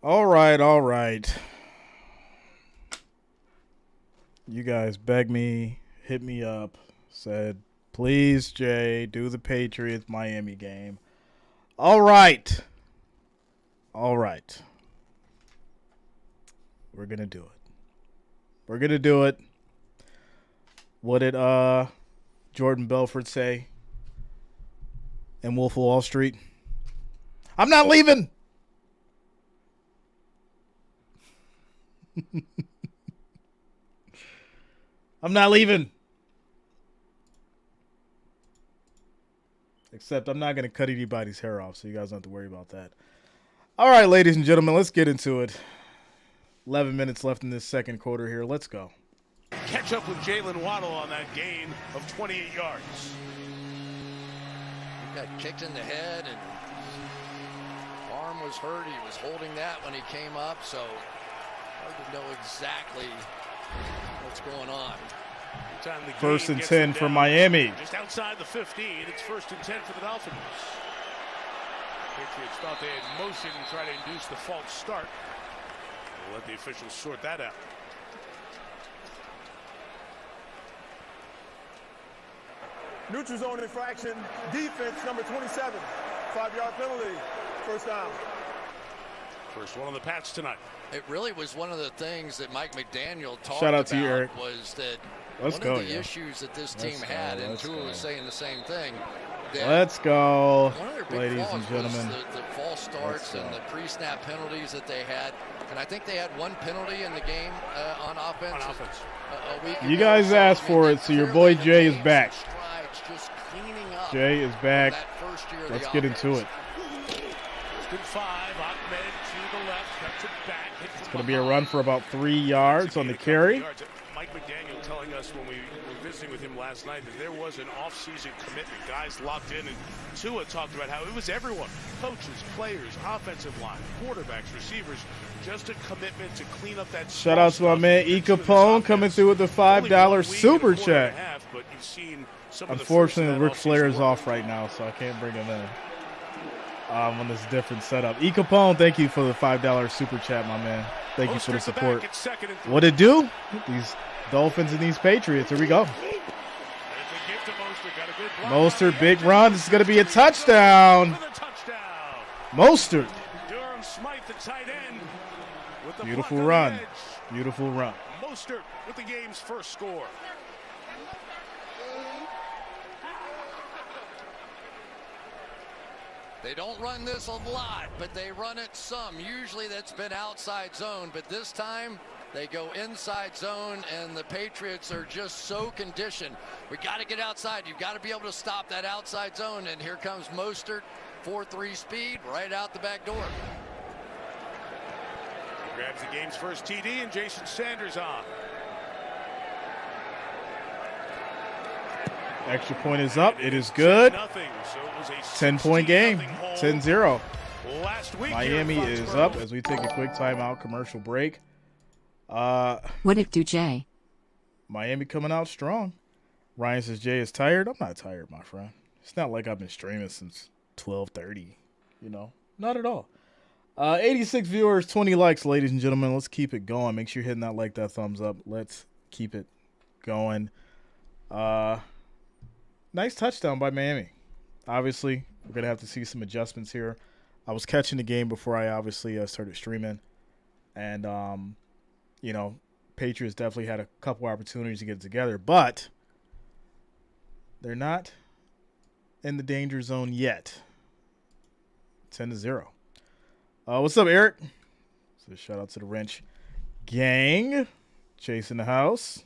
All right, all right. You guys begged me, hit me up, said, please, Jay, do the Patriots Miami game. All right. All right. We're going to do it. We're going to do it. What did Jordan Belfort say in Wolf of Wall Street? I'm not leaving. I'm not leaving. Except I'm not going to cut anybody's hair off, so you guys don't have to worry about that. All right, ladies and gentlemen, let's get into it. 11 minutes left in this second quarter here. Let's go. Catch up with Jalen Waddle on that gain of 28 yards. He got kicked in the head and arm was hurt. He was holding that when he came up, so hard to know exactly what's going on. First and 10 for Miami. Just outside the 15, it's first and 10 for the Dolphins. Patriots thought they had motion and tried to induce the false start. We'll let the officials sort that out. Neutral zone infraction, defense number 27, 5-yard penalty, first down. First one on the Pats tonight. It really was one of the things that Mike McDaniel talked Shout out to about you, Eric. was that Let's one go, of the yeah. issues that this team had, and Tua was saying the same thing. Let's go, One of their big ladies flaws and gentlemen. was the false starts and the pre-snap penalties that they had. And I think they had one penalty in the game on offense. A week You ago. guys asked for it, so your boy Jay is back. Just cleaning up Jay is back. that first year of Let's the get offense. into it. Good five. Ahmed to the left. Cuts it back. It's going to be a run for about 3 yards on the carry. Mike McDaniel telling us when we were visiting with him last night that there was an off-season commitment. Guys locked in, and Tua talked about how it was everyone. Coaches, players, offensive line, quarterbacks, receivers. Just a commitment to clean up that. Shout out to my man E. Capone coming through with the $5 super chat. Unfortunately, Ric Flair is off right now, so I can't bring him in on this different setup. E. Capone, thank you for the $5 super chat, my man. Thank you for the support. What it do? These Dolphins and these Patriots. Here we go. Mostert, big run. This is going to be a touchdown. Mostert. Beautiful run. Beautiful run. Mostert with the game's first score. They don't run this a lot, but they run it some. Usually that's been outside zone, but this time they go inside zone, and the Patriots are just so conditioned. We got to get outside. You've got to be able to stop that outside zone, and here comes Mostert, 4.3 speed, right out the back door. Grabs the game's first TD, and Jason Sanders on. Extra point is up. It is good. 10-point game. 10-0. Miami is up as we take a quick timeout commercial break. What it do, Jay? Miami coming out strong. Ryan says Jay is tired. I'm not tired, my friend. It's not like I've been streaming since 12:30. You know, not at all. 86 viewers, 20 likes, ladies and gentlemen. Let's keep it going. Make sure you're hitting that like, that thumbs up. Let's keep it going. Nice touchdown by Miami. Obviously, we're going to have to see some adjustments here. I was catching the game before I obviously started streaming. And, you know, Patriots definitely had a couple opportunities to get it together. But they're not in the danger zone yet. 10-0. What's up, Eric? So shout out to the Wrench gang. Chase in the house.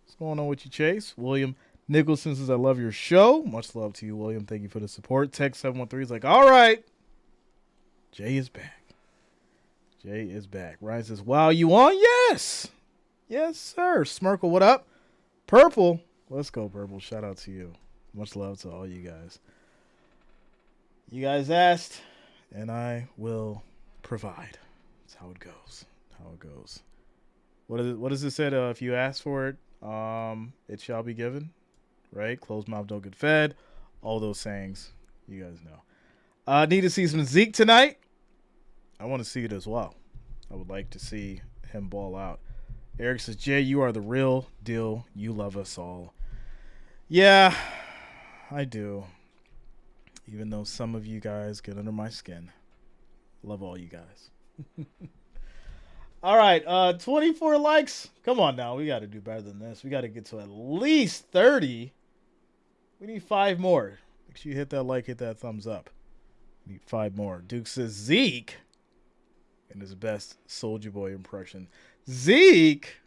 What's going on with you, Chase? William Nicholson says, I love your show. Much love to you, William. Thank you for the support. Text 713 is like, all right. Jay is back. Jay is back. Ryan says, wow, you on? Yes. Yes, sir. Smirkle, what up? Purple. Let's go, Purple. Shout out to you. Much love to all you guys. You guys asked, and I will provide. That's how it goes. How it goes. What does it say? If you ask for it, it shall be given. Right? Closed mouth don't get fed. All those sayings. You guys know. Need to see some Zeke tonight. I want to see it as well. I would like to see him ball out. Eric says, Jay, you are the real deal. You love us all. Yeah, I do. Even though some of you guys get under my skin. Love all you guys. All right, 24 likes. Come on now. We got to do better than this. We got to get to at least 30. We need 5 more. Make sure you hit that like, hit that thumbs up. We need 5 more. Duke says Zeke in his best Soulja Boy impression. Zeke?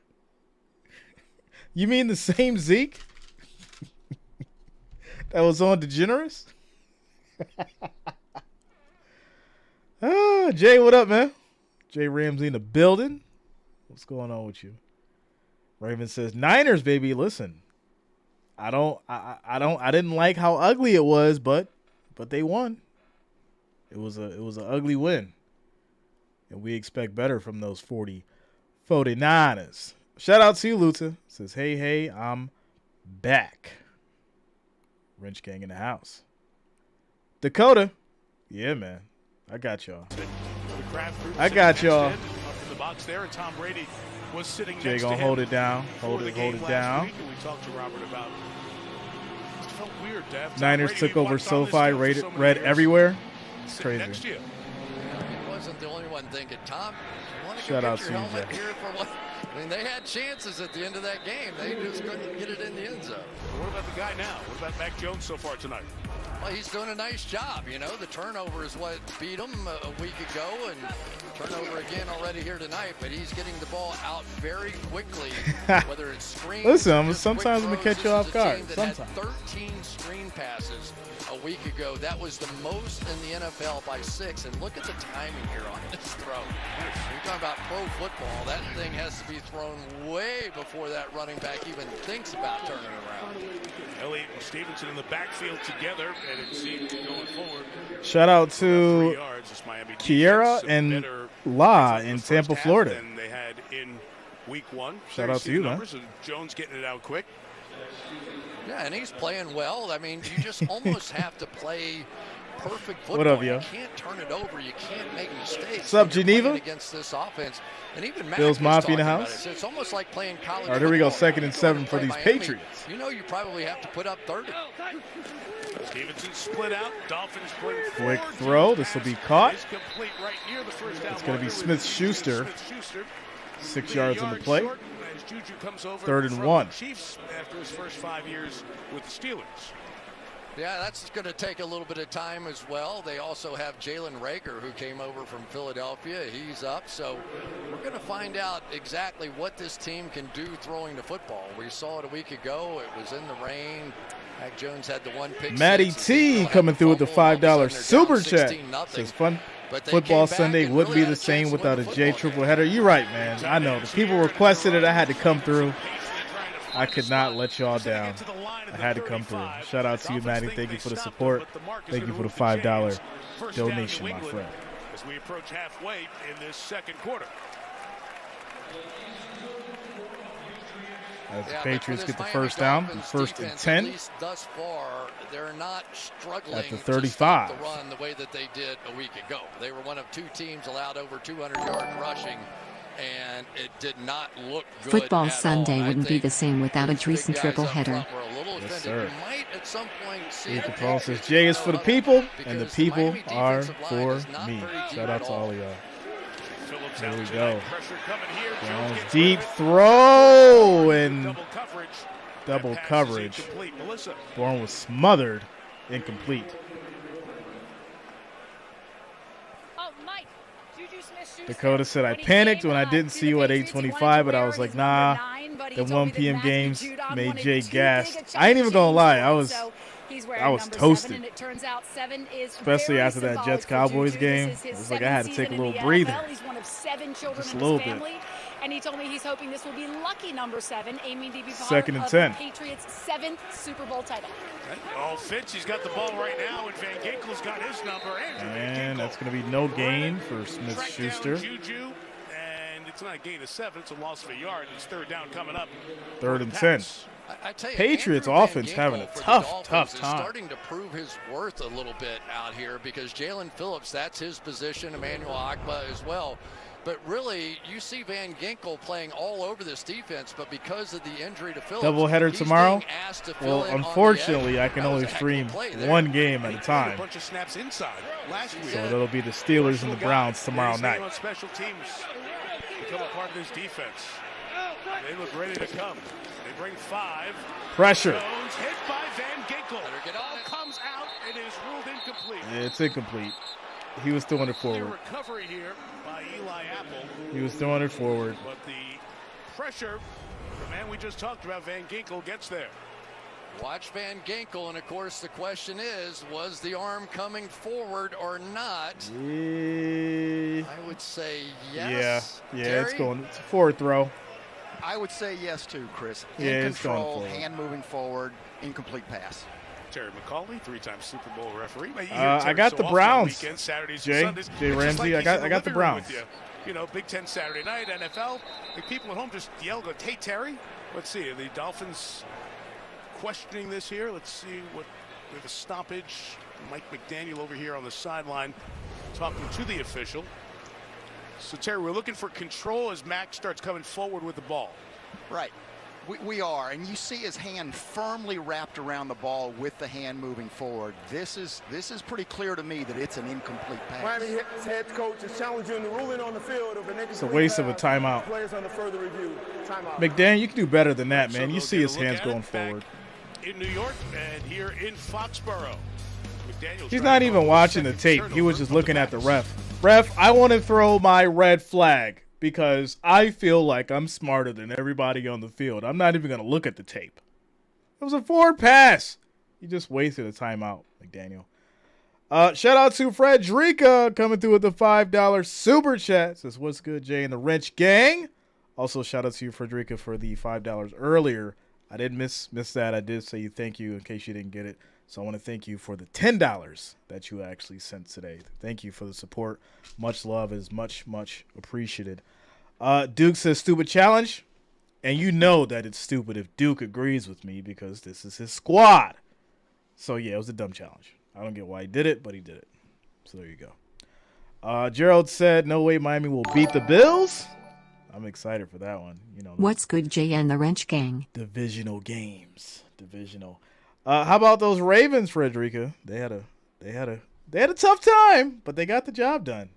You mean the same Zeke that was on DeGeneres? Jay, what up, man? Jay Ramsey in the building. What's going on with you? Raven says, Niners, baby. Listen, I didn't like how ugly it was, but they won. It was an ugly win. And we expect better from those 49ers. Shout out to you, Luta. Says, hey, I'm back. Wrench Gang in the house. Dakota. Yeah, man. I got y'all. I got y'all. Up in the box there, and Tom Brady was sitting Jay next to gonna him hold it down. Hold it down. We talked to Robert about it felt weird to have Tom Niners Brady took over watched on this SoFi, field for so many read years. everywhere. It's Sitting crazy. next to you. He wasn't the only one thinking, Tom, you want to Shout go out get to your you, helmet Jay. here for what? I mean, they had chances at the end of that game. They just couldn't get it in the end zone. What about the guy now? What about Mac Jones so far tonight? Well, he's doing a nice job. You know, the turnover is what beat him a week ago, and turnover again already here tonight. But he's getting the ball out very quickly, whether it's screens. Listen, just sometimes I'm quick gonna catch you throws. off This is a guard. team that Sometimes. had 13 screen passes a week ago. That was the most in the NFL by 6. And look at the timing here on this throw. You're talking about pro football. That thing has to be thrown way before that running back even thinks about turning around. Elliott and Stevenson in the backfield together, and it seemed going forward. Shout out About 3 to yards. This Miami Kiera defense, and better La defense in the Tampa, first half Florida. than they had in week 1. Shout out to you, man. And Jones getting it out quick. Yeah, and he's playing well. I mean, you just almost have to play perfect football. What up, yo? You can't turn it over. You can't make mistakes. What's up, when you're Geneva? playing against this offense. And even Mac Bills was Mafia in the talking about house. it. It's almost like playing college All right, here we go. football. 2nd and You go 7 to for play these Miami, Patriots. You know you probably have to put up 30. Stevenson split out. Dolphins bring Quick forward. throw. This will be caught. Is complete right near the first down It's gonna be marker with Smith-Schuster. Smith-Schuster. 6 yards on the play. Short as Juju comes over 3rd and from 1. the Chiefs after his first 5 years with the Steelers. Yeah, that's going to take a little bit of time as well. They also have Jalen Reagor, who came over from Philadelphia. He's up, so we're going to find out exactly what this team can do throwing the football. We saw it a week ago. It was in the rain. Mac Jones had the one pick. Matty T coming through with the $5 super chat. Says fun. Football Sunday wouldn't be the same without a J triple header. You're right, man. I know. The people requested it. I had to come through. I could not let y'all down. I had to come through. Shout out to you, Matty. Thank you for the support. Thank you for the $5 donation, my friend. As we approach halfway in this second quarter. As the Patriots get the first down, 1st and 10. At least thus far, they're not struggling At the to 35. stop the run the way that they did a week ago. They were one of 2 teams allowed over 200 yard rushing, and it did not look good. Football at Sunday all. wouldn't be the same without a these big decent guys triple up header. front were a little Yes, offended. sir. You might at some point see Steve the Capone says Patriots Jay is go for the up people, and because the the people Miami are defensive line for is not me. very deep Shout out at to all of y'all. Phillips There out we tonight. go. Pressure coming here. Jones Jones gets deep rid of it. throw and Double coverage. double That pass is coverage. incomplete. Melissa. Bourne was smothered, incomplete. Dakota said, I panicked when I didn't see you at 8:25, but I was like, nah. The 1 p.m. games made Jay gassed. I ain't even gonna lie, I was toasted. Especially after that Jets-Cowboys game. It was like I had to take a little breather. Just a little bit. And he told me he's hoping this will be lucky number 7, aiming to be part 2nd and of 10. the Patriots' 7th Super Bowl title. All fits. He's got the ball right now, and Van Ginkel's got his number. And that's going to be no gain for Smith-Schuster. Juju, and it's not a gain of 7. It's a loss of a yard. It's 3rd down coming up. 3rd and 10. I tell you, Patriots Andrew Van offense Ginkel having a for the tough Dolphins is time. starting to prove his worth a little bit out here because Jalen Phillips, that's his position. Emmanuel Agba as well. But really, you see Van Ginkel playing all over this defense, but because of the injury to Phillips, doubleheader tomorrow. Well, unfortunately, I can only stream one game at a time. A bunch of snaps inside last week. So it'll be the Steelers and the Browns tomorrow night. On special teams become a part of this defense. They look ready to come. They bring 5. Pressure. Jones hit by Van Ginkel. Ball comes out and is ruled incomplete. Yeah, it's incomplete. He was throwing it forward. Recovery here by Eli Apple. He was throwing it forward. But the pressure, the man we just talked about, Van Ginkel, gets there. Watch Van Ginkel, and of course the question is, was the arm coming forward or not? Yeah. I would say yes. Yeah, Terry? it's a forward throw. I would say yes too, Chris. Yeah, In control, hand moving forward, incomplete pass. Terry McCauley, 3-time Super Bowl referee. I got the Browns. Weekends, Saturdays, Jay Ramsey. Like I got the Browns. You know, Big Ten Saturday night, NFL. The people at home just yell, "Go, hey Terry!" Let's see. Are the Dolphins questioning this here? Let's see what. We have a stoppage. Mike McDaniel over here on the sideline, talking to the official. So Terry, we're looking for control as Mac starts coming forward with the ball. Right. We are, and you see his hand firmly wrapped around the ball with the hand moving forward. This is pretty clear to me that it's an incomplete pass. Miami head coach is challenging the ruling on the field of an incomplete It's a waste of a timeout. Players under further review. Timeout. McDaniel, you can do better than that, man. You see his hands going forward. In New York and here in Foxborough. He's not even watching the tape. He was just looking at the ref. Ref, I want to throw my red flag because I feel like I'm smarter than everybody on the field. I'm not even going to look at the tape. It was a forward pass. You just wasted a timeout, McDaniel. Shout out to Frederica coming through with the $5 super chat. Says, what's good, Jay and the Wrench Gang? Also, shout out to you, Frederica, for the $5 earlier. I didn't miss that. I did say thank you in case you didn't get it. So I want to thank you for the $10 that you actually sent today. Thank you for the support. Much love is much, much appreciated. Duke says stupid challenge. And you know that it's stupid if Duke agrees with me because this is his squad. So, yeah, it was a dumb challenge. I don't get why he did it, but he did it. So there you go. Gerald said, no way Miami will beat the Bills. I'm excited for that one. You know. What's good, Jay and the Wrench Gang? Divisional games. Divisional. How about those Ravens, Frederica? They had a tough time, but they got the job done.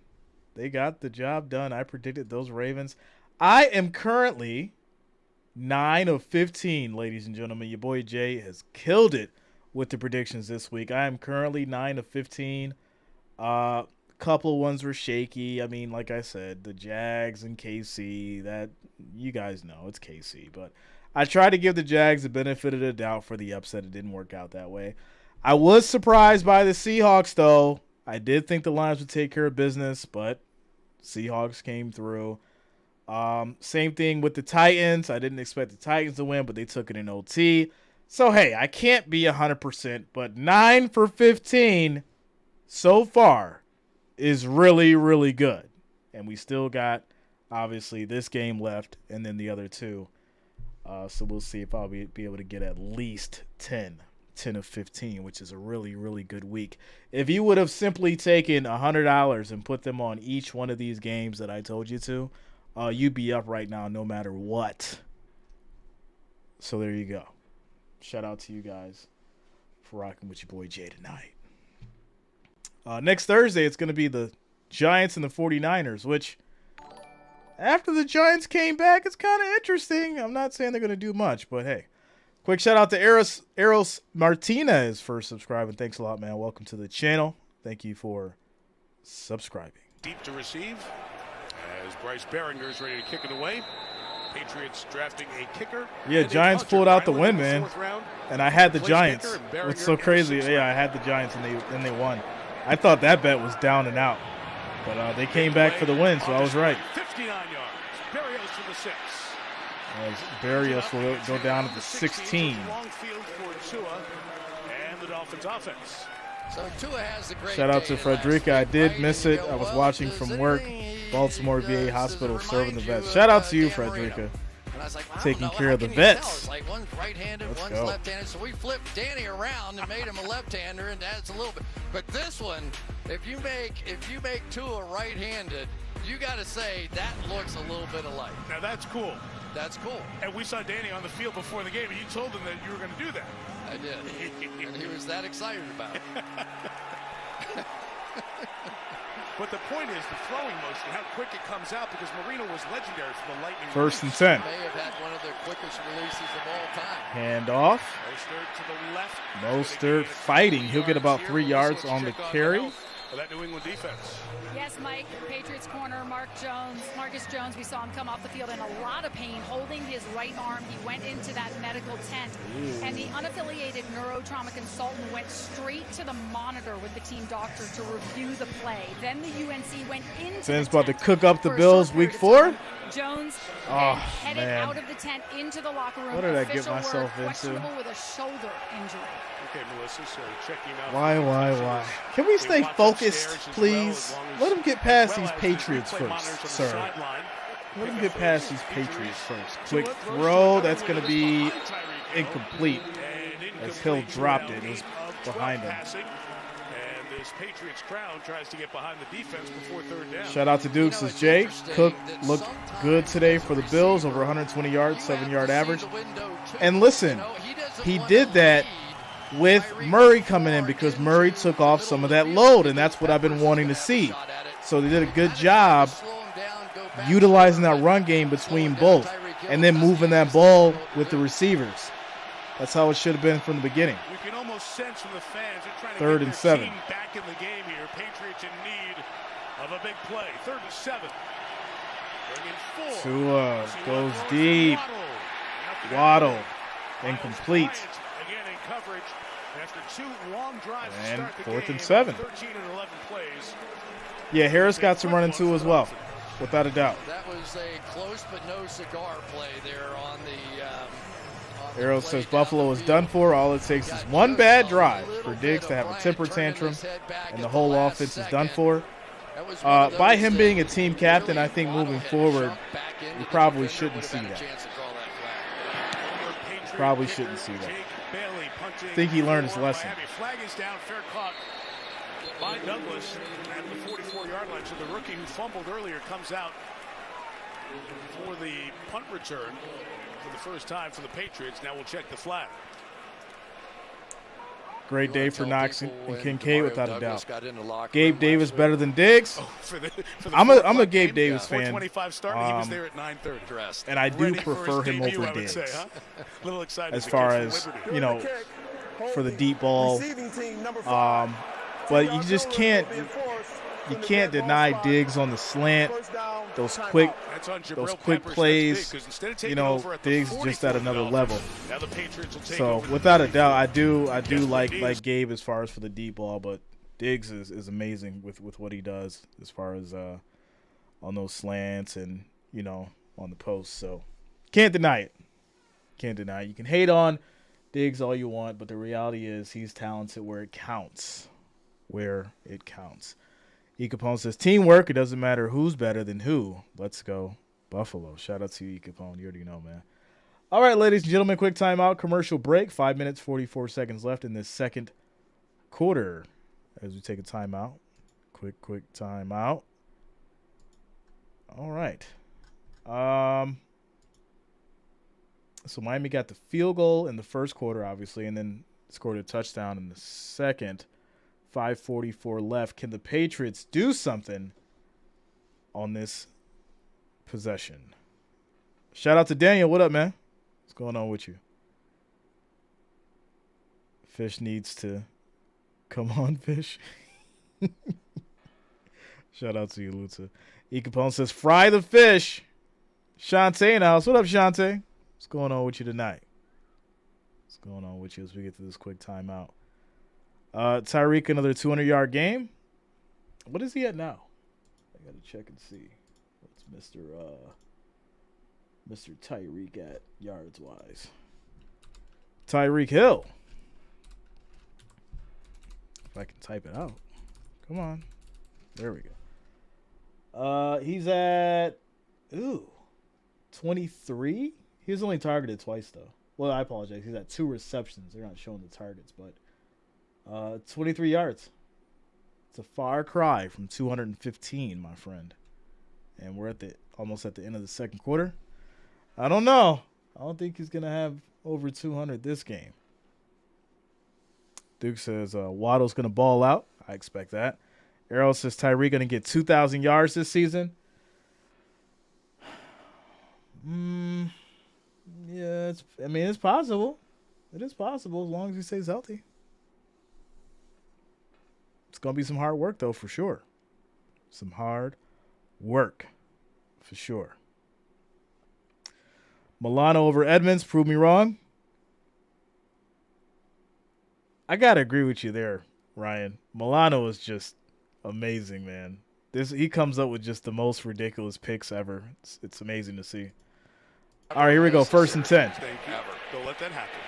They got the job done. I predicted those Ravens. I am currently 9 of 15, ladies and gentlemen. Your boy Jay has killed it with the predictions this week. I am currently 9 of 15. Couple of ones were shaky. I mean, like I said, the Jags and KC, that you guys know it's KC, but I tried to give the Jags the benefit of the doubt for the upset. It didn't work out that way. I was surprised by the Seahawks, though. I did think the Lions would take care of business, but Seahawks came through. Same thing with the Titans. I didn't expect the Titans to win, but they took it in OT. So, hey, I can't be 100%, but 9 for 15 so far is really, really good. And we still got, obviously, this game left and then the other two. So we'll see if I'll be able to get at least 10 of 15, which is a really, really good week. If you would have simply taken $100 and put them on each one of these games that I told you to, you'd be up right now no matter what. So there you go. Shout out to you guys for rocking with your boy Jay tonight. Next Thursday, it's going to be the Giants and the 49ers, which after the Giants came back, it's kind of interesting. I'm not saying they're going to do much, but hey. Quick shout out to Eros Martinez for subscribing. Thanks a lot, man. Welcome to the channel. Thank you for subscribing. Deep to receive as Bryce Behringer is ready to kick it away. Patriots drafting a kicker. Yeah, Giants pulled out the win, man. And I had the Giants. What's so crazy? Yeah, I had the Giants and they won. I thought that bet was down and out. But they came back for the win, so I was right. 59 yards. Barrios for the 6. As Barrios will go down to the 16. Long field for Tua and the Dolphins offense. So Tua has the great shout out to Frederica. I did miss it. I was well, watching from work. Baltimore VA Hospital serving the vets. Shout out to you, Frederica. Taking care of the vets. Like one's right-handed, one's left-handed. So we flipped Danny around and made him a left-hander, and that's a little bit. But this one, if you make Tua right-handed, you got to say that looks a little bit alike. Now that's cool. That's cool. And we saw Danny on the field before the game, and you told him that you were going to do that. I did. And he was that excited about it. But the point is the throwing motion, how quick it comes out, because Marino was legendary for the Lightning. 1st and 10. May have had one of the quickest releases of all time. Hand off. Mostert to the left. Mostert fighting. He'll get about 3 yards on the carry. That New England defense. Yes, Mike, Patriots corner, Marcus Jones, we saw him come off the field in a lot of pain, holding his right arm. He went into that medical tent, and the unaffiliated neurotrauma consultant went straight to the monitor with the team doctor to review the play. Then the UNC went into Finn's the about to tent cook up the for a Bills short week period of 4. time. Jones headed man. out of the tent into the locker room. What did I get Official myself word, into? questionable with a shoulder injury. Okay, Melissa, so checking out. Why? Can we stay focused, please? Let them get past these Patriots first, sir. Let them get past these Patriots first. Quick throw. That's going to be incomplete as Hill dropped it. It was behind him. And this Patriots crowd tries to get behind the defense before 3rd down. Shout out to Dukes. Says Jay. Cook looked good today for the Bills. Over 120 yards, 7-yard average. And listen, he did that with Murray coming in because Murray took off some of that load, and that's what I've been wanting to see. So they did a good job utilizing that run game between both and then moving that ball with the receivers. That's how it should have been from the beginning. You can almost sense from the fans they're trying to 3rd get and their 7. team back in the game here. Patriots in need of a big play. 3rd and 7. Bring in 4. Tua goes deep. Waddle. Incomplete. Again in coverage after 2 long drives to And start the 4th game. and 7. 13 and 11 plays. Yeah, Harris got some running too as well, without a doubt. That was a close but no cigar play there on the Arrow says Buffalo is done for. All it takes is one bad drive for Diggs to have a temper tantrum, and the whole offense is done for. By him being a team captain, I think moving forward, you probably shouldn't see that. Probably shouldn't see that. I think he learned his lesson. Flag is down, fair caught by Douglas at the 44-yard line. So the rookie who fumbled earlier comes out for the punt return for the first time for the Patriots. Now we'll check the flag. Great day for Knox and Kincaid, without a doubt. Gabe Davis better than Diggs. I'm a Gabe Davis fan. 4:25 start. He was there at 9:30. And I do prefer him over Diggs. Little excited as far as, you know, for the deep ball. But you just can't deny Diggs on the slant. Those quick plays, you know, Diggs is just at another level. So without a doubt, I do like Gabe as far as for the deep ball, but Diggs is amazing with what he does as far as on those slants and, you know, on the post. So can't deny it. Can't deny it. You can hate on Diggs all you want, but the reality is he's talented where it counts. Where it counts. E. Capone says, teamwork, it doesn't matter who's better than who. Let's go Buffalo. Shout out to you, E. Capone. You already know, man. All right, ladies and gentlemen, quick timeout, commercial break. 5 minutes, 44 seconds left in this second quarter as we take a timeout. Quick timeout. All right. So Miami got the field goal in the first quarter, obviously, and then scored a touchdown in the second. 5:44 left. Can the Patriots do something on this possession? Shout out to Daniel. What up, man? What's going on with you? Fish needs to come on, Fish. Shout out to you, Luta. E. Capone says, fry the fish. Shantae in the house. What up, Shantae? What's going on with you tonight? What's going on with you as we get to this quick timeout? Tyreek, another 200-yard game. What is he at now? I got to check and see. What's Mr. Tyreek at yards-wise? Tyreek Hill. If I can type it out. Come on. There we go. He's at 23. He was only targeted twice, though. Well, I apologize. He's at 2 receptions. They're not showing the targets, but 23 yards. It's a far cry from 215, my friend. And we're almost at the end of the second quarter. I don't know. I don't think he's going to have over 200 this game. Duke says Waddle's going to ball out. I expect that. Errol says Tyree going to get 2,000 yards this season. Yeah, it's possible. It is possible as long as he stays healthy. It's going to be some hard work, though, for sure. Some hard work, for sure. Milano over Edmonds. Prove me wrong. I got to agree with you there, Ryan. Milano is just amazing, man. He comes up with just the most ridiculous picks ever. It's amazing to see. All right, here we go. 1st and 10. Don't let that happen.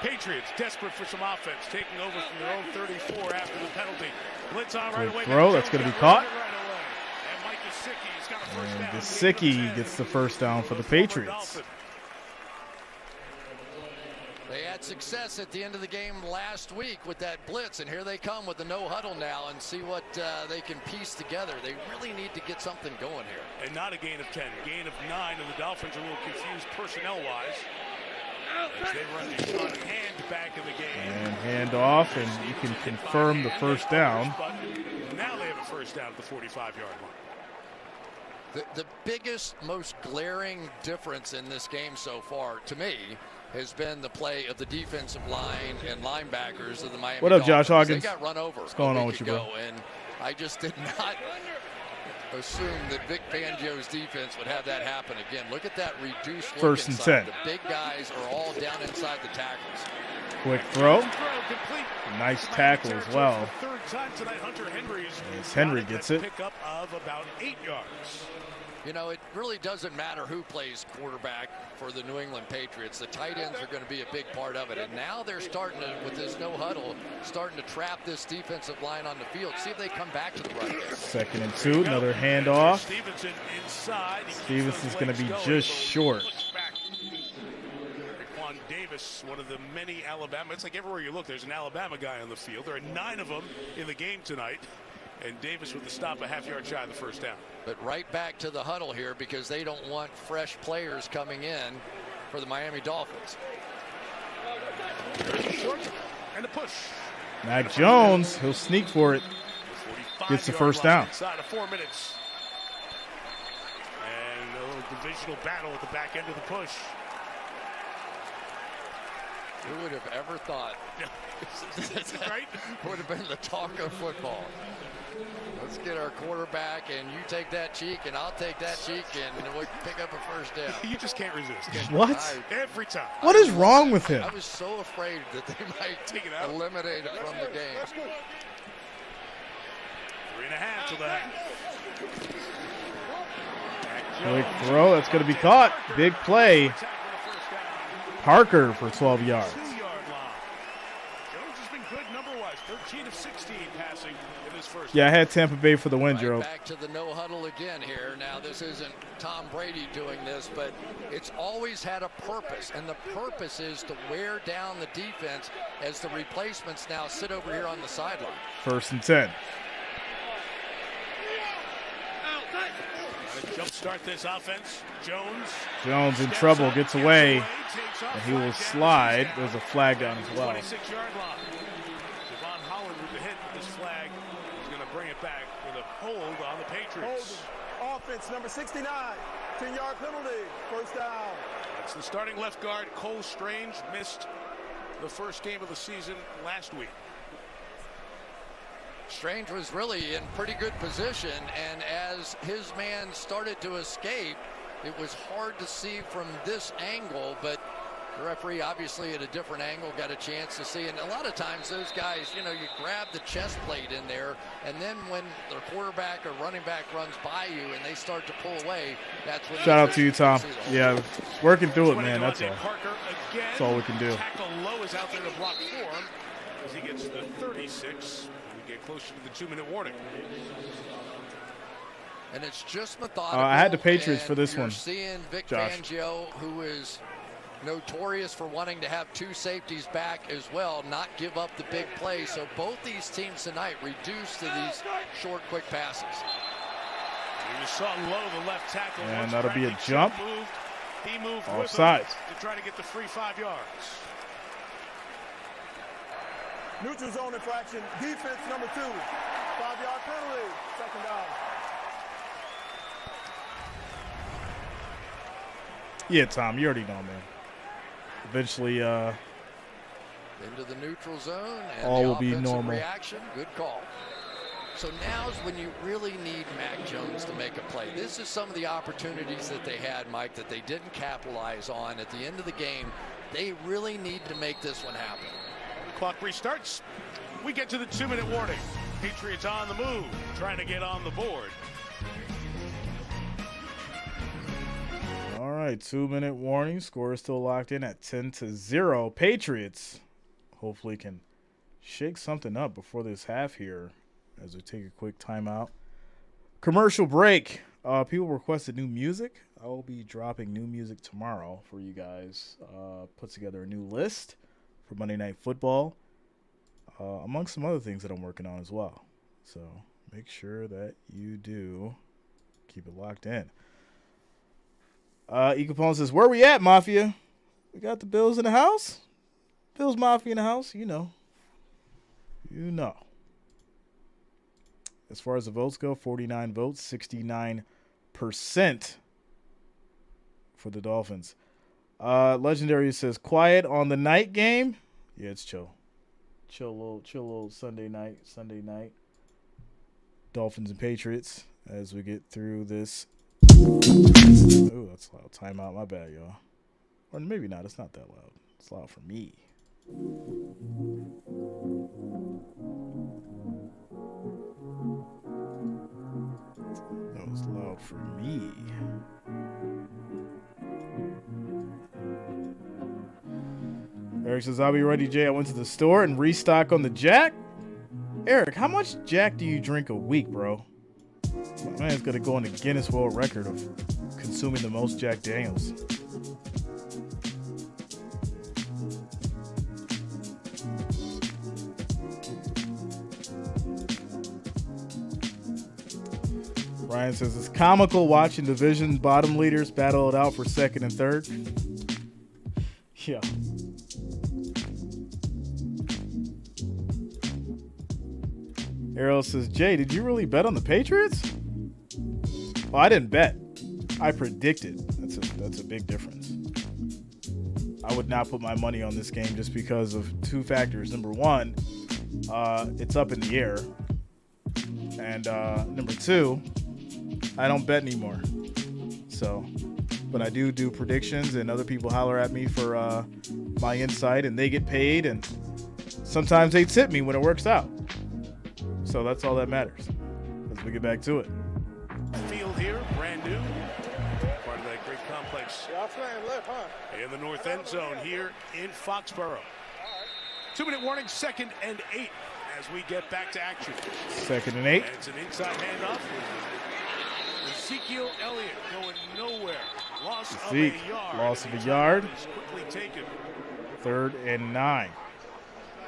Patriots desperate for some offense, taking over from their own 34 after the penalty. Blitz on right away. Throw. That's going to be caught. And Mike Gesicki's got a first down. Gesicki gets the first down for the Patriots. They had success at the end of the game last week with that blitz, and here they come with the no huddle now and see what they can piece together. They really need to get something going here. And not a gain of 10, gain of 9, and the Dolphins are a little confused personnel-wise as they run Deshaun Hand back in the game. And hand off, and you can confirm the first down. Now they have a first down at the 45-yard line. The biggest, most glaring difference in this game so far, to me, has been the play of the defensive line and linebackers of the Miami Dolphins. What up, Josh Hawkins? They got run over. What's going on with you, bro? And I just did not assume that Vic Fangio's defense would have that happen again. Look at that reduced look 1st and inside. 10. The big guys are all down inside the tackles. Quick throw. Nice tackle as well. Third time tonight, Hunter Henry as Henry gets it. Pickup of about 8 yards. You know, it really doesn't matter who plays quarterback for the New England Patriots. The tight ends are going to be a big part of it. And now they're starting to, with this no huddle, starting to trap this defensive line on the field. See if they come back to the run game. 2nd and 2, another handoff. Stevenson inside. Stevenson's going to be just short. Raekwon Davis, one of the many Alabama. It's like everywhere you look, there's an Alabama guy on the field. There are 9 of them in the game tonight. And Davis with the stop a half-yard shy of the first down. But right back to the huddle here because they don't want fresh players coming in for the Miami Dolphins. Short and a push. Mac Jones, he'll sneak for it. Gets the first down. Inside of 4 minutes. And a little divisional battle at the back end of the push. Who would have ever thought right? Would have been the talk of football. Let's get our quarterback, and you take that cheek, and I'll take that cheek, and we'll pick up a first down. You just can't resist. Can What? Every time. What is wrong with him? I was so afraid that they might Take it out. eliminate it from the game. 3.5 to the half. Quick throw. That's going to be caught. Big play. Parker for 12 yards. 2-yard line. Jones has been good number-wise. 13 of 16 passing in this first. Yeah, I had Tampa Bay for the win, Right Joe. back to the no huddle again here. Now, this isn't Tom Brady doing this, but it's always had a purpose, and the purpose is to wear down the defense as the replacements now sit over here on the sideline. 1st and 10. Jumpstart this offense. Jones in trouble, gets away, and he will slide. There's a flag down as well. 26-yard line. Devon Holland with the hit. This flag is going to bring it back with a hold on the Patriots. Offense number 69. 10-yard penalty. First down. That's the starting left guard. Cole Strange missed the first game of the season last week. Strange was really in pretty good position, and as his man started to escape, it was hard to see from this angle, but the referee obviously at a different angle got a chance to see. And a lot of times those guys, you know, you grab the chest plate in there, and then when the quarterback or running back runs by you and they start to pull away, that's when. Shout out to you, Tom. Yeah, working through it, man. That's all. That's all we can do. Tackle Lowe is out there to block for him as he gets to the 36. We get closer to the 2-minute warning. And it's just methodical. I had the Patriots for this you're one. Seeing Vic Josh. Fangio, who is notorious for wanting to have 2 safeties back as well, not give up the big play. So both these teams tonight reduced to these short, quick passes. He was saw low the left tackle. And that'll be a jump. He moved Offside to try to get the free 5 yards. Neutral zone infraction. Defense number 2. 5-yard penalty. Second down. Yeah, Tom, you already know, man. Eventually, into the neutral zone, and all the will be offensive normal. reaction. Good call. So now's when you really need Mac Jones to make a play. This is some of the opportunities that they had, Mike, that they didn't capitalize on at the end of the game. They really need to make this one happen. Clock restarts. We get to the 2-minute warning. Patriots on the move, trying to get on the board. All right, 2-minute warning. Score is still locked in at 10-0. Patriots hopefully can shake something up before this half here as we take a quick timeout. Commercial break. People requested new music. I will be dropping new music tomorrow for you guys. Put together a new list for Monday Night Football, among some other things that I'm working on as well. So make sure that you do keep it locked in. E. Capone says, where we at, Mafia? We got the Bills in the house? Bills Mafia in the house? You know. You know. As far as the votes go, 49 votes, 69% for the Dolphins. Legendary says, quiet on the night game? Yeah, it's chill. Chill little Sunday night. Dolphins and Patriots as we get through this. Oh, that's loud. Timeout. My bad, y'all. Or maybe not. It's not that loud. It's loud for me. That was loud for me. Eric says, I'll be ready, Jay. I went to the store and restock on the Jack. Eric, how much Jack do you drink a week, bro? My man's going to go on the Guinness World Record of consuming the most Jack Daniels. Ryan says, it's comical watching division bottom leaders battle it out for second and third. Yeah. Errol says, Jay, did you really bet on the Patriots? Well, I didn't bet. I predicted. That's a big difference. I would not put my money on this game just because of two factors. Number one, it's up in the air. And number two, I don't bet anymore. So, but I do predictions, and other people holler at me for my insight, and they get paid, and sometimes they tip me when it works out. So that's all that matters. As we get back to it. Field here, brand new. Part of that great complex. In the north end zone here in Foxborough. 2-minute warning, 2nd and 8 as we get back to action. 2nd and 8. And it's an inside handoff. Ezekiel Elliott going nowhere. Loss of a yard. Quickly taken. 3rd and 9.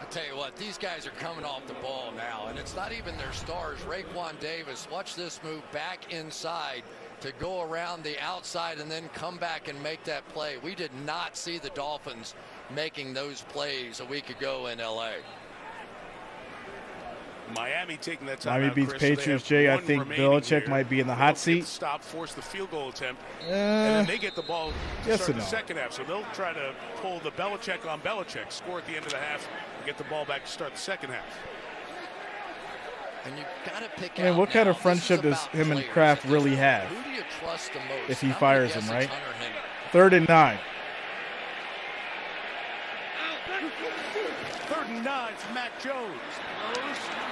I tell you what, these guys are coming off the ball now, and it's not even their stars. Raekwon Davis, watch this move back inside to go around the outside and then come back and make that play. We did not see the Dolphins making those plays a week ago in L.A. Miami taking that time. Miami beats Patriots, Jay. I think Belichick might be in the hot seat. Stop, force the field goal attempt, and then they get the ball to start the second half. So they'll try to pull the Belichick on Belichick, score at the end of the half, and get the ball back to start the second half. And you got to pick out. What kind of friendship does him and Kraft really have? Who do you trust the most? If he fires him, right? 3rd and 9. 3rd and 9 for Mac Jones.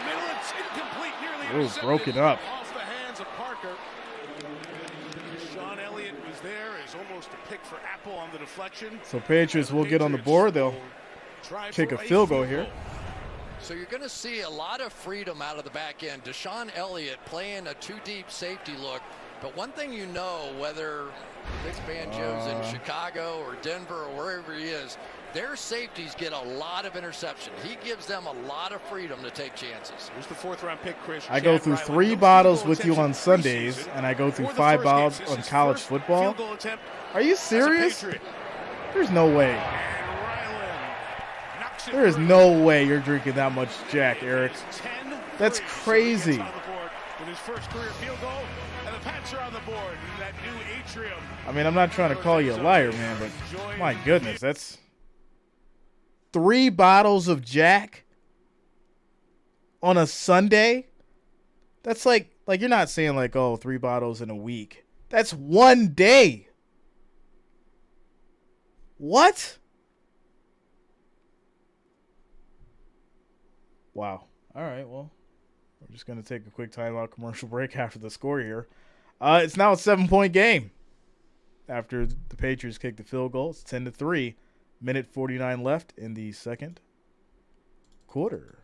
Middle, it's incomplete, nearly intercepted. Broken up. Off the hands of Parker. Sean Elliott was there as almost a pick for Apple on the deflection. So Patriots will get on the board. They'll kick a field goal here. So you're going to see a lot of freedom out of the back end. Deshaun Elliott playing a two-deep safety look. But one thing you know, whether Vic Fangio's in Chicago or Denver or wherever he is, their safeties get a lot of interception. He gives them a lot of freedom to take chances. Here's the 4th-round pick, Chris. I go through 3 bottles with you on Sundays, and I go through 5 bottles on college football. Are you serious? There's no way. There is no way you're drinking that much Jack, Eric. That's crazy. With his first career field goal, and the Pats are on the board in that new atrium. I mean, I'm not trying to call you a liar, man, but my goodness, that's 3 bottles of Jack on a Sunday? That's like you're not saying like, oh, 3 bottles in a week. That's one day. What? Wow. All right, well, we're just going to take a quick timeout commercial break after the score here. It's now a 7-point game. After the Patriots kick the field goal, it's 10-3. Minute 49 left in the second quarter.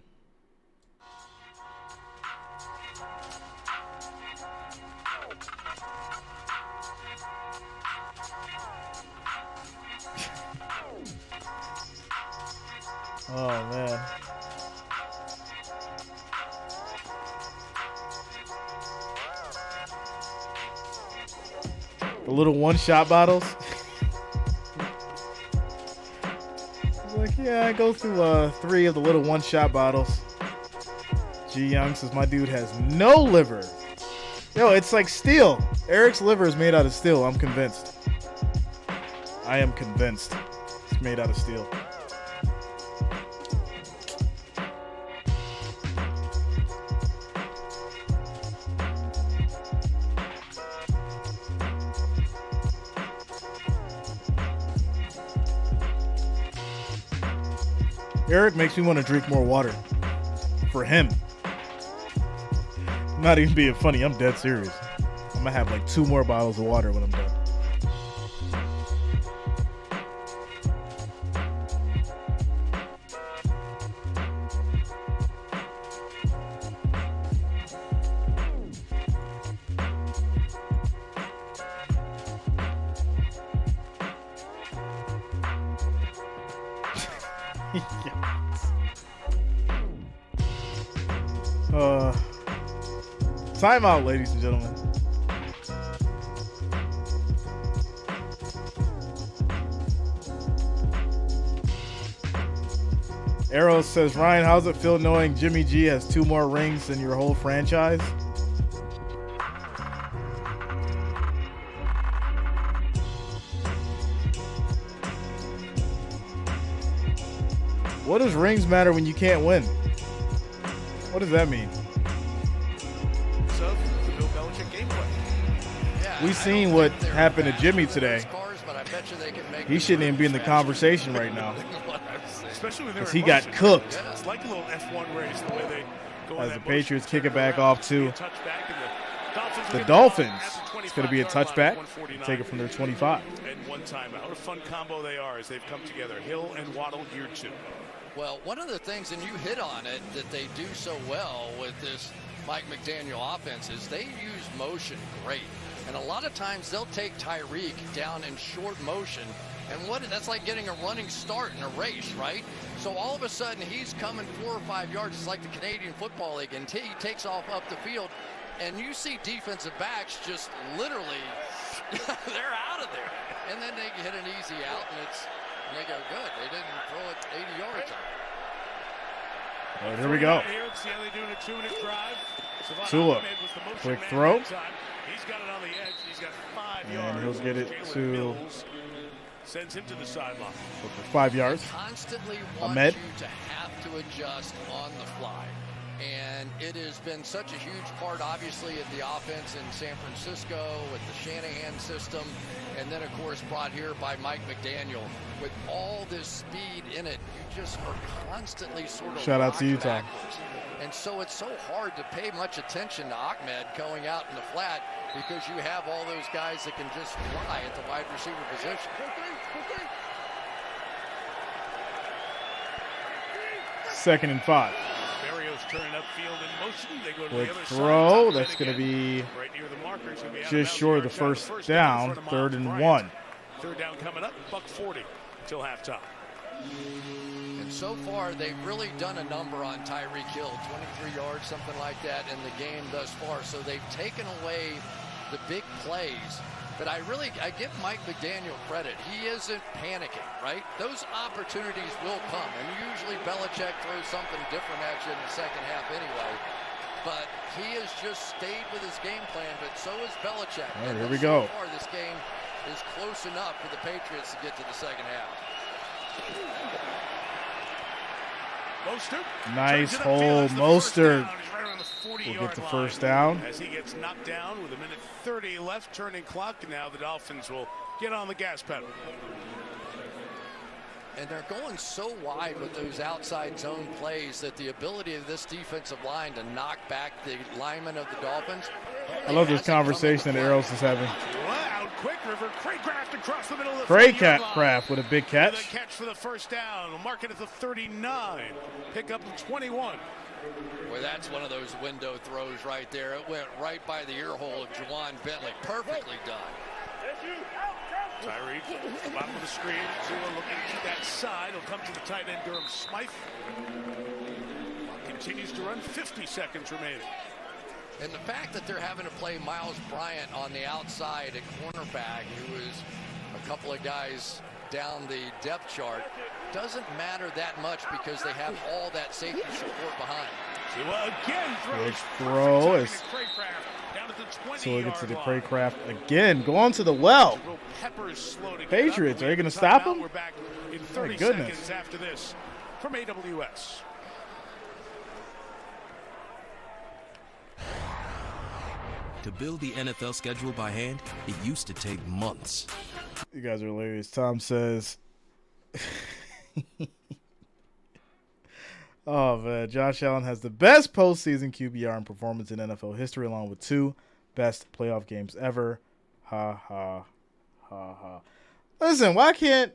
Oh, man. The little one-shot bottles. Like, yeah, I go through 3 of the little one-shot bottles. G Young says my dude has no liver. Yo, it's like steel. Eric's liver is made out of steel. I'm convinced. I am convinced it's made out of steel. Eric makes me want to drink more water. For him. I'm not even being funny. I'm dead serious. I'm going to have like 2 more bottles of water when I'm done. Timeout, ladies and gentlemen. Arrow says, Ryan, how's it feel knowing Jimmy G has 2 more rings than your whole franchise? What does rings matter when you can't win? What does that mean? We seen what happened to Jimmy today. He shouldn't even be in the conversation right now. Because he got cooked. As the Patriots kick it back off to the Dolphins. It's going to be a touchback. Take it from their 25. And 1 timeout. What a fun combo they are as they've come together. Hill and Waddle year 2. Well, one of the things, and you hit on it, that they do so well with this Mike McDaniel offense is they use motion great. And a lot of times they'll take Tyreek down in short motion. And that's like getting a running start in a race, right? So all of a sudden he's coming 4 or 5 yards. It's like the Canadian Football League. And he takes off up the field. And you see defensive backs just literally, they're out of there. And then they hit an easy out and they go good. They didn't throw it 80 yards on. Here we go. Tua, quick throw. He's got it on the edge. He's got 5 yards. And he'll get it to sends him to the sideline. 5 yards. They constantly want Ahmed. You to have to adjust on the fly. And it has been such a huge part, obviously, of the offense in San Francisco with the Shanahan system. And then, of course, brought here by Mike McDaniel. With all this speed in it, you just are constantly sort of shout out to you, Tom. And so it's so hard to pay much attention to Ahmed going out in the flat because you have all those guys that can just fly at the wide receiver position. 2nd and 5. Barrios turning upfield in motion. They go to Quick the other throw. side. That's going to be right near the markers. just short of the first down. 3rd and 1. 3rd down coming up. $1:40 till halftime. And so far, they've really done a number on Tyreek Hill, 23 yards, something like that in the game thus far. So they've taken away the big plays. But I give Mike McDaniel credit. He isn't panicking, right? Those opportunities will come. And usually Belichick throws something different at you in the second half anyway. But he has just stayed with his game plan, but so is Belichick. All right, here we go. So far, this game is close enough for the Patriots to get to the second half. Mostert. Nice hold, Mostert. We'll get the first down. As he gets knocked down with 1:30 left, turning clock. Now the Dolphins will get on the gas pedal. And they're going so wide with those outside zone plays that the ability of this defensive line to knock back the linemen of the Dolphins. I love this conversation that Eros is having. Out quick, River. Craycraft across the middle of the Craycraft with a big catch. With a catch for the first down. We'll mark it at the 39. Pick up of 21. Well, that's one of those window throws right there. It went right by the ear hole of Juwan Bentley. Perfectly done. Tyreek, bottom of the screen. Tua looking to that side. He'll come to the tight end, Durham Smythe. Continues to run. 50 seconds remaining. And the fact that they're having to play Miles Bryant on the outside at cornerback, who is a couple of guys down the depth chart, doesn't matter that much because they have all that safety support behind. Tua again throws. Throw is. So we'll get to the Craycraft again. Go on to the well. Patriots, are you going to stop him? We're back in 30 seconds after this from AWS. To build the NFL schedule by hand, it used to take months. You guys are hilarious. Tom says, oh, man. Josh Allen has the best postseason QBR and performance in NFL history, along with 2 best playoff games ever. Ha, ha, ha, ha. Listen, why can't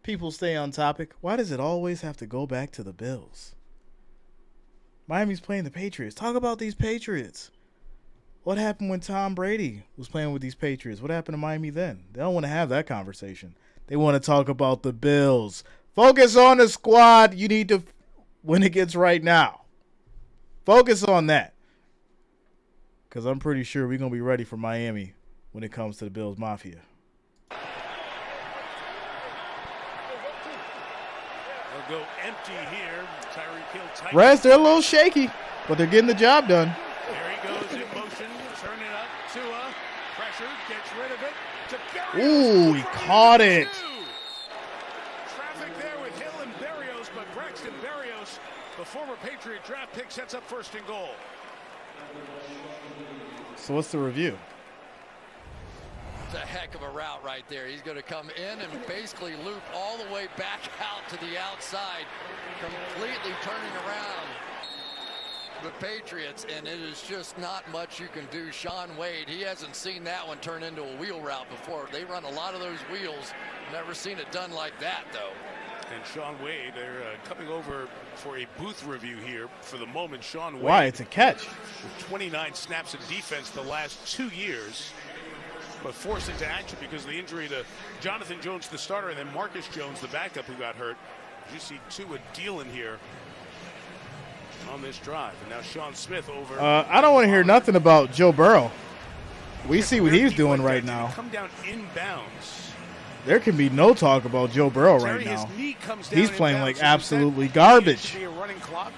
people stay on topic? Why does it always have to go back to the Bills? Miami's playing the Patriots. Talk about these Patriots. What happened when Tom Brady was playing with these Patriots? What happened to Miami then? They don't want to have that conversation. They want to talk about the Bills. Focus on the squad you need to win against right now. Focus on that. Because I'm pretty sure we're going to be ready for Miami when it comes to the Bills Mafia. They'll go empty here. Tyreek Hill tight. Reds, they're a little shaky, but they're getting the job done. There he goes in motion. Turn it up. Tua. Pressure. Gets rid of it. To Berrios. Ooh, he caught it. Traffic there with Hill and Berrios, but Braxton Berrios, the former Patriot draft pick, sets up first and goal. So what's the review? It's a heck of a route right there. He's going to come in and basically loop all the way back out to the outside, completely turning around the Patriots, and it is just not much you can do. Sean Wade, he hasn't seen that one turn into a wheel route before. They run a lot of those wheels. Never seen it done like that, though. And Sean Wade, they're coming over for a booth review here for the moment. Sean Wade. Why? It's a catch. With 29 snaps of defense the last 2 years, but forced into action because of the injury to Jonathan Jones, the starter, and then Marcus Jones, the backup, who got hurt. You see Tua dealing here on this drive. And now Sean Smith over. I don't want to hear nothing about Joe Burrow. We see what he's doing right now. Come down inbounds. There can be no talk about Joe Burrow right now. He's playing like absolutely garbage. A running clock.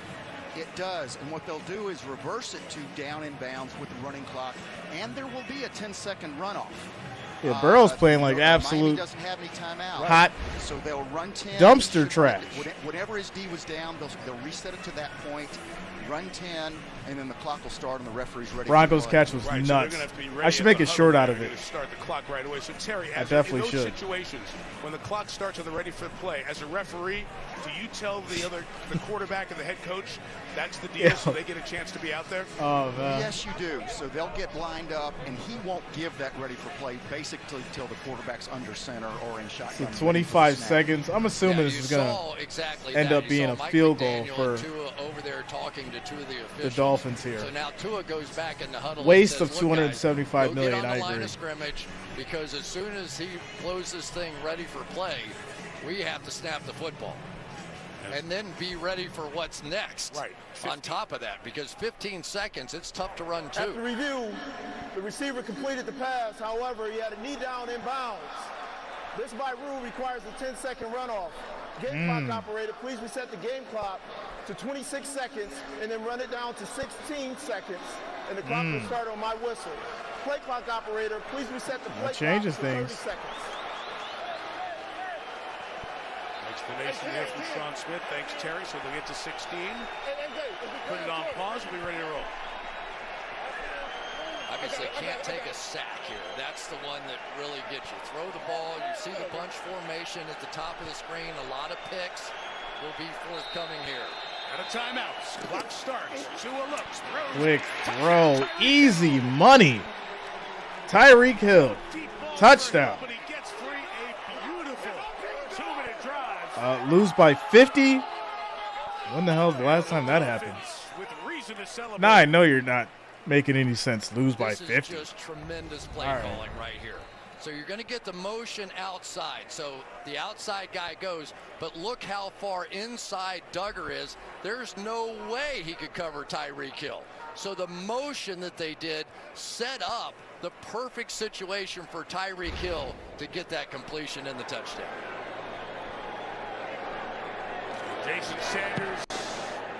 It does, and what they'll do is reverse it to down in bounds with the running clock, and there will be a 10-second runoff. Yeah, Burrow's playing like absolute doesn't have any timeout. Hot so they'll run 10 dumpster trash. Whenever his D was down, they'll reset it to that point, run 10, and then the clock will start and the referee's ready. Broncos catch was nuts. So I should make it short out of it. Start the clock right away. So Terry, I definitely in those should. situations when the clock starts and they're ready for the play, as a referee, do you tell the quarterback and the head coach that's the deal, so they get a chance to be out there? Oh man. Yes, you do. So they'll get lined up, and he won't give that ready for play basically until the quarterback's under center or in shotgun. So 25 seconds. I'm assuming this is going to end up being a field goal for Tua over there talking to 2 of the officials. The Dolphins here. So now Tua goes back in the huddle. Waste and of says, $275 million. Get on the I line agree. of scrimmage, because as soon as he blows this thing ready for play, We have to snap the football and then be ready for what's next. Right. On top of that, because 15 seconds, it's tough to run too. After review, the receiver completed the pass. However, he had a knee down in bounds. This by rule requires a 10-second runoff. Game clock operator, please reset the game clock to 26 seconds and then run it down to 16 seconds. And the clock will start on my whistle. Play clock operator, please reset the play clock to 30 seconds. Explanation there from Sean Smith. Thanks, Terry. So they'll get to 16. Put it on pause. We'll be ready to roll. Obviously, can't take a sack here. That's the one that really gets you. Throw the ball. You see the bunch formation at the top of the screen. A lot of picks will be forthcoming here. Out of timeouts. Clock starts. Tua looks. Throws. Quick throw. Easy money. Tyreek Hill. Touchdown. But he gets free. A beautiful 2-minute drive. Lose by 50? When the hell is the last time that happened? With reason to celebrate. Nah, I know you're not making any sense. Lose by 50. This is just tremendous play calling right here. So you're going to get the motion outside. So the outside guy goes, but look how far inside Duggar is. There's no way he could cover Tyreek Hill. So the motion that they did set up the perfect situation for Tyreek Hill to get that completion in the touchdown. Jason Sanders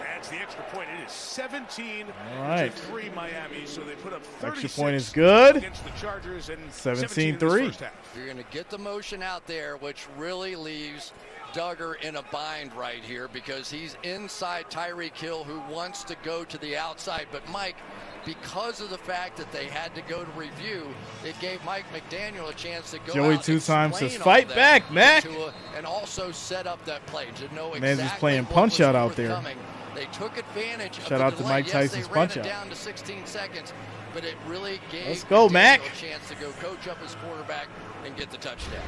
adds the extra point. It is 17 to 3 Miami. So they put up 36 extra point is good against the Chargers and 17-3. You're going to get the motion out there, which really leaves Duggar in a bind right here because he's inside Tyreek Hill, who wants to go to the outside. But Mike, because of the fact that they had to go to review, it gave Mike McDaniel a chance to go Joey out 2 times says, explain fight all back, that Mac. and also set up that play to know exactly Man's just playing what punch was out out there. forthcoming. They took advantage Shout of the out to delay. Mike Yes, Tyson's they ran punch it out. down to 16 seconds, but it really gave Let's go, McDaniel Mac. a chance to go coach up his quarterback and get the touchdown.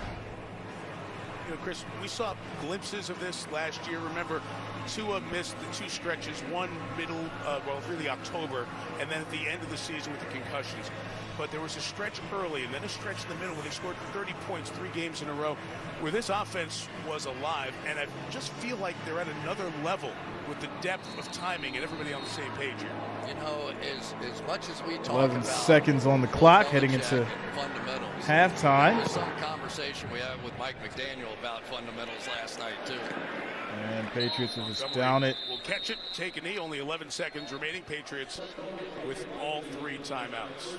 You know, Chris, we saw glimpses of this last year. Remember, Tua missed the 2 stretches, one middle, really October, and then at the end of the season with the concussions. But there was a stretch early and then a stretch in the middle where they scored 30 points 3 games in a row, where this offense was alive. And I just feel like they're at another level with the depth of timing and everybody on the same page here. You know, as much as we talk 11 about seconds on the clock, heading into fundamentals, halftime. There was some conversation we had with Mike McDaniel about fundamentals last night too. And Patriots will just down it. We'll catch it, take a knee. Only 11 seconds remaining. Patriots with all 3 timeouts.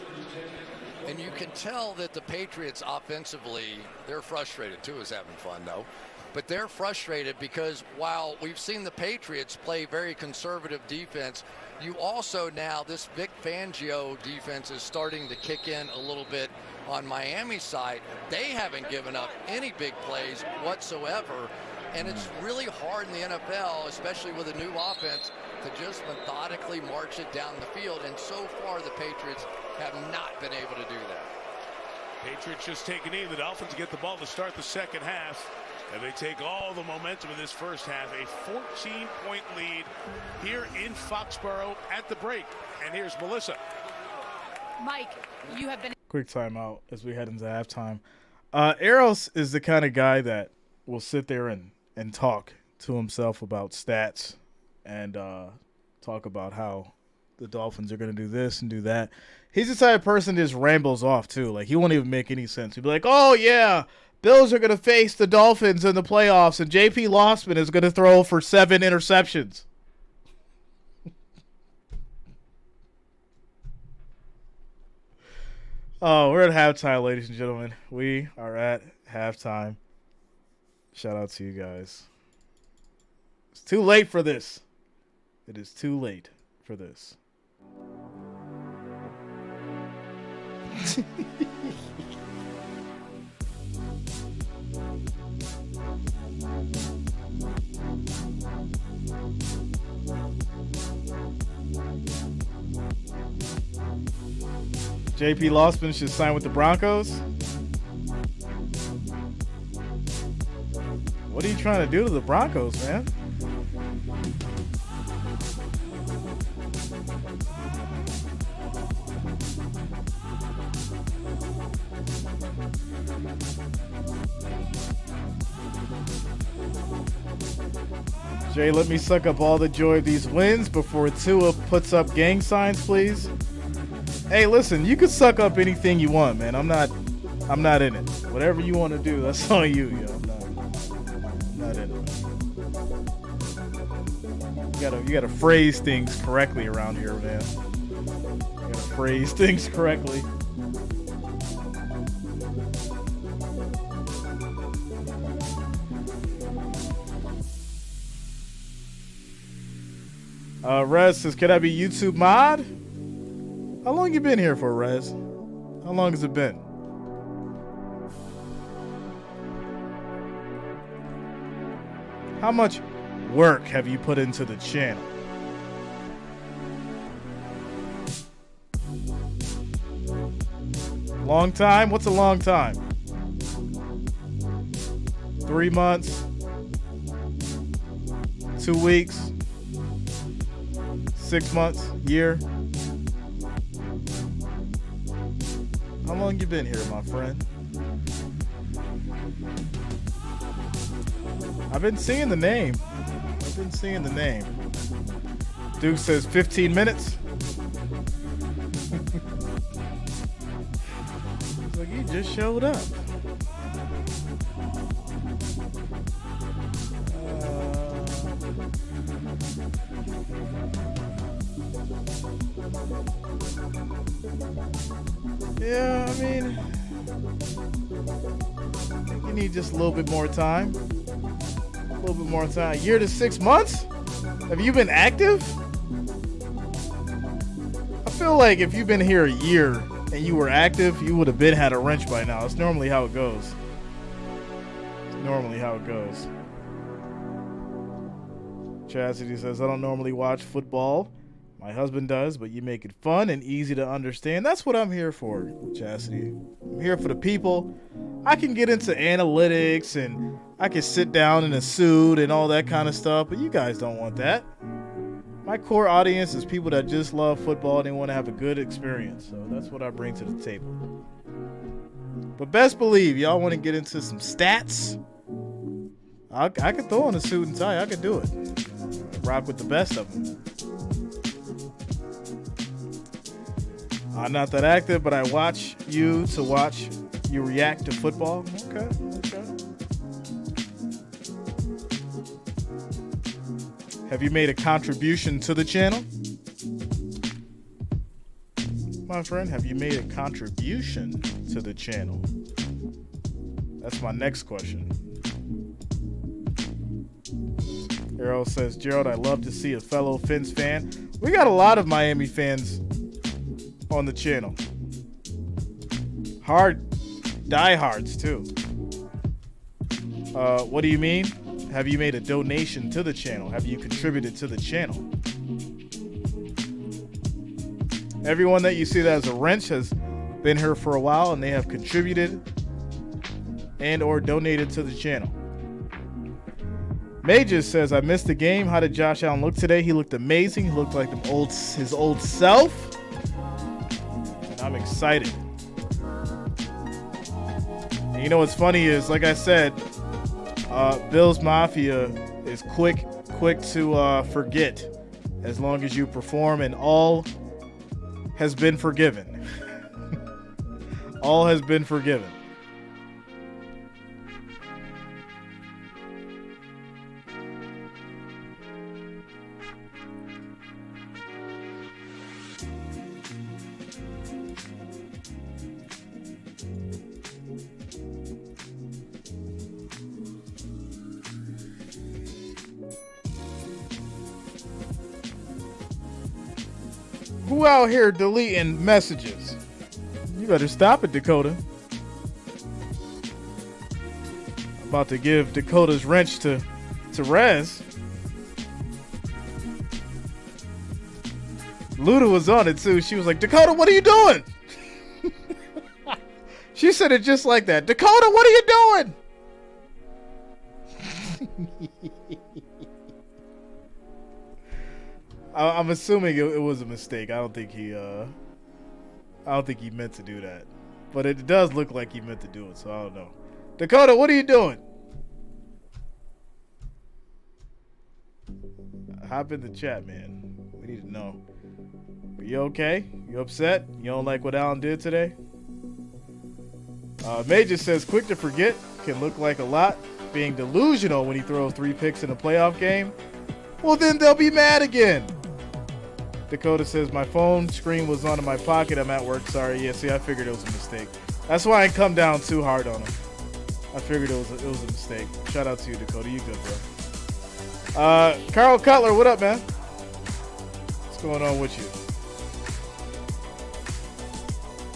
And you can tell that the Patriots offensively, they're frustrated. Tua's having fun though. But they're frustrated because while we've seen the Patriots play very conservative defense, you also now, this Vic Fangio defense is starting to kick in a little bit on Miami's side. They haven't given up any big plays whatsoever. And it's really hard in the NFL, especially with a new offense, to just methodically march it down the field. And so far, the Patriots have not been able to do that. Patriots just take a knee. The Dolphins get the ball to start the second half. And they take all the momentum of this first half. A 14-point lead here in Foxborough at the break. And here's Melissa. Mike, you have been... Quick timeout as we head into halftime. Eros is the kind of guy that will sit there and talk to himself about stats and talk about how the Dolphins are going to do this and do that. He's the type of person that just rambles off, too. Like, he won't even make any sense. He'll be like, oh, yeah, Bills are going to face the Dolphins in the playoffs, and J.P. Lossman is going to throw for 7 interceptions. Oh, we're at halftime, ladies and gentlemen. We are at halftime. Shout out to you guys. It's too late for this. It is too late for this. J.P. Lossman should sign with the Broncos. What are you trying to do to the Broncos, man? Jay, let me suck up all the joy of these wins before Tua puts up gang signs, please. Hey, listen, you can suck up anything you want, man. I'm not in it. Whatever you want to do, that's on you, yo. I'm not in it. You gotta phrase things correctly around here, man. You gotta phrase things correctly. Rez says, can I be YouTube mod? How long you been here for, Rez? How long has it been? How much work have you put into the channel? Long time? What's a long time? 3 months? 2 weeks? 6 months? Year? How long you been here, my friend? I've been seeing the name. Duke says 15 minutes. It's like you just showed up. Yeah, I mean, I think you need just a little bit more time. A little bit more time. A year to 6 months? Have you been active? I feel like if you've been here a year and you were active, you would have been had a wrench by now. It's normally how it goes. Chastity says, I don't normally watch football. My husband does, but you make it fun and easy to understand. That's what I'm here for, Chastity. I'm here for the people. I can get into analytics and I can sit down in a suit and all that kind of stuff, but you guys don't want that. My core audience is people that just love football and they want to have a good experience. So that's what I bring to the table. But best believe, y'all want to get into some stats? I could throw on a suit and tie. I could do it. Rock with the best of them. I'm not that active, but I watch you to watch you react to football. Okay. Have you made a contribution to the channel? My friend, have you made a contribution to the channel? That's my next question. Errol says, Gerald, I love to see a fellow Fins fan. We got a lot of Miami fans on the channel. Hard diehards too. What do you mean? Have you made a donation to the channel? Have you contributed to the channel? Everyone that you see that has a wrench has been here for a while and they have contributed and or donated to the channel. Mages says, I missed the game. How did Josh Allen look today? He looked amazing. He looked like his old self. I'm excited. And you know what's funny is, like I said, Bills Mafia is quick to forget as long as you perform, and all has been forgiven. All has been forgiven. Who out here deleting messages? You better stop it, Dakota. I'm about to give Dakota's wrench to Rez. Luda was on it too. She was like, Dakota, what are you doing? She said it just like that. Dakota, what are you doing? I'm assuming it was a mistake. I don't think he meant to do that. But it does look like he meant to do it, so I don't know. Dakota, what are you doing? Hop in the chat, man. We need to know. Are you okay? You upset? You don't like what Allen did today? Major says, quick to forget, can look like a lot. Being delusional when he throws 3 picks in a playoff game. Well, then they'll be mad again. Dakota says, my phone screen was on in my pocket. I'm at work. Sorry. Yeah, see, I figured it was a mistake. That's why I didn't come down too hard on him. I figured it was a mistake. Shout out to you, Dakota. You good, bro. Carl Cutler, what up, man? What's going on with you?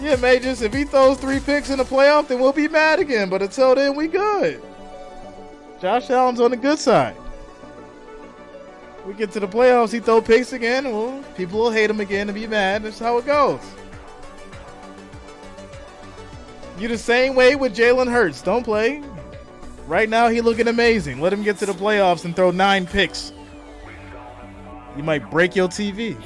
Yeah, Majors, if he throws 3 picks in the playoff, then we'll be mad again. But until then, we good. Josh Allen's on the good side. We get to the playoffs, he throw picks again, well, people will hate him again and be mad. That's how it goes. You the same way with Jalen Hurts. Don't play. Right now, he looking amazing. Let him get to the playoffs and throw 9 picks. You might break your TV.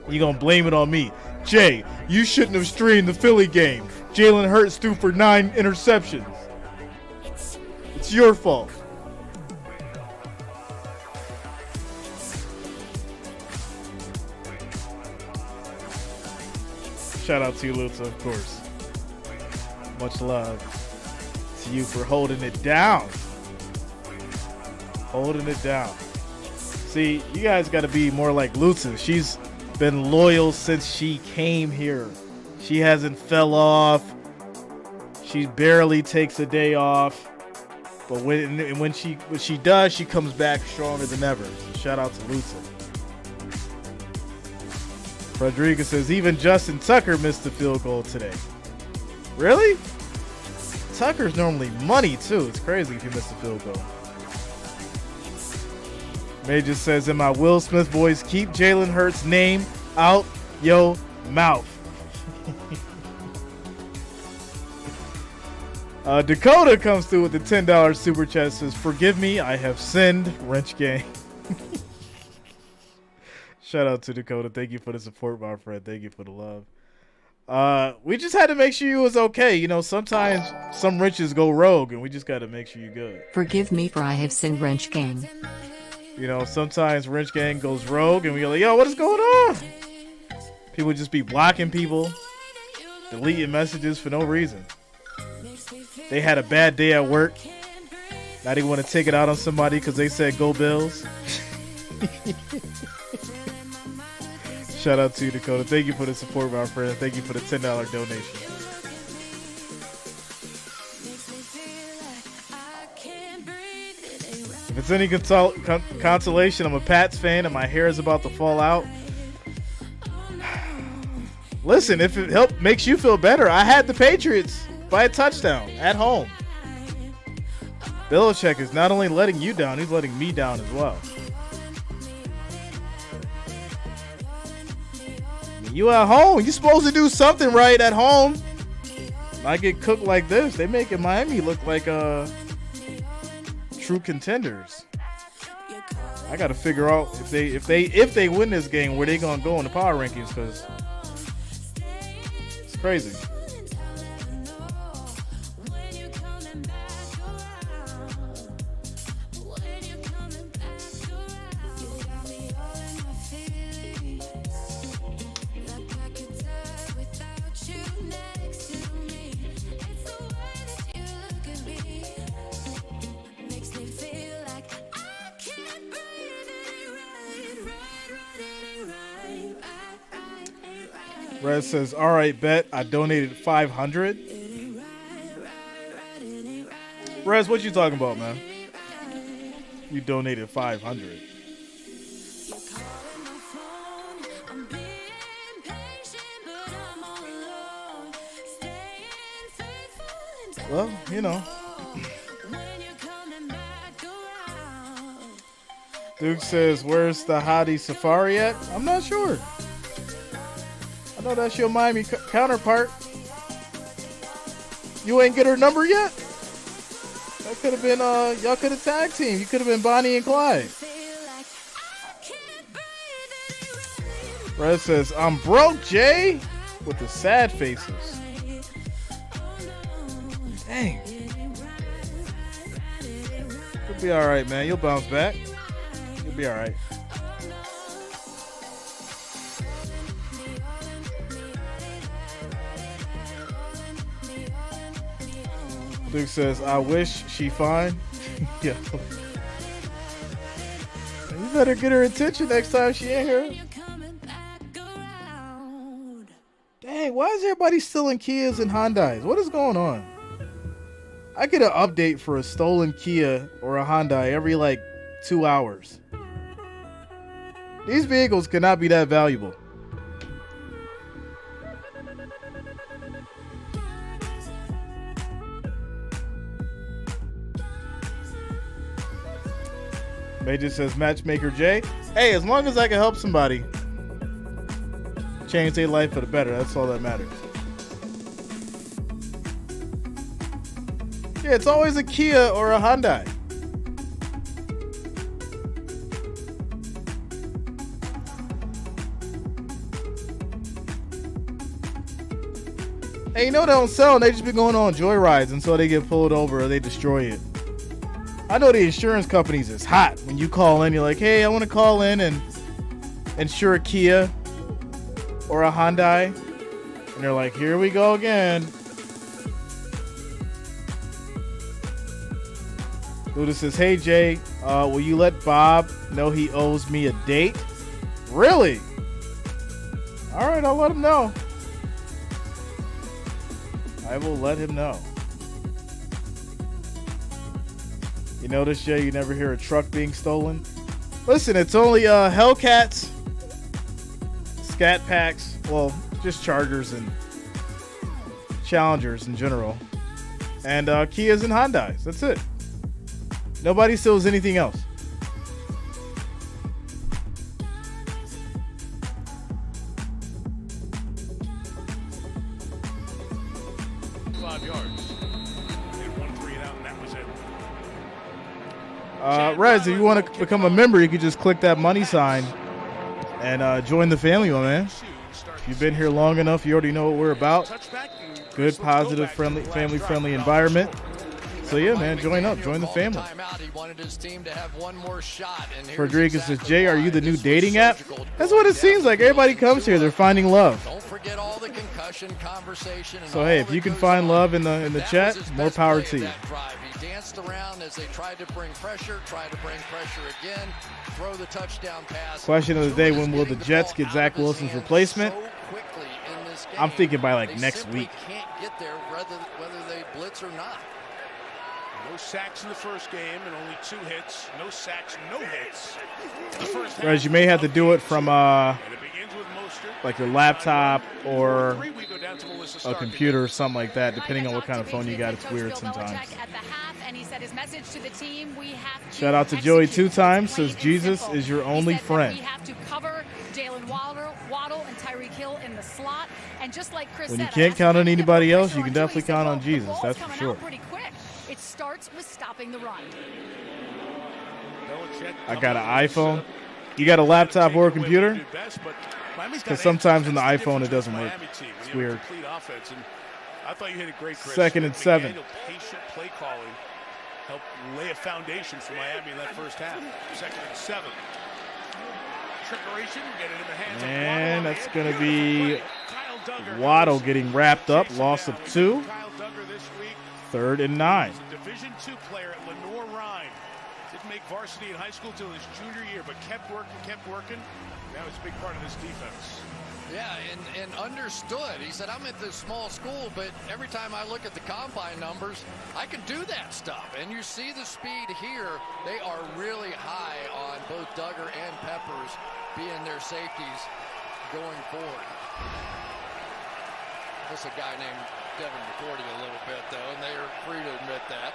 You gonna blame it on me. Jay, you shouldn't have streamed the Philly game. Jalen Hurts threw for 9 interceptions. It's your fault. Shout out to you, Lutza, of course. Much love to you for holding it down. Holding it down. See, you guys got to be more like Lutza. She's been loyal since she came here. She hasn't fell off. She barely takes a day off. But when she does, she comes back stronger than ever. So shout out to Lutza. Rodriguez says, even Justin Tucker missed the field goal today. Really? Tucker's normally money, too. It's crazy if you miss the field goal. Major says, in my Will Smith voice, keep Jalen Hurts' name out yo mouth. Dakota comes through with the $10 super chat, says, forgive me, I have sinned, Wrench Gang. Shout out to Dakota. Thank you for the support, my friend. Thank you for the love. We just had to make sure you was okay. You know, sometimes some wrenches go rogue, and we just got to make sure you're good. Forgive me for I have sinned, Wrench Gang. You know, sometimes Wrench Gang goes rogue, and we're like, yo, what is going on? People just be blocking people, deleting messages for no reason. They had a bad day at work. Now they want to take it out on somebody because they said go Bills. Shout out to you, Dakota. Thank you for the support, my friend. Thank you for the $10 donation. If it's any consolation, I'm a Pats fan and my hair is about to fall out. Listen, if it makes you feel better, I had the Patriots by a touchdown at home. Belichick is not only letting you down, he's letting me down as well. You at home. You supposed to do something right at home. I get cooked like this. They making Miami look like true contenders. I got to figure out if they win this game, where they gonna go in the power rankings, because it's crazy. Red says, all right, bet. I donated $500. Rez, what you talking about, man? You donated $500. Well, you know. Duke says, where's the hottie Safari at? I'm not sure. I know that's your Miami counterpart. You ain't get her number yet? That could have been, y'all could have tag team. You could have been Bonnie and Clyde. Red says, I'm broke, Jay. With the sad faces. Dang. You'll be all right, man. You'll bounce back. Be all right. Luke says, I wish she fine. Yeah. You better get her attention next time she ain't here. Dang, why is everybody stealing Kias and Hyundais? What is going on? I get an update for a stolen Kia or a Hyundai every like 2 hours. These vehicles cannot be that valuable. Major says, Matchmaker J. Hey, as long as I can help somebody change their life for the better, that's all that matters. Yeah, it's always a Kia or a Hyundai. Hey, you know they don't sell and they just be going on joyrides until they get pulled over or they destroy it. I know the insurance companies is hot. When you call in, you're like, hey, I want to call in and insure a Kia or a Hyundai. And they're like, here we go again. Luda says, hey, Jay, will you let Bob know he owes me a date? Really? All right, I'll let him know. I will let him know. You notice, Jay, you never hear a truck being stolen? Listen, it's only Hellcats, Scat Packs, well, just Chargers and Challengers in general, and Kias and Hyundais. That's it. Nobody steals anything else. Rez, if you want to become a member, you can just click that money sign and join the family, my man. If you've been here long enough, you already know what we're about. Good, positive, friendly, family-friendly environment. So, yeah, man, join up. Join the family. Frederica says, Jay, are you the new dating app? That's what it seems like. Everybody comes here. They're finding love. So, hey, if you can find love in the chat, more power to you. Danced around as they tried to bring pressure again, throw the touchdown pass. Question of the day, when will the Jets get Zach Wilson's replacement? I'm thinking by like next week. Can't get there whether they blitz or not. No sacks in the first game and only 2 hits. No sacks, no hits. Whereas you may have to do it from like your laptop or a computer or something like that, depending on what kind of phone you got. It's weird sometimes. Shout out to Joey 2 times, says Jesus is your only friend. When you can't count on anybody else, you can definitely count on Jesus. That's for sure. It starts with stopping the run. I got an iPhone. You got a laptop or a computer? Because sometimes on the iPhone it doesn't work. It's weird. I thought you hit it great, Chris. 2nd and 7. Patient play calling helped lay a foundation for Miami in that first half. 2nd and 7. Trickeration, get it in the hands of Waddle. And that's going to be Waddle getting wrapped up. Loss of 2. 3rd and 9. Division II player at Lenoir Rhyme. Didn't make varsity in high school until his junior year, but kept working. Now it's a big part of this defense. Yeah, and understood. He said, I'm at this small school, but every time I look at the combine numbers, I can do that stuff. And you see the speed here. They are really high on both Duggar and Peppers being their safeties going forward. There's a guy named Devin McCourty a little bit, though, and they are free to admit that.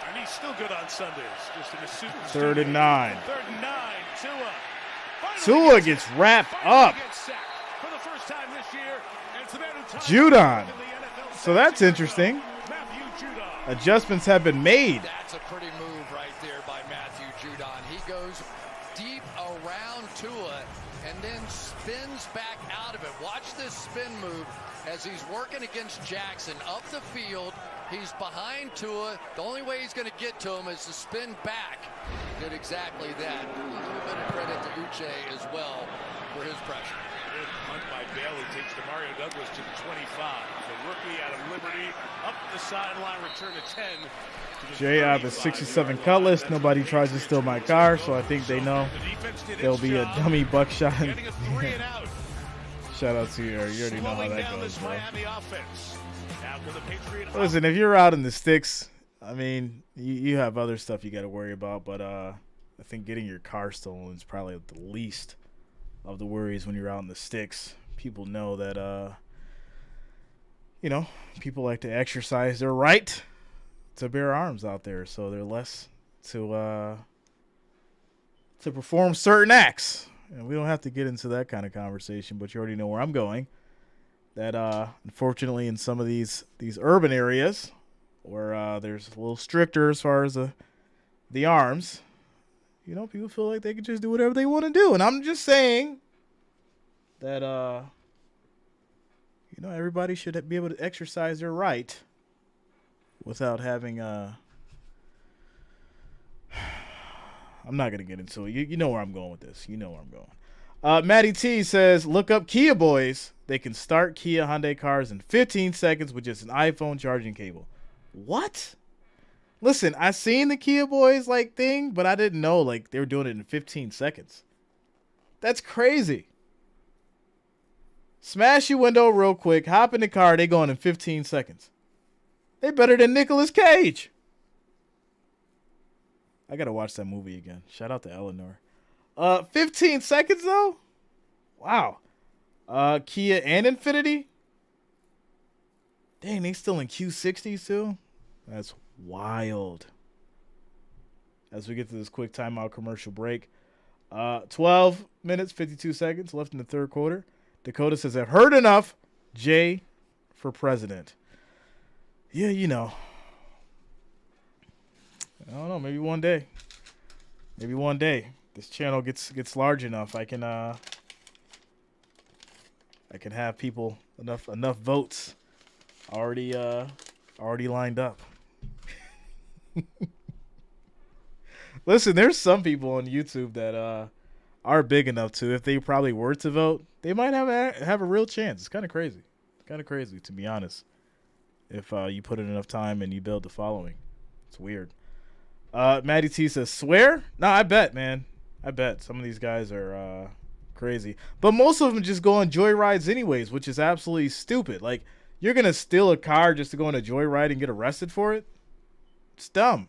And he's still good on Sundays, just in a suit. 3rd and 9. 3rd and 9, Tua. Tua gets wrapped up. Judon. So that's interesting. Adjustments have been made. That's a pretty move right there by Matthew Judon. He goes deep around Tua and then spins spins back out of it. Watch this spin move as he's working against Jackson up the field. He's behind Tua. The only way he's going to get to him is to spin back. Did exactly that. A little bit of credit to Uche as well for his pressure. Good punt by Bailey takes Demario Douglas to the 25. The rookie out of Liberty up the sideline, return to 10. Jay, I have a 67 Cutlass. Nobody tries to steal my car, so I think they know there'll be a dummy buckshot. Shout out to you. You already know how that goes, bro. Listen, if you're out in the sticks, I mean, you have other stuff you got to worry about, but I think getting your car stolen is probably the least of the worries when you're out in the sticks. People know that, people like to exercise their right to bear arms out there, so they're less to perform certain acts. And we don't have to get into that kind of conversation, but you already know where I'm going. That unfortunately in some of these urban areas where there's a little stricter as far as the arms, people feel like they can just do whatever they want to do. And I'm just saying that everybody should be able to exercise their right without having I'm not going to get into it. You know where I'm going with this. You know where I'm going. Matty T says, look up Kia Boys. They can start Kia Hyundai cars in 15 seconds with just an iPhone charging cable. What? Listen, I seen the Kia Boys thing, but I didn't know they were doing it in 15 seconds. That's crazy. Smash your window real quick, hop in the car, they going in 15 seconds. They better than Nicolas Cage. I gotta watch that movie again. Shout out to Eleanor. 15 seconds though? Wow. Kia and Infiniti? Dang, they still in Q60s too? That's wild. As we get to this quick timeout commercial break. 12 minutes, 52 seconds left in the third quarter. Dakota says, I've heard enough. Jay for president. Yeah, I don't know, maybe one day. Maybe one day this channel gets large enough, I can have people enough votes already lined up. Listen, there's some people on YouTube that are big enough to, if they probably were to vote, they might have a real chance. It's kind of crazy. To be honest. If you put in enough time and you build the following. It's weird. Matty T says, swear? No, I bet, man. I bet. Some of these guys are crazy. But most of them just go on joyrides anyways, which is absolutely stupid. You're going to steal a car just to go on a joyride and get arrested for it? It's dumb.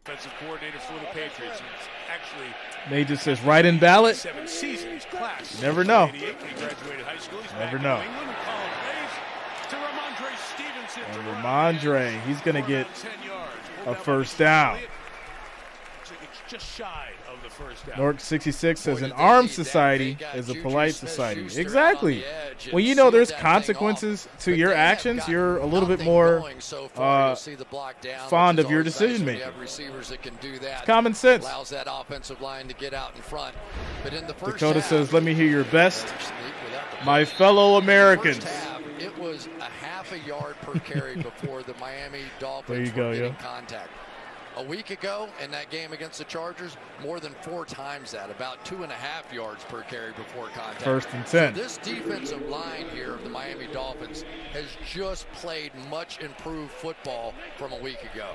Offensive coordinator for the Patriots. Actually, May just says write-in ballot. 7 seasons class. You never know. He graduated high school. He's Never back know. in England. To Ramondre Stevenson. And Ramondre, he's going to get a first down. It's just shy of the first down. Nork 66 says an armed society is a polite society. Exactly. When you know there's consequences to your actions, you're a little bit more fond of your decision making. It's common sense. Allows that offensive line to get out in front. But in the first Dakota half, says, let me hear your best. My fellow Americans. It was a half a yard per carry before the Miami Dolphins go, were getting contact. A week ago in that game against the Chargers, more than 4 times that, about 2.5 yards per carry before contact. First and 10. So this defensive line here of the Miami Dolphins has just played much improved football from a week ago.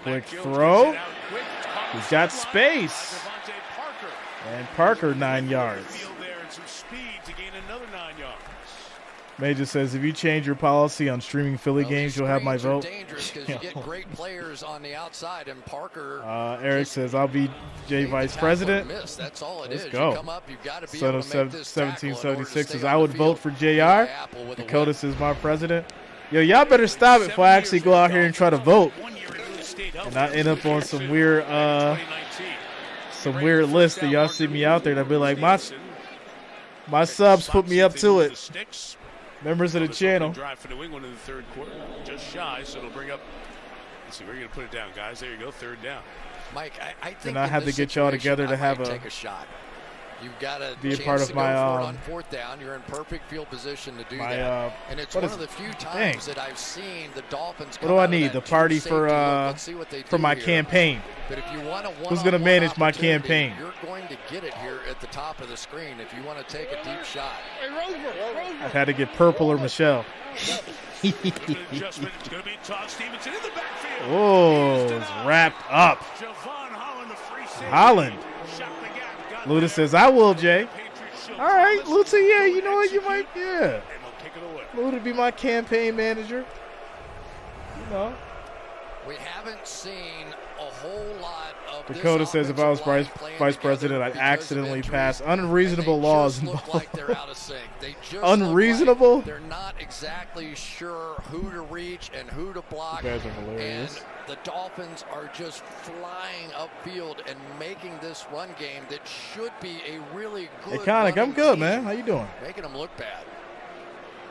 Quick throw. He's got space. And Parker 9 yards. May just says, if you change your policy on streaming Philly games, you'll have my vote. Dangerous because you get great players on the outside, and Parker. Eric says, I'll be Jay Vice President. That's all it Let's is. go. You come up, you've got to be Son able of to make this 1776 says, tackle I would vote for JR. Dakota says, my president. Yo, y'all better stop it before I actually go out here and try to vote. And I end up on some weird list that y'all see me out there that be like, my subs put me up to it. Members of the channel. Drive for New England in the third quarter, just shy, so it'll bring up Let's see, where are you going to put it down, guys? There you go, third down. Mike, I think and I have to get y'all together to have take a shot. You've got a be a chance part of to my go for it on fourth down. You're in perfect field position to do that. And it's one of the few times that I've seen the Dolphins come what do I need? The party for my campaign. But if you want a who's going to manage my campaign? You're going to get it here at the top of the screen if you want to take a deep shot. I've had to get Purple or Michelle. Oh, it's wrapped up. Holland. Luda says, I will, Jay. All right, Luda, yeah, you know what? You might, yeah. Luda be my campaign manager. You know. We haven't seen a whole lot of Dakota says, if I was vice president, I'd accidentally pass unreasonable laws. Like they're out of sync. They just unreasonable? Like they're not exactly sure who to reach and who to block. You guys are hilarious. And the Dolphins are just flying upfield and making this run game that should be a really good Iconic, I'm good, man. How you doing? Making them look bad.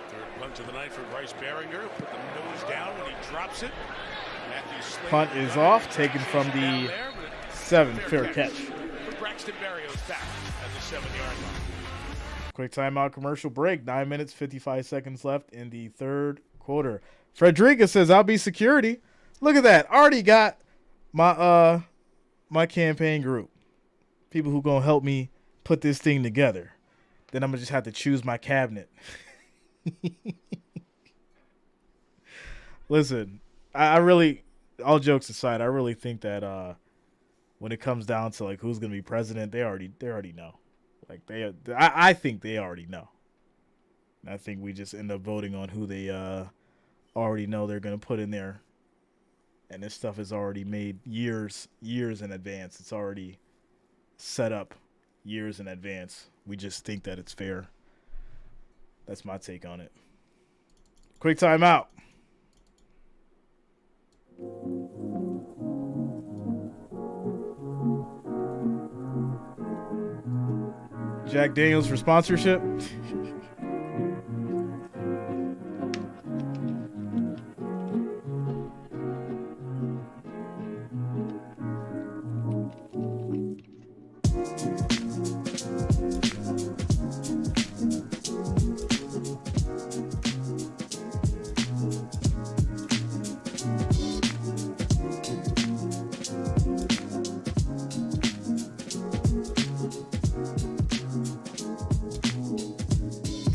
Third punt of the night for Bryce Behringer. Put the nose down when he drops it. Punt is off, taken from the 7. Fair catch. Braxton Berrios back at the 7-yard line. Quick timeout commercial break. 9 minutes, 55 seconds left in the third quarter. Frederica says, I'll be security. Look at that. Already got my my campaign group. People who going to help me put this thing together. Then I'm going to just have to choose my cabinet. Listen, I really, all jokes aside, I really think that when it comes down to like who's going to be president, they already know. Like I think they already know. And I think we just end up voting on who they already know they're going to put in there. And this stuff is already made years in advance. It's already set up years in advance. We just think that it's fair. That's my take on it. Quick timeout. Jack Daniels for sponsorship.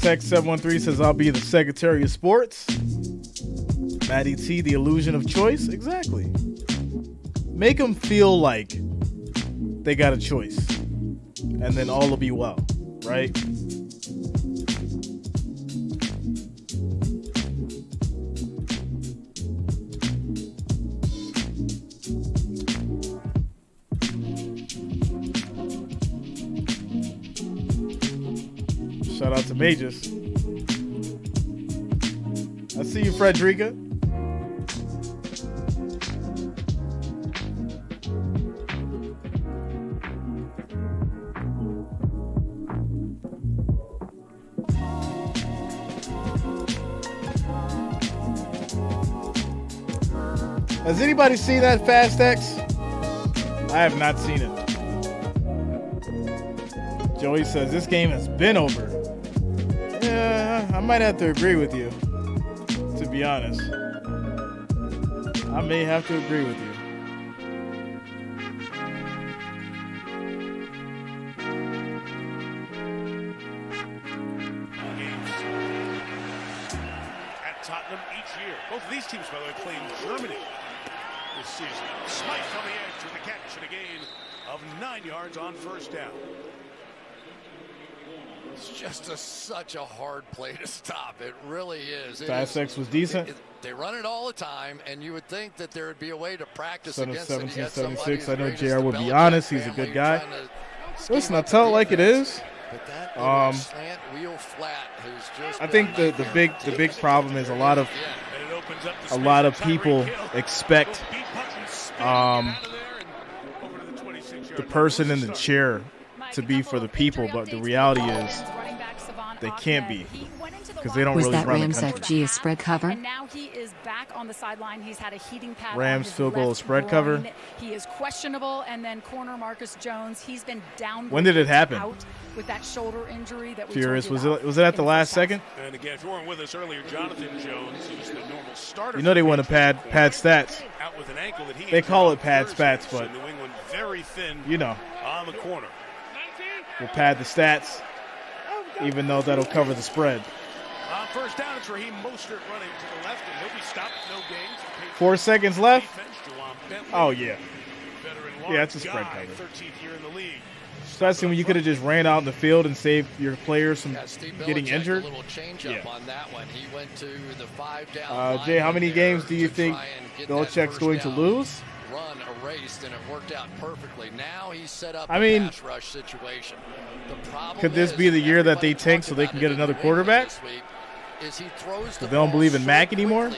Text 713 says, I'll be the Secretary of Sports. Matty T, the illusion of choice. Exactly. Make them feel like they got a choice. And then all will be well, right? Shout out to Majors. I see you, Frederica. Has anybody seen that Fast X? I have not seen it. Joey says this game has been over. Yeah, I might have to agree with you, to be honest. I may have to agree with you. At Tottenham each year. Both of these teams, by the way, playing Germany this season. Smythe on the edge with a catch and a gain of 9 yards on first down. It's just such a hard play to stop. It really is. Fast X was decent. They run it all the time, and you would think that there would be a way to practice Son of against it. 1776. I know JR would be honest. He's a good guy. Listen, I tell it like it is. But that slant wheel flat has just I think the big problem is a lot of people expect the person in the chair to be for the people, but the reality is they can't be because they don't really run the country. Was that Rams FG a spread cover? And now he is back on the sideline. He's had a heating pad. Rams on his field goal left spread groin. cover. He is questionable. And then corner Marcus Jones, he's been down. When did it happen? Out with that shoulder injury that we Furious. told you Was it at the last second? And again, if you weren't with us earlier, Jonathan Jones, who's the normal starter. You know they want to pad stats. Out with an ankle that they call it pad spats, but New England very thin. You know, on the corner. We'll pad the stats, even though that'll cover the spread. On first down, it's Raheem Mostert running to the left, and he'll be stopped. No gains. 4 seconds left. Oh yeah. Yeah, that's a spread cover. 13th year in the league. Especially when you could have just ran out in the field and saved your players from getting injured. A little change up on that one. He went to the 5 down line. Jay, how many games do you think Belichick's going to lose? Run erased, and it worked out perfectly. Now he's set up I mean, a pass rush situation. The problem could this be the year that they tank so they can get another quarterback? Is he throws the they don't believe in Mack anymore?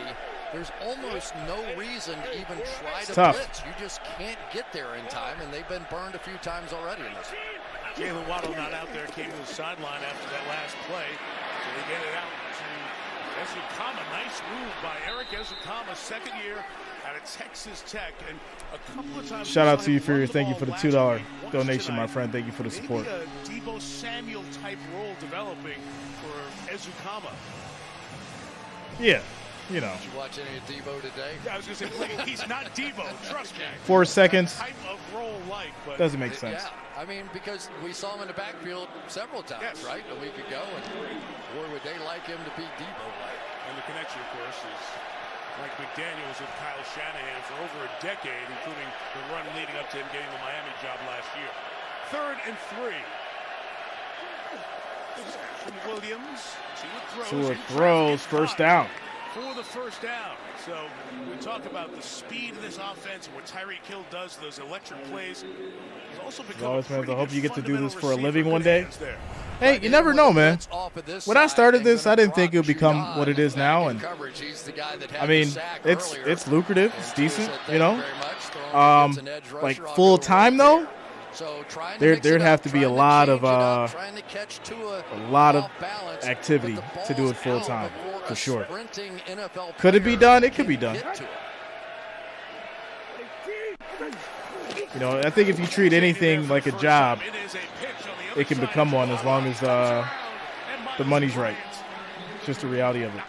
There's almost no reason to even try to tough. blitz. You just can't get there in time, and they've been burned a few times already in this. Jalen Waddle not out there, came to the sideline after that last play. So they get it out to Ezukama. Nice move by Eric Ezukama, second year out of Texas Tech. And a couple of times shout out to you, Furious. Thank you for the $2 donation, my friend. Thank you for the support. Maybe a Deebo Samuel type role developing for Ezukama. Yeah. You know. Did you watch any of Deebo today? Yeah, I was going to say, he's not Deebo, trust me. 4 seconds. Type of role like, but doesn't make sense. Yeah, I mean, because we saw him in the backfield several times, right, a week ago, and boy, would they like him to be Deebo-like. And the connection, of course, is like McDaniels with Kyle Shanahan for over a decade, including the run leading up to him getting the Miami job last year. 3rd and 3. Williams. Tua throws, first down. For the first down. So we talk about the speed of this offense and what Tyreek Hill does, those electric plays. He's also become I hope you get to do this for a living one day. There. Hey, you never know, man. When I started this, I didn't think it would become what it is now, and I mean, it's lucrative, it's decent, you know. Like full time though. There'd have to be a lot of activity to do it full time, for sure. Could it be done? It could be done. You know, I think if you treat anything like a job, it can become one as long as the money's right. It's just the reality of it.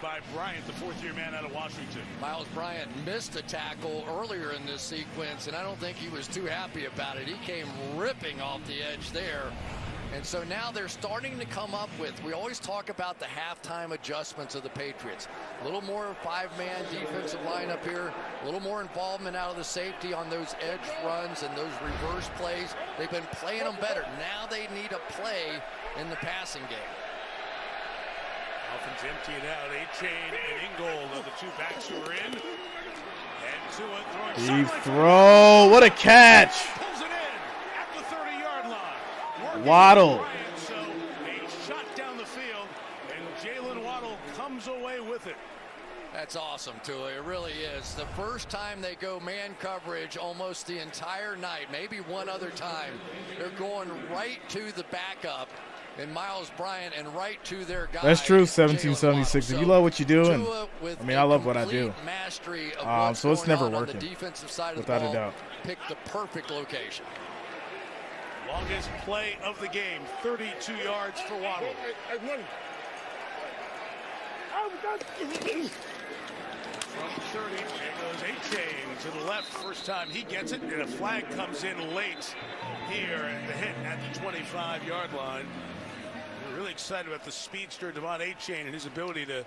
By Bryant, the fourth-year man out of Washington. Miles Bryant missed a tackle earlier in this sequence, and I don't think he was too happy about it. He came ripping off the edge there. And so now they're starting to come up with, we always talk about the halftime adjustments of the Patriots. A little more 5-man defensive line up here, a little more involvement out of the safety on those edge runs and those reverse plays. They've been playing them better. Now they need a play in the passing game. Dolphins empty it out. A-Chain and Ingold are the two backs who are in. And Tua throwing. Deep throw. What a catch. Pulls it in at the 30-yard line. Waddle. So a shot down the field, and Jalen Waddle comes away with it. That's awesome, Tua. It really is. The first time they go man coverage almost the entire night, maybe one other time, they're going right to the backup. And Miles Bryant and right to their guy. That's true, 1776. If you love what you do, and I mean, I love what I do. So it's never working, without a doubt. Pick the perfect location. Longest play of the game, 32 yards for Waddle. From 30, there goes A-Chain to the left. First time he gets it, and a flag comes in late here, and the hit at the 25-yard line. We're really excited about the speedster Devon A-Chain and his ability to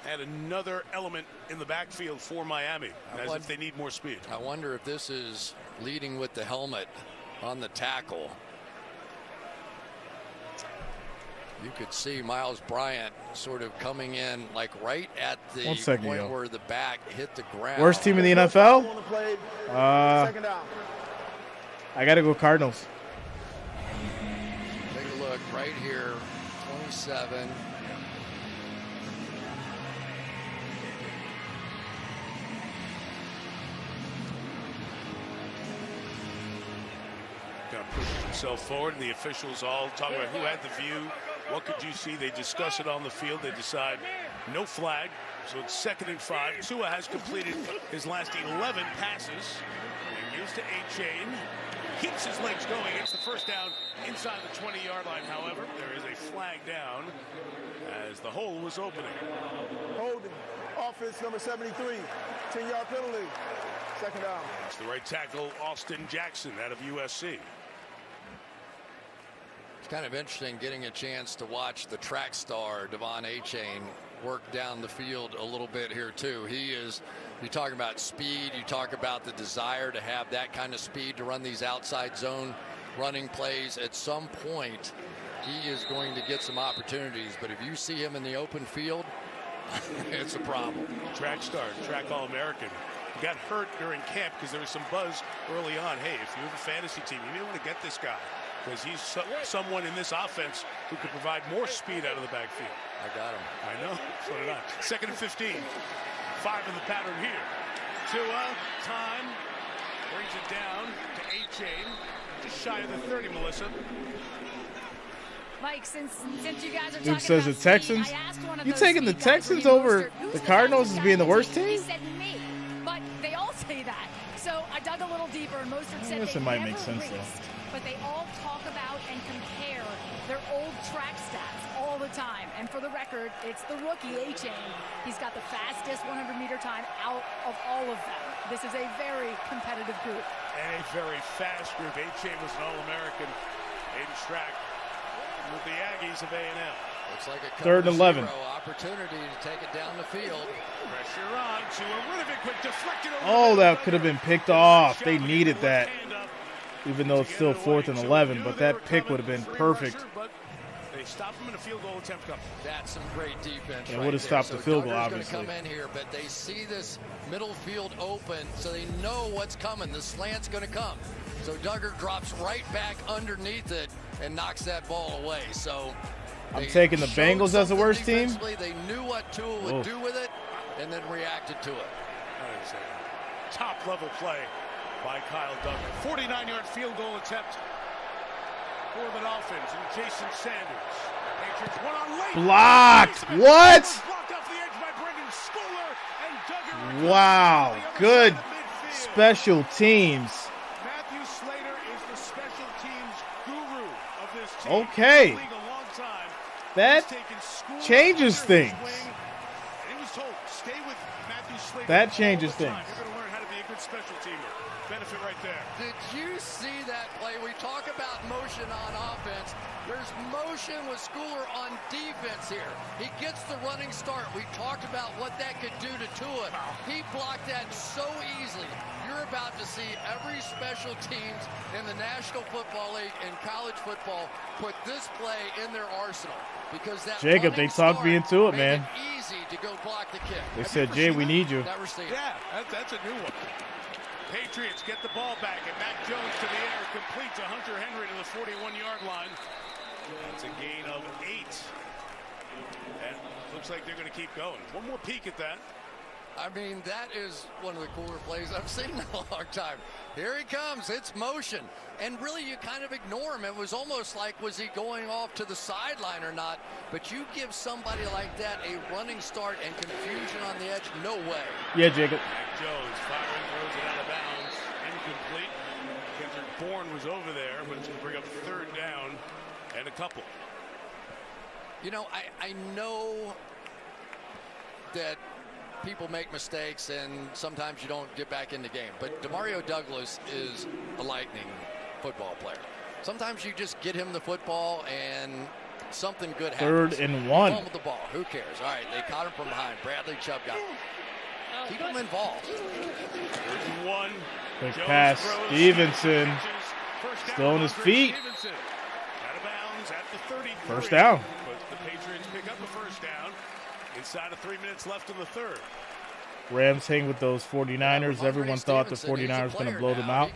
add another element in the backfield for Miami, as if they need more speed. I wonder if this is leading with the helmet on the tackle. You could see Miles Bryant sort of coming in like right at the point where the back hit the ground. Worst team in the NFL? I got to go Cardinals. Take a look right here, 27. Got to push himself forward, and the officials all talking about who had the view What could you see? They discuss it on the field. They decide no flag. So it's 2nd and 5. Tua has completed his last 11 passes. And gives to A-Chain. Keeps his legs going. It's the first down inside the 20-yard line. However, there is a flag down as the hole was opening. Holding. Offense number 73. 10-yard penalty. 2nd down. It's the right tackle, Austin Jackson, out of USC. It's kind of interesting getting a chance to watch the track star, Devon A-Chain, work down the field a little bit here, too. You talk about speed, you talk about the desire to have that kind of speed to run these outside zone running plays. At some point, he is going to get some opportunities, but if you see him in the open field, it's a problem. Track star, track All-American. He got hurt during camp because there was some buzz early on. Hey, if you have a fantasy team, you may want to get this guy because he's someone in this offense who could provide more speed out of the backfield. I got him. I know. So did I. 2nd and 15. 5 in the pattern here. Tua, time, brings it down to A-Chain. Just shy of the 30, Melissa. Mike, since you guys are Duke talking says about the Texans. speed, I asked one of You those taking the speed guys, Texans Raheem over Mostert, who's the the Cardinals fastest as being guy the on worst team? He team? said me, but they all say that. So I dug a little deeper, and Mostert said guess they it might never make sense, though. raced, but they all talk about and compare their old track stats all the time. And for the record, it's the rookie A-Chain. He's got the fastest 100-meter time out of all of them. This is a very competitive group. And a very fast group. A-Chain was an All-American in track with the Aggies of A&M. Looks like a 3rd and 11. Opportunity to take it down the field. Pressure on to a riveting, quick deflected over. Oh, that could have been picked off. They needed that, even though it's still 4th and 11. But that pick would have been perfect. They stopped him in a field goal attempt. That's some great defense. It right would have there. stopped the field goal, Duggar's obviously. Going to come in here, but they see this middle field open, so they know what's coming. The slant's going to come. So Duggar drops right back underneath it and knocks that ball away. So I'm taking the Bengals as the worst team. They knew what Tua would do with it and then reacted to it. That is a top-level play by Kyle Duggar. 49-yard field goal attempt for the Dolphins and Jason Sanders. Patriots one on late. Blocked. What? Blocked off the edge by Brendan Schooler, and Duggar. Wow. Good special teams. Matthew Slater is the special teams guru of this team. Okay. He's been in the league a long time. That He's taken Schooler changes under his things. wing, and he was told, stay with Matthew Slater. That changes all the time. things. You're going to learn how to be a good special teamer. Benefit right there. Did you see that play? We talk about motion on offense. There's motion with Schooler on defense here. He gets the running start. We talked about what that could do to Tua. He blocked that so easily. You're about to see every special teams in the National Football League and college football put this play in their arsenal. Because that Jacob, they talked me into it, man. Easy to go block the kick. They said, Jay, we need you. Never seen it. Yeah, that's a new one. Patriots get the ball back, and Mac Jones to the air, complete to Hunter Henry to the 41-yard line. That's a gain of 8. And looks like they're going to keep going. One more peek at that. I mean, that is one of the cooler plays I've seen in a long time. Here he comes. It's motion. And really, you kind of ignore him. It was almost like, was he going off to the sideline or not? But you give somebody like that a running start and confusion on the edge, no way. Yeah, Jacob. Mac Jones firing, throws it out of bounds. Incomplete. Kendrick Bourne was over there, but it's going to bring up 3rd down and a couple. You know, I know that people make mistakes and sometimes you don't get back in the game. But Demario Douglas is a lightning football player. Sometimes you just get him the football and something good happens. 3rd and 1. Fumble the ball. Who cares? All right, they caught him from behind. Bradley Chubb got him. Keep him involved. 3rd and 1. Quick Jones pass. throws, Stevenson. First down, Still on his feet. Stevenson. Out of bounds at the 33. First down. But the Patriots pick up the first down. Inside of 3 minutes left in the 3rd. Rams hang with those 49ers. Everyone thought the 49ers were going to blow them out.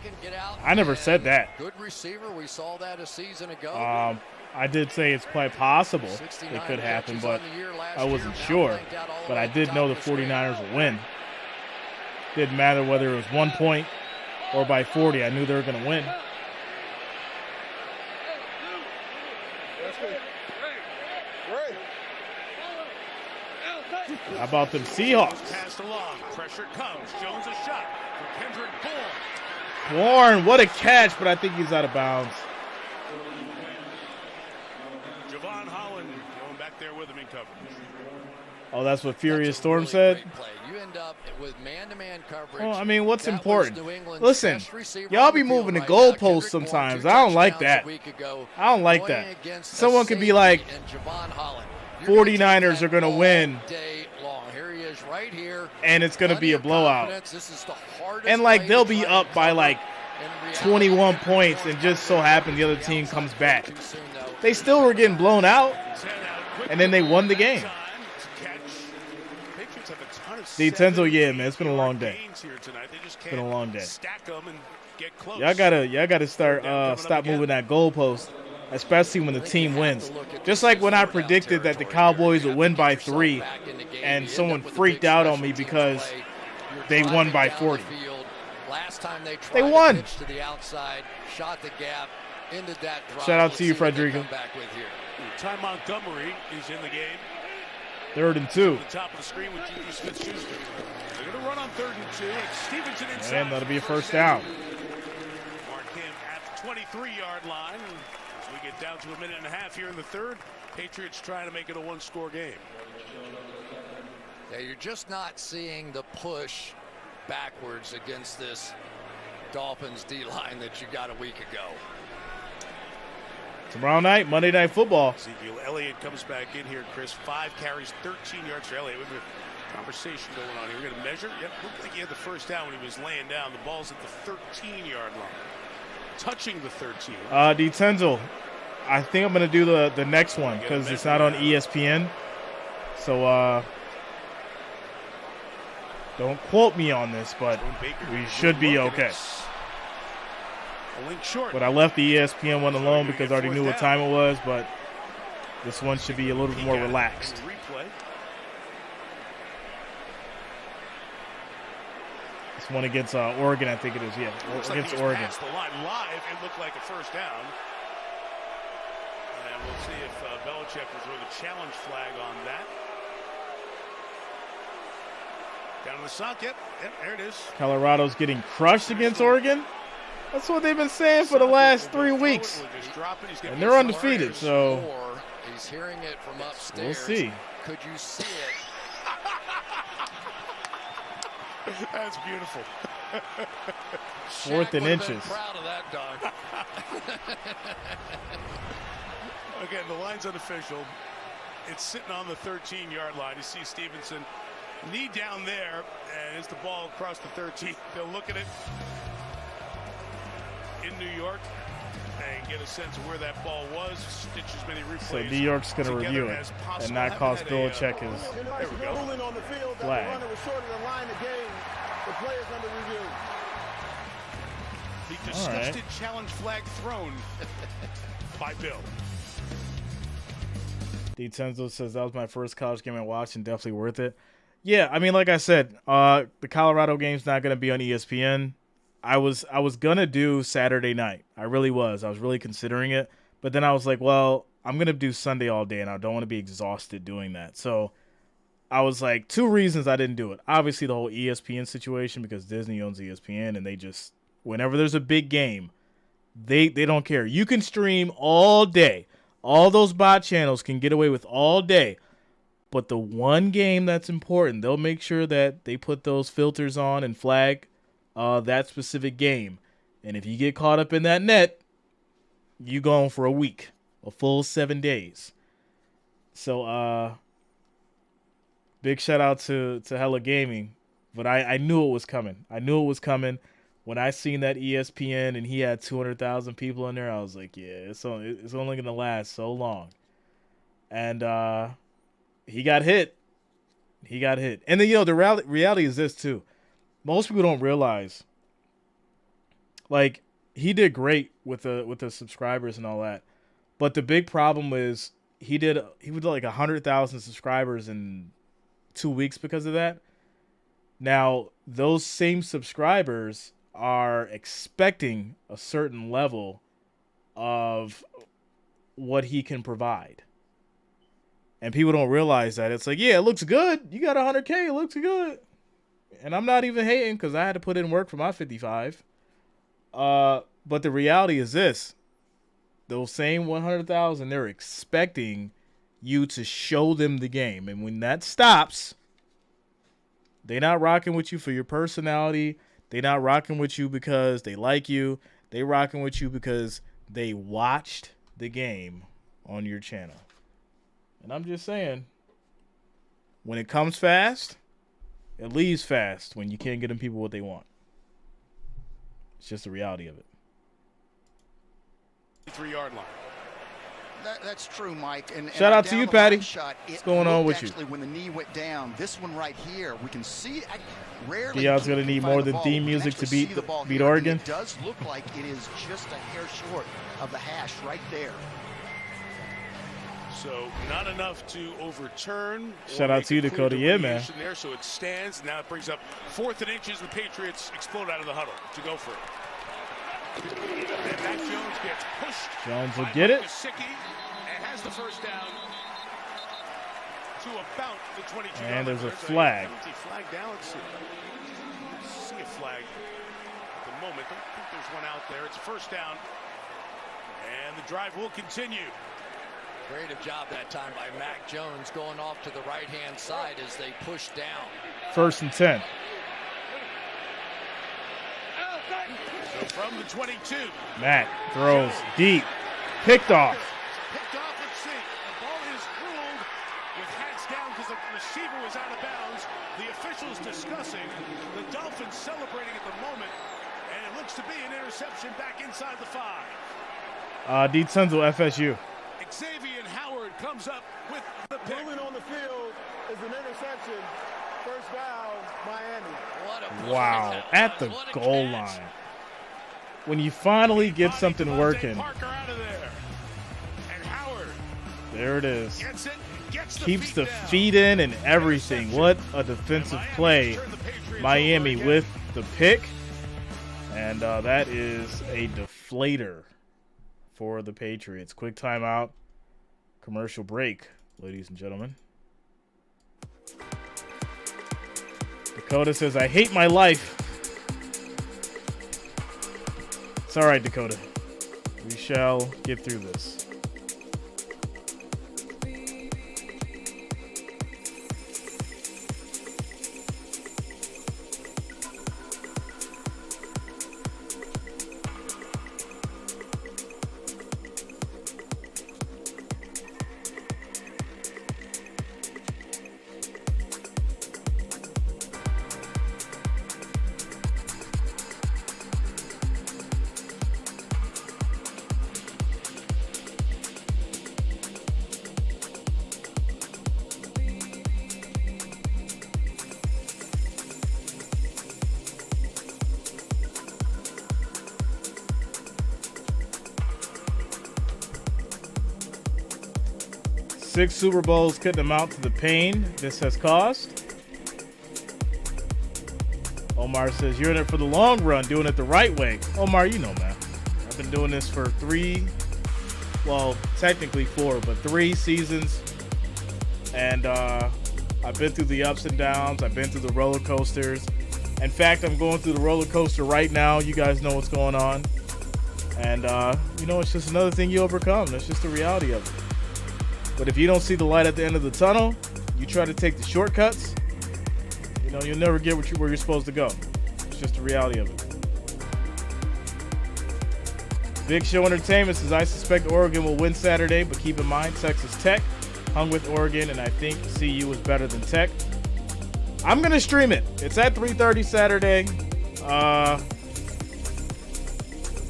I never said that. Good receiver. We saw that a season ago. I did say it's quite possible it could happen, but I wasn't sure. But I did know the 49ers would win. Didn't matter whether it was 1 point or by 40. I knew they were going to win. How about them Seahawks? Passed along. Pressure comes. Jones a shot for Kendrick Bourne. Bourne, what a catch, but I think he's out of bounds. Javon Holland going back there with him in coverage. Oh, that's what Furious Storm said? You end up with man-to-man coverage. Well, I mean, what's important? Listen, y'all be moving the goalposts sometimes. I don't like that. I don't like that. Someone could be like, 49ers are going to win, and it's going to be a blowout. And, like, they'll be up by, like, 21 points, and just so happen the other team comes back. They still were getting blown out, and then they won the game. Denzel, yeah, man, it's been a long day. It's been a long day. Y'all gotta stop moving that goalpost, especially when the team wins. Just like when I predicted that the Cowboys would win by 3, and someone freaked out on me because they won by 40. They won. Shout out to you, Frederico. Ty Montgomery is in the game. 3rd and 2. The top of the screen with Juju Smith-Schuster. They're going to run on 3rd and 2. It's Stevenson inside. And that'll be a first down. Mark him at the 23-yard line. As we get down to a minute and a half here in the 3rd, Patriots trying to make it a one-score game. Yeah, you're just not seeing the push backwards against this Dolphins D-line that you got a week ago. Tomorrow night, Monday Night Football. Ezekiel Elliott comes back in here, Chris. 5 carries, 13 yards for Elliott. We have a conversation going on here. We're going to measure. Yep, looked like he had the first down when he was laying down. The ball's at the 13-yard line. Touching the 13. Denzel, I think I'm going to do the next one because it's not on ESPN. So, don't quote me on this, but we should be okay. But I left the ESPN one alone because I already knew what time it was, but this one should be a little more relaxed. This one against Oregon, I think it is, yeah. Against Oregon. Past the line live, it looked like a first down. And we'll see if Belichick will throw the challenge flag on that. Down in the sock, yep, there it is. Colorado's getting crushed against Oregon. That's what they've been saying for the last 3 weeks. And they're undefeated, so he's hearing it from upstairs. We'll see. Could you see it? That's beautiful. 4th and inches. Proud of that dog. Again, the line's unofficial. It's sitting on the 13-yard line. You see Stevenson knee down there, and it's the ball across the 13. They'll look at it in New York and get a sense of where that ball was, stitch as many replays. So New York's going to review it and not cost Belichick his flag. The disgusted challenge flag thrown by Bill. Denzel says that was my first college game I watched and definitely worth it. Yeah, I mean, like I said, the Colorado game's not going to be on ESPN. I was gonna do Saturday night. I really was. I was really considering it, but then I was like, well, I'm gonna do Sunday all day, and I don't want to be exhausted doing that. So I was like, 2 reasons I didn't do it. Obviously, the whole ESPN situation because Disney owns ESPN, and they just whenever there's a big game, they don't care. You can stream all day. All those bot channels can get away with all day. But the one game that's important, they'll make sure that they put those filters on and flag that specific game. And if you get caught up in that net, you gone for a week, a full 7 days. So big shout out to Hella Gaming. But I knew it was coming. I knew it was coming. When I seen that ESPN and he had 200,000 people in there, I was like, yeah, it's only going to last so long. And he got hit. He got hit. And then, the reality is this, too. Most people don't realize, like, he did great with the subscribers and all that. But the big problem is he did like 100,000 subscribers in 2 weeks because of that. Now, those same subscribers are expecting a certain level of what he can provide. And people don't realize that. It's like, yeah, it looks good. You got 100K. It looks good. And I'm not even hating because I had to put in work for my 55. But the reality is this. Those same 100,000, they're expecting you to show them the game. And when that stops, they're not rocking with you for your personality. They're not rocking with you because they like you. They rocking with you because they watched the game on your channel. And I'm just saying, when it comes fast, it leaves fast when you can't get them people what they want. It's just the reality of it. 3-yard line. That's true, Mike. And shout out to you, Patty. Shot, what's going on with you? When the knee went down, this one right here, we can see it. Rarely Dial's going to need more than theme music to beat Oregon. It does look like it is just a hair short of the hash right there. So not enough to overturn. Shout out to you, Dakota. Yeah, man. There, so it stands. Now it brings up 4th and inches. The Patriots explode out of the huddle to go for it. And Mac Jones gets pushed. Jones will get it. And has the first down to about the 22. And there's a flag. Flag down. Let's see a flag at the moment. Don't think there's one out there. It's a first down. And the drive will continue. Creative job that time by Mac Jones going off to the right-hand side as they push down. 1st and 10. So from the 22. Mac throws deep. Picked off. Picked off, let's see. The ball is ruled with hands down because the receiver was out of bounds. The officials discussing. The Dolphins celebrating at the moment. And it looks to be an interception back inside the 5. D. Tunzel, FSU. Xavier Howard comes up with the pick. Rolling on the field is an interception. First down, Miami. Wow, at the goal line. When you finally get something working. Parker out of there. And Howard. There it is. Gets it, gets keeps the down. feet in and everything. What a defensive play. Miami with the pick. And that is a deflator for the Patriots. Quick timeout. Commercial break, ladies and gentlemen. Dakota says, I hate my life. It's all right, Dakota. We shall get through this. Six Super Bowls couldn't amount to the pain this has caused. Omar says, you're in it for the long run, doing it the right way. Omar, you know, man. I've been doing this for technically 4, but 3 seasons. And I've been through the ups and downs. I've been through the roller coasters. In fact, I'm going through the roller coaster right now. You guys know what's going on. And, it's just another thing you overcome. That's just the reality of it. But if you don't see the light at the end of the tunnel, you try to take the shortcuts, you'll never get where you're supposed to go. It's just the reality of it. Big Show Entertainment says, I suspect Oregon will win Saturday, but keep in mind, Texas Tech hung with Oregon, and I think CU is better than Tech. I'm going to stream it. It's at 3:30 Saturday. I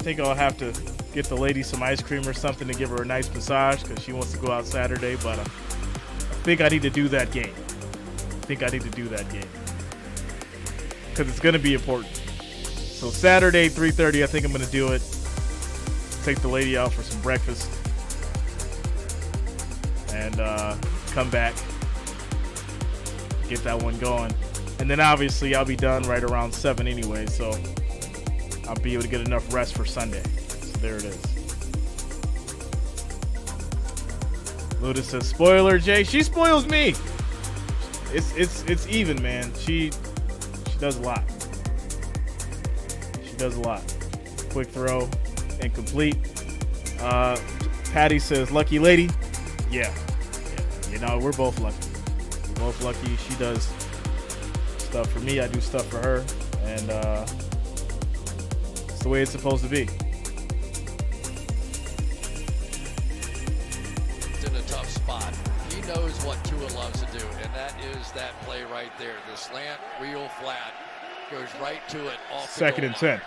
think I'll have to get the lady some ice cream or something to give her a nice massage because she wants to go out Saturday, but I think I need to do that game. Because it's going to be important. So Saturday, 3:30, I think I'm going to do it. Take the lady out for some breakfast. And come back. Get that one going. And then obviously I'll be done right around 7 anyway, so I'll be able to get enough rest for Sunday. There it is. Luda says, spoiler, Jay. She spoils me. It's even, man. She does a lot. She does a lot. Quick throw, incomplete. Patty says, lucky lady. Yeah. You know, we're both lucky. We're both lucky. She does stuff for me. I do stuff for her. And it's the way it's supposed to be. It's in a tough spot. He knows what Tua loves to do, and that is that play right there. The slant, wheel flat, goes right to it off the Second goal and 10.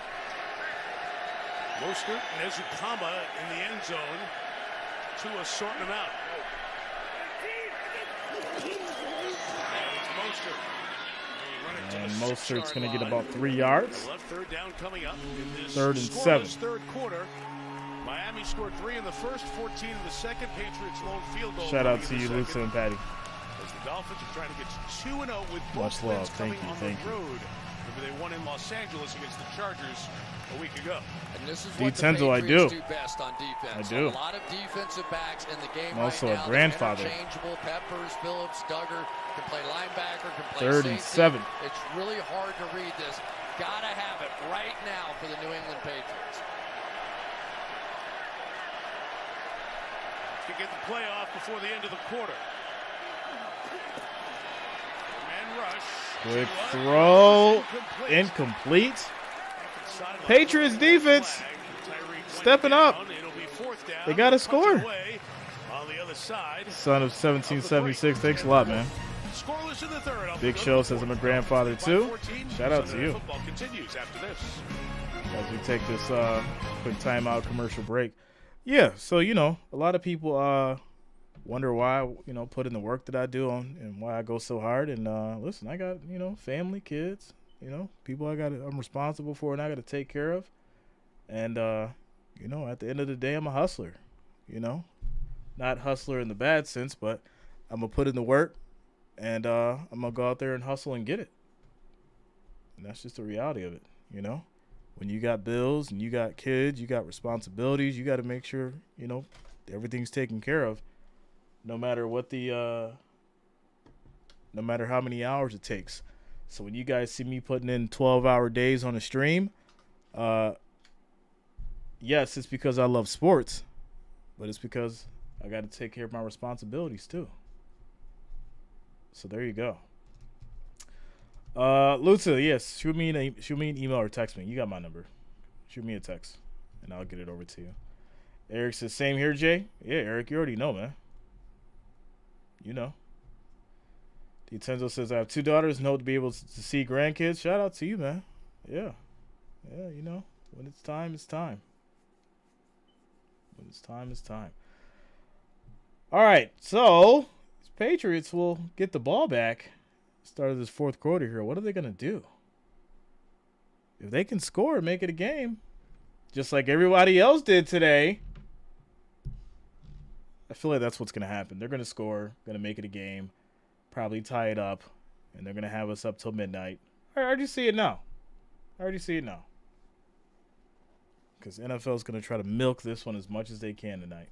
Mostert and Ezukama in the end zone. Tua sorting them out. And Mostert's going to get about 3 yards. Third down coming up in this 3rd and 7. Third quarter. Miami scored 3 in the first, 14 in the second. Patriots lone field goal. Shout out to you, Luca and Patty. As the Dolphins are trying to get to 2-0 with Much both love. wins coming on Thank the you. road. Remember they won in Los Angeles against the Chargers a week ago. And this is what the Tenzel, Patriots do best on defense. I do. A lot of defensive backs in the game I'm also right a now. grandfather. They're interchangeable. Peppers, Phillips, Duggar can play linebacker, can play 3rd and safety. 7. It's really hard to read this. Gotta have it right now for the New England Patriots. To get the playoff before the end of the quarter. Man rush. Quick throw. Incomplete. Patriots defense stepping up. They got to score. Son of 1776. Thanks a lot, man. Big Show says I'm a grandfather too. Shout out to you. As we take this quick timeout commercial break. Yeah, so, you know, a lot of people wonder why, you know, put in the work that I do on and why I go so hard. And listen, I got, you know, family, kids, you know, people I'm responsible for and I got to take care of. And, you know, at the end of the day, I'm a hustler, you know, not hustler in the bad sense, but I'm going to put in the work and I'm going to go out there and hustle and get it. And that's just the reality of it, you know. When you got bills and you got kids, you got responsibilities, you got to make sure, you know, everything's taken care of, no matter what no matter how many hours it takes. So when you guys see me putting in 12-hour days on a stream, yes, it's because I love sports, but it's because I got to take care of my responsibilities too. So there you go. Luta, yes, shoot me an email or text me. You got my number. Shoot me a text, and I'll get it over to you. Eric says, same here, Jay. Yeah, Eric, you already know, man. You know. Tenzo says, I have 2 daughters, know to be able to see grandkids. Shout out to you, man. Yeah. Yeah, you know, when it's time, it's time. When it's time, it's time. All right, so Patriots will get the ball back. Start of this fourth quarter here. What are they going to do? If they can score and make it a game, just like everybody else did today, I feel like that's what's going to happen. They're going to score, going to make it a game, probably tie it up, and they're going to have us up till midnight. I already see it now. Because NFL is going to try to milk this one as much as they can tonight.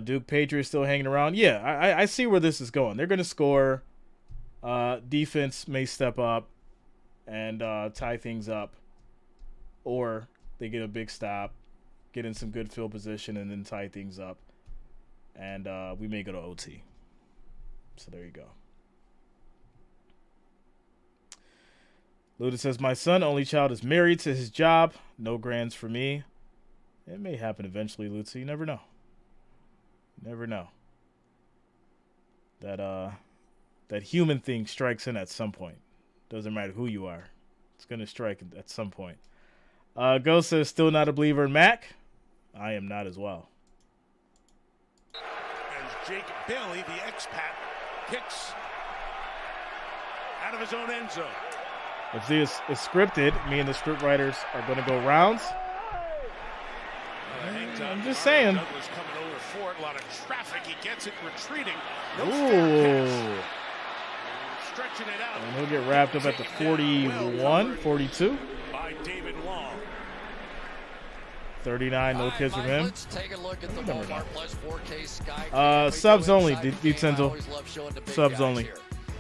Duke Patriots still hanging around. Yeah, I see where this is going. They're going to score. Defense may step up and tie things up, or they get a big stop, get in some good field position, and then tie things up, and we may go to OT. So there you go. Luda says, my son, only child, is married to his job. No grands for me. It may happen eventually, Luda. You never know. Never know. That human thing strikes in at some point. Doesn't matter who you are. It's going to strike at some point. Ghost says, still not a believer in Mac. I am not as well. As Jake Bailey, the expat, kicks out of his own end zone. If this is scripted, me and the script writers are going to go rounds. I'm just saying. Douglas coming over for it. A lot of traffic. He gets it retreating. No Ooh. Stretching it out. And he'll get wrapped up at the 41, 42. By David Long. 39, no kids from him. Let's take a look at the Walmart Plus 4K Sky. Subs only, Decenzo. Subs only. Here.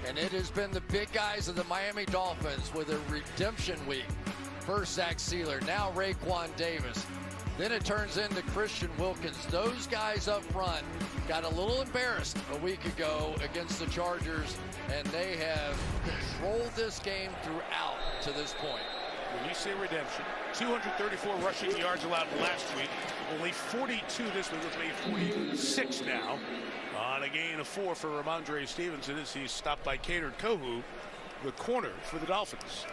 And it has been the big guys of the Miami Dolphins with a redemption week. First Zach Sealer, now Raekwon Davis. Then it turns into Christian Wilkins. Those guys up front got a little embarrassed a week ago against the Chargers, and they have controlled this game throughout to this point. When you say redemption, 234 rushing yards allowed last week, only 42 this week, which made 46 now. On a gain of 4 for Ramondre Stevenson as he's stopped by Kader Kohou, the corner for the Dolphins.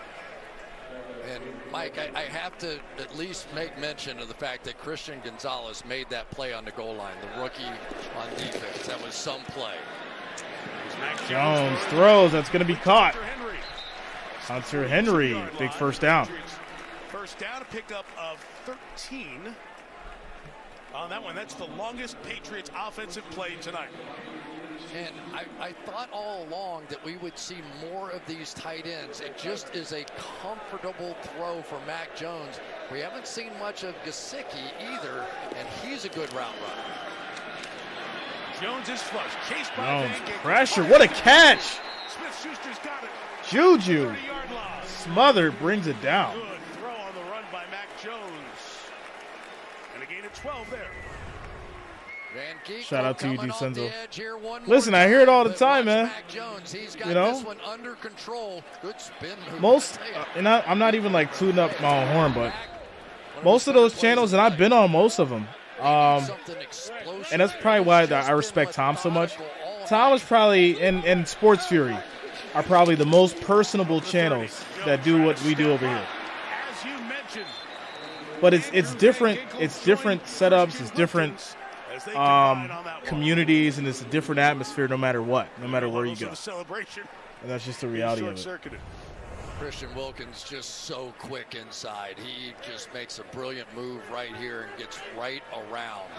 And Mike, I have to at least make mention of the fact that Christian Gonzalez made that play on the goal line, the rookie on defense. That was some play. Jones throws. That's going to be caught. Hunter Henry, big first down. First down, a pickup of 13. On that one, that's the longest Patriots offensive play tonight. And I thought all along that we would see more of these tight ends. It just is a comfortable throw for Mac Jones. We haven't seen much of Gesicki either, and he's a good route runner. Jones is flush. Chased by Jones, Van Ginkel. pressure. What a catch. Smith-Schuster's got it. Juju. Smothered, brings it down. Good throw on the run by Mac Jones. And a gain of 12 there. Shout out to you, DeCenzo. Listen, I hear it all the time, man. You know, under control. Good spin move. Most, and I'm not even like tooting up my own horn, but most of those channels, and I've been on most of them, and that's probably why I respect Tom so much. Tom is probably, and Sports Fury, are probably the most personable channels that do what we do over here. But it's different. It's different setups. It's different communities, and it's a different atmosphere no matter what, no matter where you go. And that's just the reality of it. Christian Wilkins just so quick inside. He just makes a brilliant move right here and gets right around.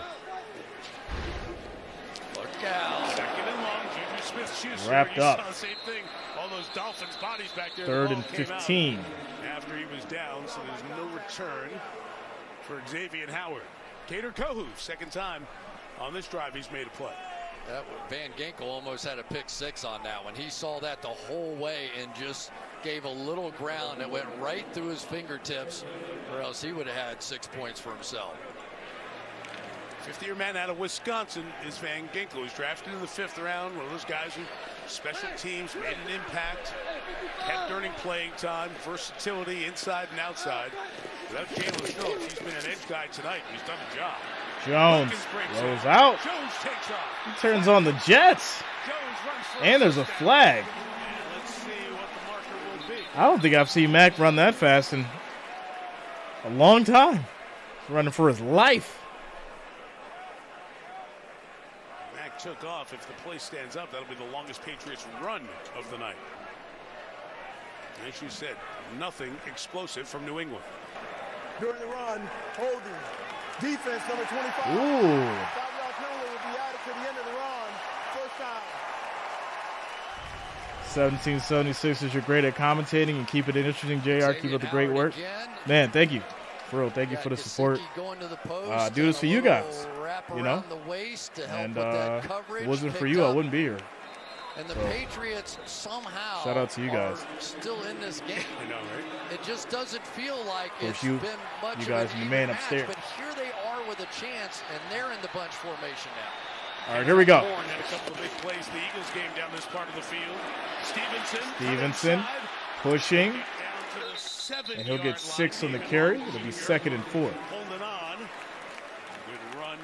Look out. Second and long. Juju Smith-Schuster. Wrapped up. Saw the same thing. All those Dolphins bodies back there. 3rd and 15. After he was down, so there's no return for Xavier Howard. Kader Kohou, second time on this drive he's made a play. Van Ginkel almost had a pick 6 on that one. He saw that the whole way and just gave a little ground that went right through his fingertips, or else he would have had 6 points for himself. 50-year man out of Wisconsin is Van Ginkel. He's drafted in the 5th round. One of those guys who special teams made an impact, kept earning playing time, versatility inside and outside. Without Jalen Phillips, he's been an edge guy tonight. He's done the job. Jones rolls out. Jones takes off. He turns on the Jets. And there's a flag. Let's see what the marker will be. I don't think I've seen Mac run that fast in a long time. He's running for his life. Mac took off. If the play stands up, that'll be the longest Patriots run of the night. As you said, nothing explosive from New England. During the run, holding. Defense number 25. Ooh. 5-yard penalty will be added to the end of the run. First down. 1776ers, you're great at commentating and keep it interesting, JR. Keep up the great work. Man, thank you. For real, thank you for the support. Do this for you guys, you know. And if it wasn't for you, I wouldn't be here. And the Patriots somehow shout out to you guys. Still in this game. I know, right? It just doesn't feel like it's been much you guys of the an man even upstairs. match, but here they are with a chance, and they're in the bunch formation now. All right, here we go. Horn had a couple of big plays. The Eagles game down this part of the field. Stevenson pushing, and he'll get 6 on the carry. It'll be 2nd and 4. Holding on. Good run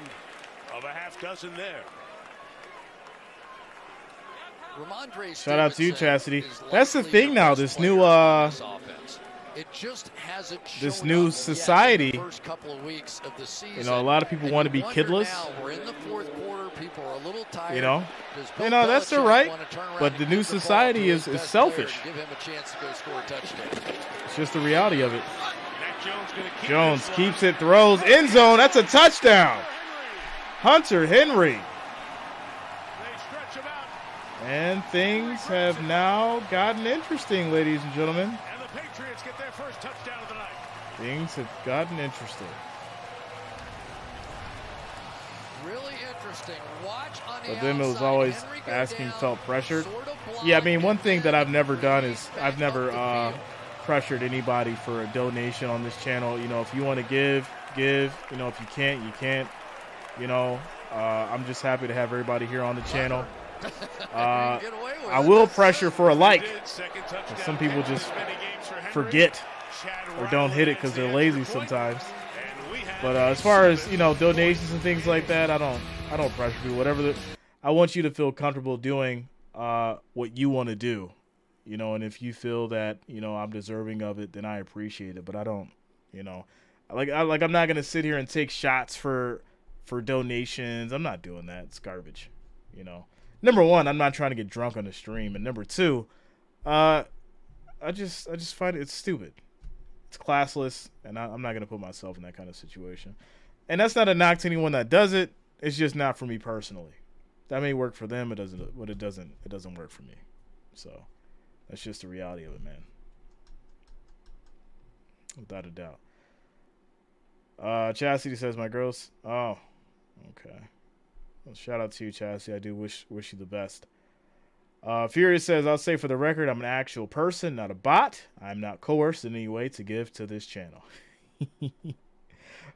of a half dozen there. Shout out to you, Chastity. That's the thing now. This new this new society. You know, a lot of people want to be kidless. You know, that's their right. But the new society is selfish. It's just the reality of it. Jones keeps it, throws, end zone. That's a touchdown. Hunter Henry. And things have now gotten interesting, ladies and gentlemen. And the Patriots get their first touchdown of the night. Things have gotten interesting. Really interesting. Watch on the But then it was outside. always Henry go asking, down, felt pressured. sort of Yeah, I blocked, mean, one and thing that then I've never done is back I've never up the field. pressured anybody for a donation on this channel. You know, if you want to give. You know, if you can't, you can't. You know, I'm just happy to have everybody here on the channel. I will pressure for a like. Some people just forget or don't hit it because they're lazy sometimes. But as far as, you know, donations and things like that, I don't pressure you. Whatever I want you to feel comfortable doing what you want to do, you know. And if you feel that, you know, I'm deserving of it, then I appreciate it. But I don't, you know, I'm not gonna sit here and take shots for donations. I'm not doing that. It's garbage, you know. Number one, I'm not trying to get drunk on the stream, and number two, I just find it's stupid. It's classless, and I'm not gonna put myself in that kind of situation. And that's not a knock to anyone that does it. It's just not for me personally. That may work for them. It doesn't. But it doesn't work for me. So that's just the reality of it, man. Without a doubt. Chastity says, my girls. Oh, okay. Well, shout out to you, Chastity. I do wish you the best. Furious says, I'll say for the record, I'm an actual person, not a bot. I'm not coerced in any way to give to this channel.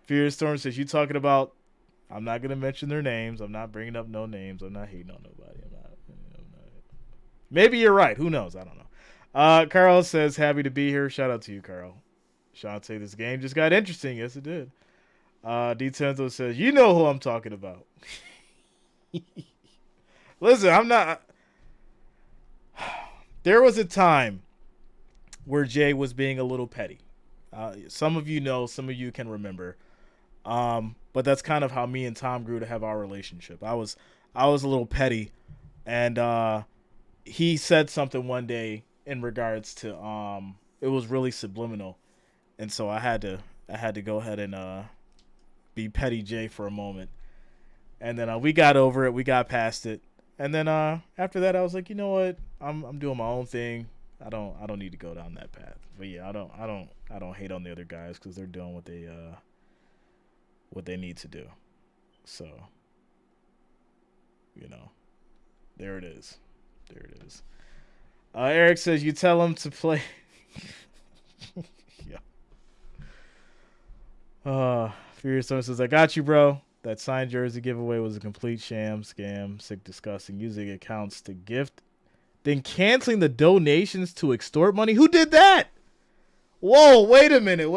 Furious Storm says, you talking about, I'm not going to mention their names. I'm not bringing up no names. I'm not hating on nobody. I'm not. Maybe you're right. Who knows? I don't know. Carl says, happy to be here. Shout out to you, Carl. Shantae, this game just got interesting. Yes, it did. D10 says, you know who I'm talking about. Listen, I'm not. There was a time where Jay was being a little petty. Some of you know, some of you can remember. But that's kind of how me and Tom grew to have our relationship. I was a little petty, and he said something one day in regards to it was really subliminal. And so I had to go ahead and be petty Jay for a moment. And then we got over it, we got past it. And then after that I was like, you know what? I'm doing my own thing. I don't need to go down that path. But yeah, I don't hate on the other guys cuz they're doing what they need to do. So, you know, there it is. There it is. Eric says you tell him to play Furious Stone says, I got you, bro. That signed jersey giveaway was a complete sham, scam, sick, disgusting. Using accounts to gift, then canceling the donations to extort money. Who did that? Whoa, wait a minute.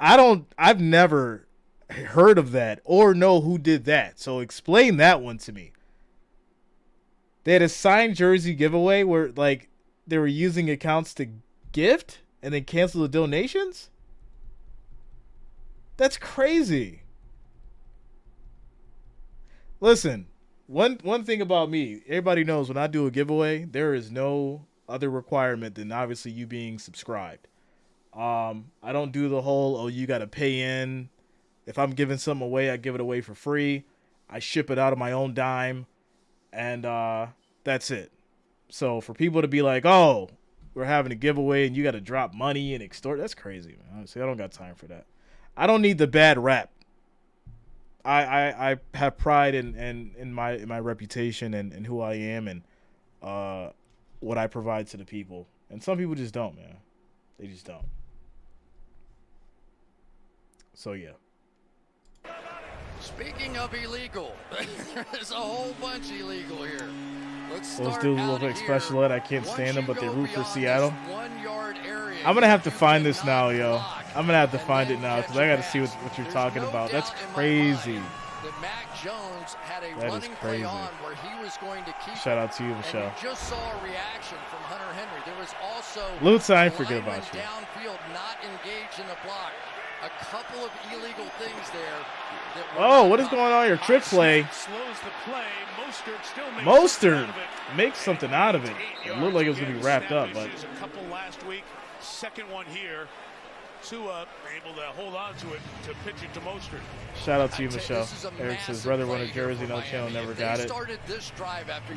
I've never heard of that or know who did that. So explain that one to me. They had a signed jersey giveaway where, like, they were using accounts to gift and then cancel the donations? That's crazy. Listen, one thing about me, everybody knows when I do a giveaway, there is no other requirement than obviously you being subscribed. I don't do the whole, oh, you got to pay in. If I'm giving something away, I give it away for free. I ship it out of my own dime, and that's it. So for people to be like, oh, we're having a giveaway and you got to drop money and extort, that's crazy, man. Honestly, I don't got time for that. I don't need the bad rap. I have pride in my reputation and who I am and what I provide to the people. And some people just don't, man. They just don't. So yeah. Speaking of illegal, there's a whole bunch illegal here. Those dudes look like special ed. I can't stand them, but they root for Seattle. I'm going to have to find this now, yo. I'm going to have to find it now because I got to see what you're talking about. That's crazy. That is crazy. Shout out to you, Michelle. Just saw a reaction from Hunter Henry. There was also Lutz, I ain't forget about you. Downfield, not engaged in the block. A couple of illegal things there. Oh, what is going on here? Trick play. Mostert makes something out of it. It looked like it was going to be wrapped up, but a couple last week. Second one here. Tua able to hold on to it to pitch it to Mostert. Shout out to you, Michelle. Eric says, rather won a jersey, no channel, never got it.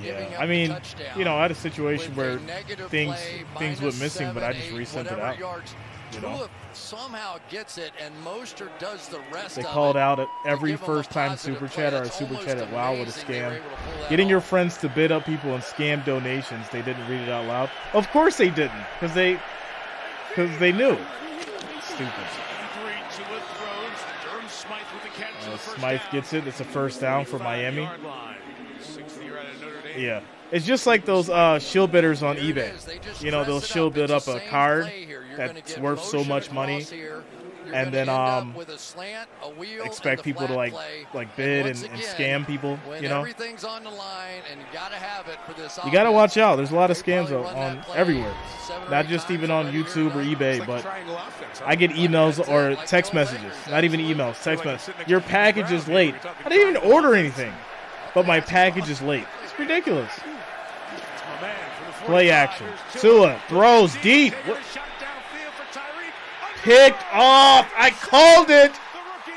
Yeah, I mean, you know, I had a situation where things went missing, but I just resent it out. You know? Tua somehow gets it, and Mostert does the rest They of called it out at every give 'em a first-time positive super play. chat or a It's super almost chat at WoW with a amazing they were scam. able to pull that Getting your off. friends to bid up people and scam donations. They didn't read it out loud. Of course they didn't, because they knew. Stupid. Smythe gets it. It's a first down for Miami. Yeah. It's just like those shield bidders on eBay. You know, they'll shield bid up a card that's worth so much money, and then expect people to like bid and scam people. You know, everything's on the line, and you got to have it for this. You got to watch out. There's a lot of scams on everywhere, not just even on YouTube or eBay, but I get emails or text messages. Not even emails, text messages. Your package is late. I didn't even order anything, but my package is late. It's ridiculous. Play action. Tua throws deep. Picked off. I called it.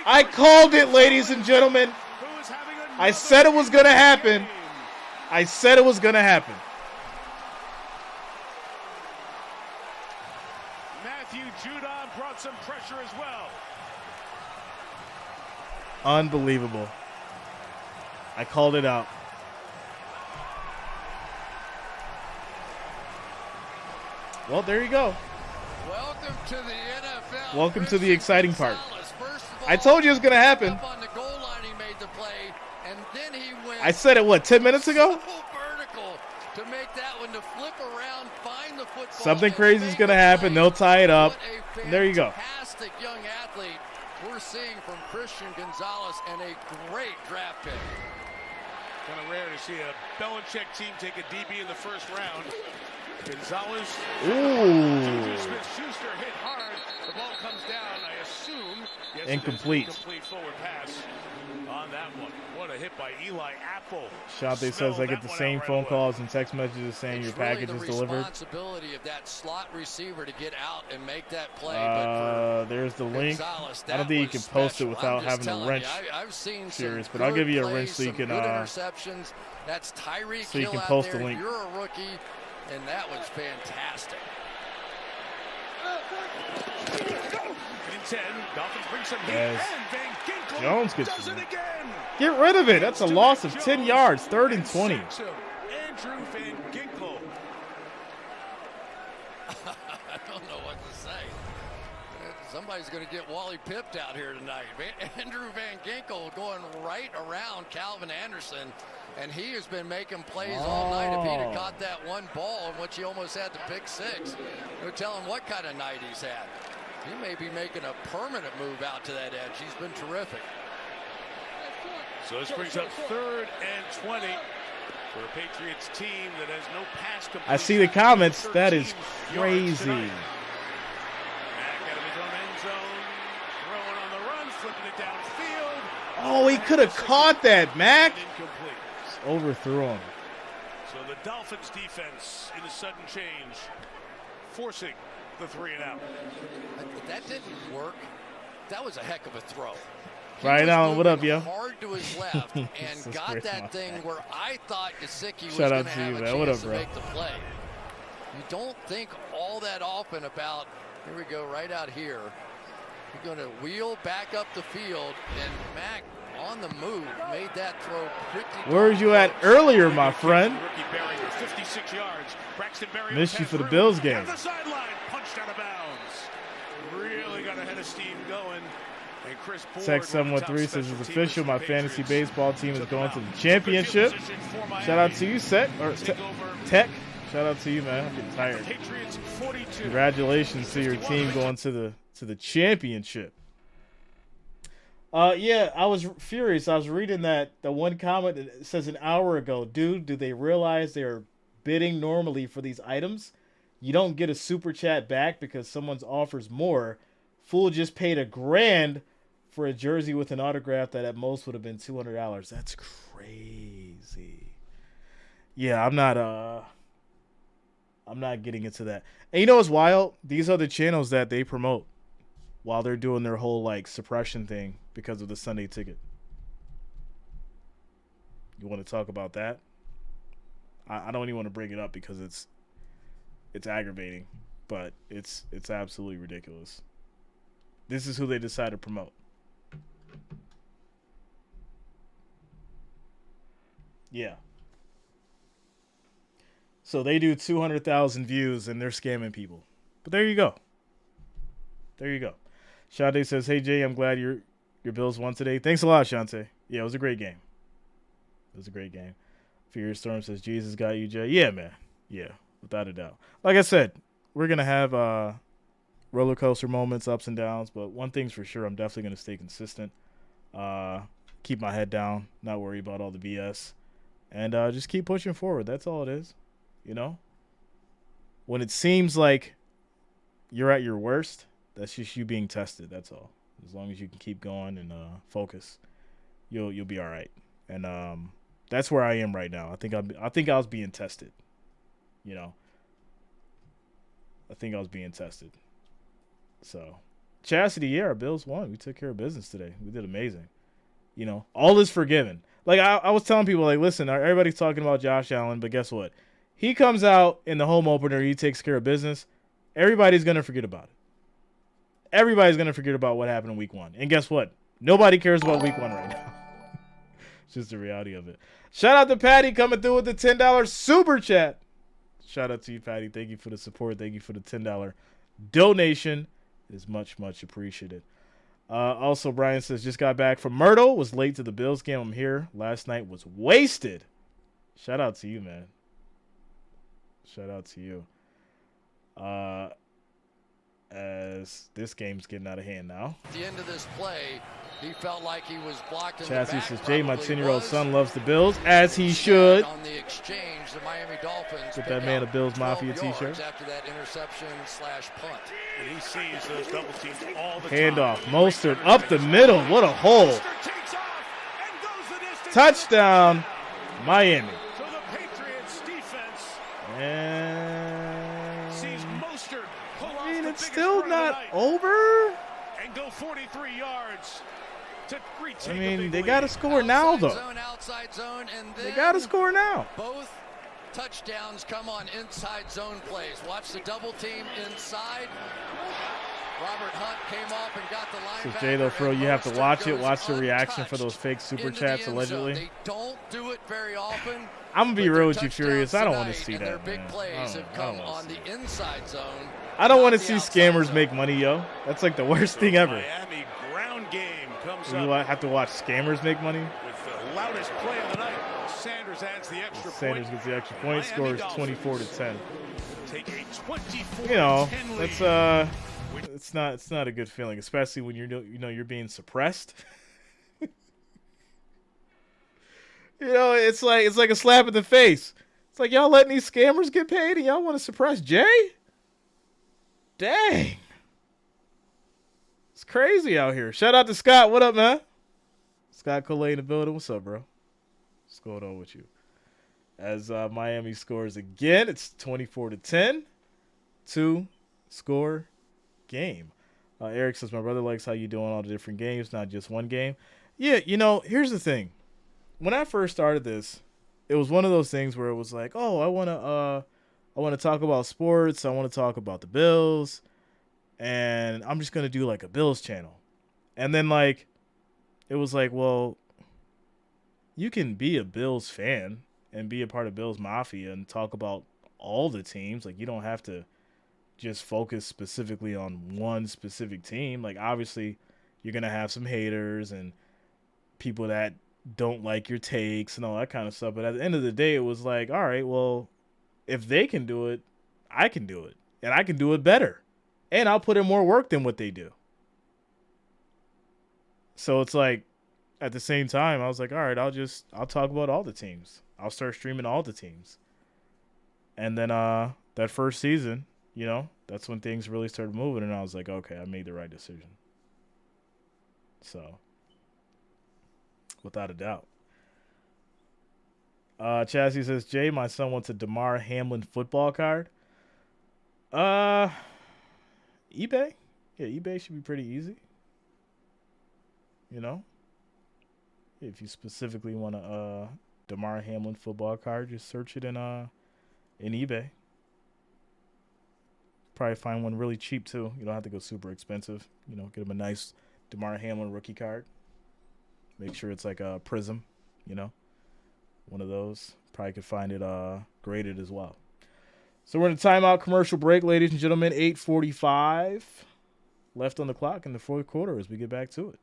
I called it, ladies and gentlemen. I said it was going to happen. I said it was going to happen. Matthew Judon brought some pressure as well. Unbelievable. I called it out. Well, there you go. Welcome to the NFL. Welcome to the exciting part. I told you it was going to happen. On the goal line, he made the play, and then he went. I said it, what, 10 minutes ago? So vertical to make that one, to flip around, find the football. Something crazy is going to happen. They'll tie it up. And there you go. Fantastic young athlete we're seeing from Christian Gonzalez, and a great draft pick. Kind of rare to see a Belichick team take a DB in the first round. Gonzalez. Ooh. Smith-Schuster hit hard. The ball comes down, I assume. Yes, incomplete. Incomplete forward pass on that one. What a hit by Eli Apple. Shante says I get the same phone calls and text messages saying your package is delivered. Responsibility of that slot receiver to get out and make that play. There's the link. I don't think you can post it without having a wrench. I've seen serious, but I'll give you a wrench so you can interceptions. That's Tyreek so you Hill can out post there. the link. You're a rookie, and that was fantastic. In 10, Dolphins bring some heat, As and Van Ginkel Jones gets does it again. Get rid of it. That's a loss of 10 yards. 3rd and 20. Andrew Van Ginkel. I don't know what to say. Somebody's going to get Wally pipped out here tonight. Andrew Van Ginkel going right around Calvin Anderson, and he has been making plays all night. If he'd have caught that one ball in which he almost had to pick six, we're telling what kind of night he's had. He may be making a permanent move out to that edge. He's been terrific. So this brings up 3rd and 20 for a Patriots team that has no pass completion. I see the comments. That is crazy. Oh, he could have caught that, Mac. Overthrew him. So the Dolphins defense in a sudden change, forcing the 3-and-out. That didn't work. That was a heck of a throw. Right on. What up, yo? Hard to his left and got that thing where I thought Gesicki was Shout going out to to you, have a man. What chance up, to bro? make the play. You don't think all that often about, here we go, right out here. You're going to wheel back up the field, and Mac on the move made that throw pretty. Where was you at earlier, my friend? Rookie Berringer, 56 yards. Braxton Berringer Missed you for the Bills game. At the sideline, punched out of bounds. Really got ahead of steam going. And Chris Board, Tech 713 says it's official. My fantasy baseball team is going to the championship. Shout out to you, Tech. Shout out to you, man. I'm getting tired. Congratulations to your team going to the championship. Yeah, I was furious. I was reading the one comment that says an hour ago, dude, do they realize they're bidding normally for these items? You don't get a super chat back because someone's offers more. Fool just paid $1,000 for a jersey with an autograph that at most would have been $200. That's crazy. Yeah, I'm not getting into that. And you know what's wild? These are the channels that they promote while they're doing their whole like suppression thing because of the Sunday ticket. You want to talk about that? I don't even want to bring it up because it's aggravating. but it's absolutely ridiculous. This is who they decide to promote. Yeah. So they do 200,000 views and they're scamming people. But there you go. There you go. Shante says, "Hey Jay, I'm glad your Bills won today." Thanks a lot, Shante. Yeah, it was a great game. It was a great game. Fear Storm says, "Jesus got you, Jay." Yeah, man. Yeah, without a doubt. Like I said, we're gonna have roller coaster moments, ups and downs. But one thing's for sure, I'm definitely gonna stay consistent. Keep my head down, not worry about all the BS, and just keep pushing forward. That's all it is. You know, when it seems like you're at your worst, that's just you being tested. That's all. As long as you can keep going and focus, you'll be all right. And that's where I am right now. I think I was being tested. You know, I think I was being tested. So, Chastity, yeah, our Bills won. We took care of business today. We did amazing. You know, all is forgiven. Like I was telling people, like, listen, everybody's talking about Josh Allen, but guess what? He comes out in the home opener. He takes care of business. Everybody's gonna forget about it. Everybody's gonna forget about what happened in Week 1. And guess what? Nobody cares about Week 1 right now. It's just the reality of it. Shout out to Patty coming through with the $10 super chat. Shout out to you, Patty. Thank you for the support. Thank you for the $10 donation. It is much, much appreciated. Also, Brian says, just got back from Myrtle. Was late to the Bills game. I'm here. Last night was wasted. Shout out to you, man. Shout out to you. As this game's getting out of hand now. At the end of this play, he felt like he was blocked in Chassis the back. says, Jay, my 10-year-old son loves the Bills, as he should. On the exchange, the Miami Dolphins Get that man a Bills Mafia t-shirt. After that interception/punt. And he sees those double teams all the Handoff. time. Mostert up the middle. What a hole. Touchdown, Miami. So the Patriots defense And sees Mostert pull off I mean, the it's biggest still run of the not night over. and go 43 yards to retake I a mean, big they lead. got to score now, though. Outside zone, and then They got to score now. both touchdowns come on inside zone plays. Watch the double team inside. Robert Hunt came off and got the linebacker. Says Jay, though, Fro, you have to Mostert watch it. goes Watch the reaction for those untouched fake super into the chats, end allegedly. zone. They don't do it very often. I'm going to be but real their with you, Furious. I don't want to touchdowns see tonight and that, their big man. plays have come wanna on see the inside zone. I don't want to not see the outside scammers zone. make money, yo. That's like the worst thing ever. Miami ground game comes You up have to watch scammers make money. with the loudest play of the night. Sanders adds the extra Sanders point. gets the extra point, Miami scores Dolphins 24-10. Take a 24-10 You know, lead. that's it's not a good feeling, especially when you're being suppressed. It's like a slap in the face. It's like y'all letting these scammers get paid and y'all want to suppress Jay? Dang. It's crazy out here. Shout out to Scott. What up, man? Scott Coley in the building. What's up, bro? What's going on with you? As Miami scores again, it's 24-10. 2-score game. Eric says, my brother likes how you doing all the different games, not just one game. Yeah, here's the thing. When I first started this, it was one of those things where it was like, oh, I want to talk about sports. I want to talk about the Bills. And I'm just going to do like a Bills channel. And then like, it was like, well, you can be a Bills fan and be a part of Bills Mafia and talk about all the teams. Like, you don't have to just focus specifically on one specific team. Like, obviously, you're going to have some haters and people that don't like your takes and all that kind of stuff. But at the end of the day, it was like, all right, well, if they can do it, I can do it. And I can do it better. And I'll put in more work than what they do. So it's like, at the same time, I was like, all right, I'll talk about all the teams. I'll start streaming all the teams. And then that first season, that's when things really started moving. And I was like, okay, I made the right decision. So, without a doubt. Chassis says, Jay, my son wants a DeMar Hamlin football card. eBay? Yeah, eBay should be pretty easy. If you specifically want a DeMar Hamlin football card, just search it in eBay. Probably find one really cheap too. You don't have to go super expensive. You know, get him a nice DeMar Hamlin rookie card. Make sure it's like a Prism, you know, one of those. Probably could find it graded as well. So we're in a timeout commercial break, ladies and gentlemen. 8:45 left on the clock in the fourth quarter as we get back to it.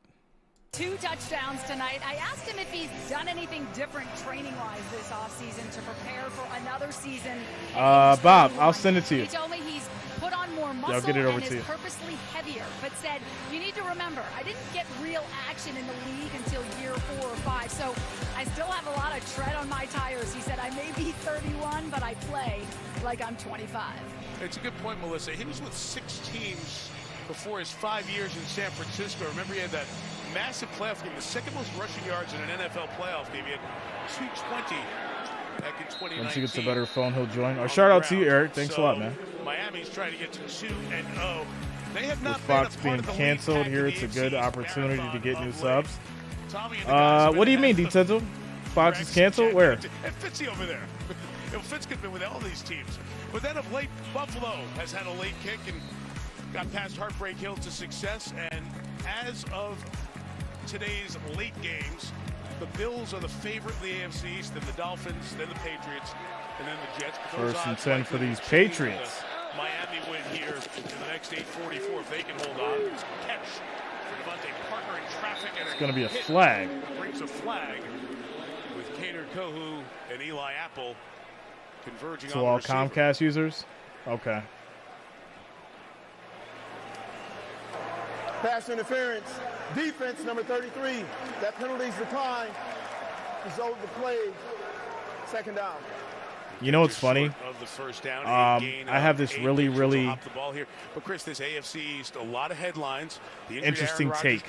2 touchdowns tonight. I asked him if he's done anything different training-wise this offseason to prepare for another season. Bob, I'll send it to you. He told me he's put on more muscle I'll get it over and to is you. purposely heavier, but said, you need to remember, I didn't get real action in the league until year 4 or 5, so I still have a lot of tread on my tires. He said, I may be 31, but I play like I'm 25. It's a good point, Melissa. He was with 6 teams before his 5 years in San Francisco. Remember, he had that massive playoff game, the second most rushing yards in an NFL playoff game. He had 220 back in 2019. Once he gets a better phone, he'll join. Shout out to you, Eric. Thanks a lot, man. Miami's trying to get to 2-0. They have not With Fox being canceled here, it's a good opportunity to get new subs. What do you mean, D-Tenzel? Fox is canceled? Where? And Fitzy over there. Fitz could have been with all these teams. But then of late, Buffalo has had a late kick and got past Heartbreak Hill to success. And as of today's late games, the Bills are the favorite in the AFC East, then the Dolphins, then the Patriots, and then the Jets. First and 10 for these Patriots. Miami win here in the next 8:44 if they can hold on. It's a catch for Devontae Parker in traffic. And it's going to be a flag. Brings a flag with Kader Kohu and Eli Apple converging to on all the receiver. Comcast users? Okay. Pass interference. Defense number 33. That penalty's declined. Result of the play. Second down. You know what's funny? Of the first down, I have this really off the ball here. But Chris, this AFC East, a lot of headlines. The interesting take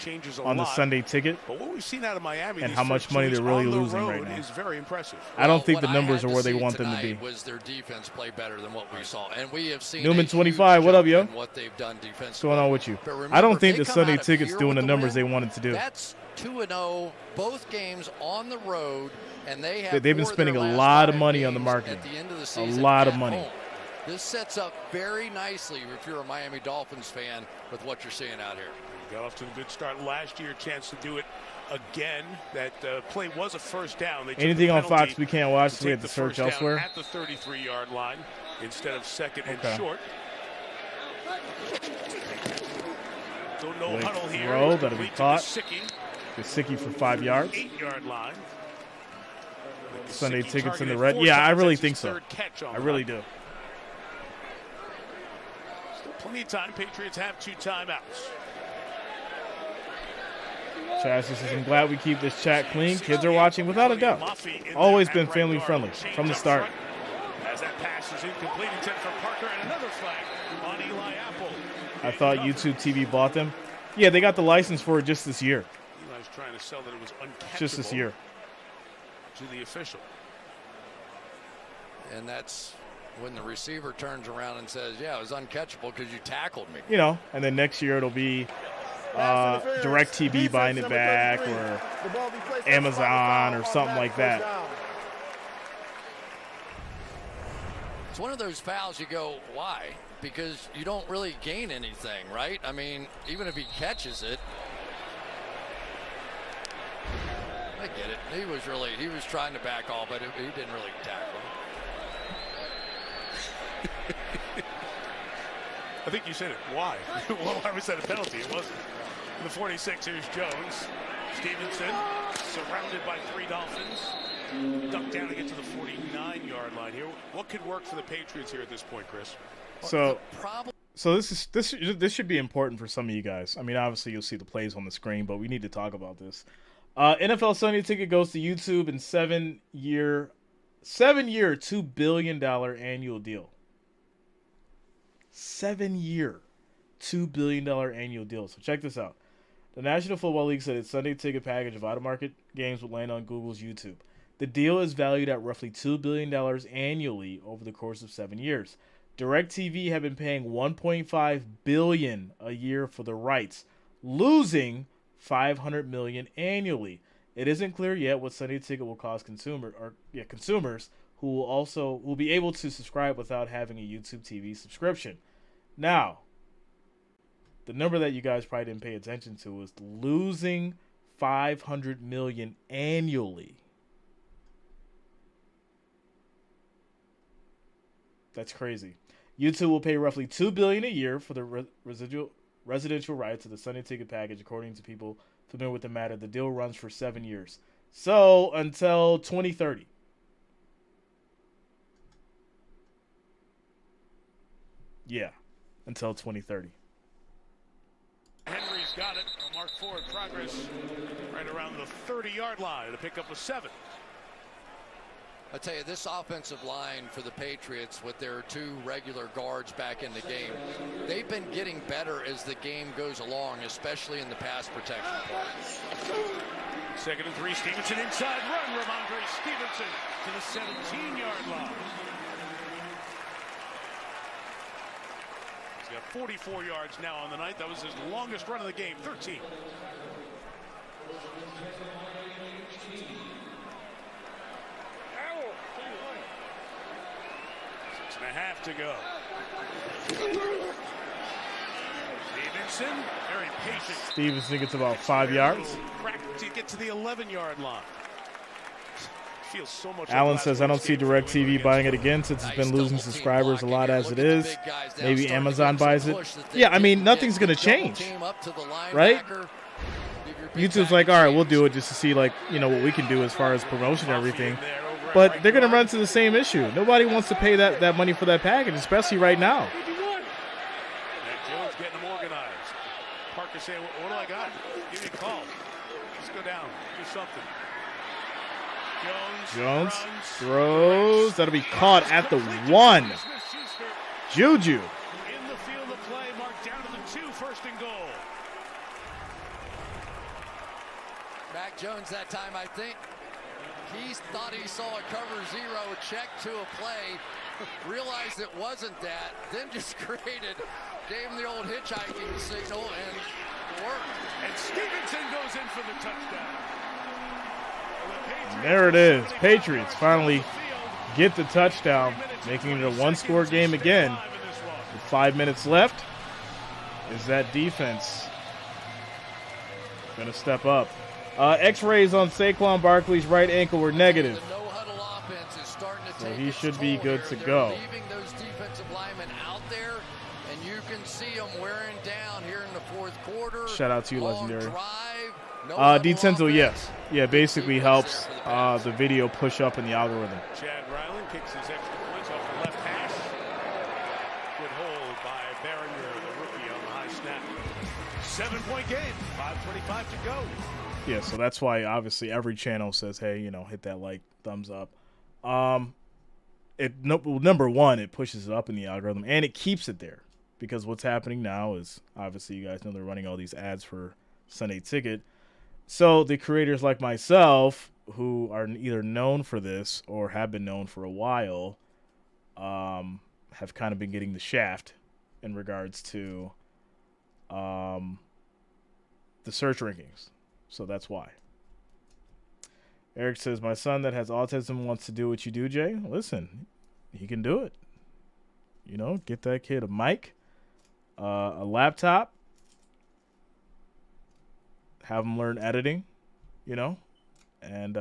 on the Sunday ticket. But what we've seen out of Miami and how much money they're really losing right now is very impressive. I don't think the numbers are where they want them to be. Was their defense play better than what we saw, and we have seen Newman 25. What up, yo? What they've done defensively. What's going on with you? Remember, I don't think the Sunday ticket's doing the numbers they wanted to do. That's 2-0, both games on the road. And they've been spending a lot of money on the marketing. At the end of the season, a lot of money. Home. This sets up very nicely if you're a Miami Dolphins fan with what you're seeing out here. Got off to a good start last year, chance to do it again. That play was a first down. They Anything on Fox we can't watch, so we have to search elsewhere? At the 33-yard line instead of second and short. So no huddle here. Throw, that'll be caught. Gesicki for 5 yards. 8-yard line. Sunday tickets in the red. Yeah, I really think so. I really do. Still plenty of time. Patriots have 2 timeouts. Chassis says, I'm glad we keep this chat clean. Kids are watching without a doubt. Always been family friendly from the start. As that pass is incomplete, intended for Parker, and another flag on Eli Apple. I thought YouTube TV bought them. Yeah, they got the license for it just this year. Eli's trying to sell that it was uncatchable. Just this year. To the official. And that's when the receiver turns around and says, yeah, it was uncatchable because you tackled me. You know, and then next year it'll be DirecTV buying it back or Amazon or something like that. It's one of those fouls you go, why? Because you don't really gain anything, right? I mean, even if he catches it. I get it. He was trying to back off, but he didn't really tackle. I think you said it. Why? Well, why was that a penalty? It wasn't. The 46, here's Jones. Stevenson, surrounded by 3 Dolphins. Ducked down to get to the 49-yard line here. What could work for the Patriots here at this point, Chris? So this should be important for some of you guys. I mean, obviously you'll see the plays on the screen, but we need to talk about this. NFL Sunday Ticket goes to YouTube in 7-year, $2 billion annual deal. 7-year, $2 billion annual deal. So check this out. The National Football League said its Sunday Ticket package of out-of-market games would land on Google's YouTube. The deal is valued at roughly $2 billion annually over the course of 7 years. DirecTV have been paying $1.5 billion a year for the rights, losing $500 million annually. It isn't clear yet what Sunday Ticket will cost consumers who will be able to subscribe without having a YouTube TV subscription. Now, the number that you guys probably didn't pay attention to was losing $500 million annually. That's crazy. YouTube will pay roughly $2 billion a year for the residential rights of the Sunday Ticket package, according to people familiar with the matter. The deal runs for 7 years, so until 2030. Yeah, until 2030. Henry's got it. A mark forward progress right around the 30-yard line to pick up a 7. I tell you, this offensive line for the Patriots, with their 2 regular guards back in the game, they've been getting better as the game goes along, especially in the pass protection part. 2nd and 3, Stevenson inside run. Ramondre Stevenson to the 17-yard line. He's got 44 yards now on the night. That was his longest run of the game, 13. 6.5 to go. Stevenson, very patient. Stevenson gets about 5 yards. Crack to get to the 11-yard line. Feels so much. Allen says, I don't see DirecTV buying it again since it's been losing subscribers a lot as it is. Maybe Amazon buys it. Yeah, I mean, nothing's going to change, right? YouTube's like, all right, we'll do it just to see, like, you know, what we can do as far as promotion and everything. But they're going to run into the same issue. Nobody wants to pay that money for that package, especially right now. Mac Jones getting them organized. Parker saying, what do I got? Give me a call. Let's go down. Do something. Jones throws. That'll be caught at the 1. Juju. In the field of play, marked down to the 2, 1st and goal. Mac Jones that time, I think. He thought he saw a cover 0, check to a play, realized it wasn't that, then just gave him the old hitchhiking signal, and it worked. And Stevenson goes in for the touchdown. And there it is. Patriots finally get the touchdown, making it a 1-score game again. With 5 minutes left, is that defense going to step up? X-rays on Saquon Barkley's right ankle were negative, so he should be good to go. Leaving those defensive linemen out there, and you can see them wearing down here in the 4th quarter. Shout out to you, legendary. D-Tenzel, yes. Yeah, basically helps the video push up in the algorithm. Chad Ryland kicks his extra points off the left hash. Good hold by Barringer, the rookie, on the high snap. 7-point game, 5:25 to go. Yeah, so that's why obviously every channel says, hey, you know, hit that like, thumbs up. Number one, it pushes it up in the algorithm, and it keeps it there, because what's happening now is, obviously you guys know they're running all these ads for Sunday Ticket. So the creators like myself, who are either known for this or have been known for a while, have kind of been getting the shaft in regards to the search rankings. So that's why. Eric says, my son that has autism wants to do what you do, Jay. Listen, he can do it. You know, get that kid a mic, a laptop, have him learn editing, you know, and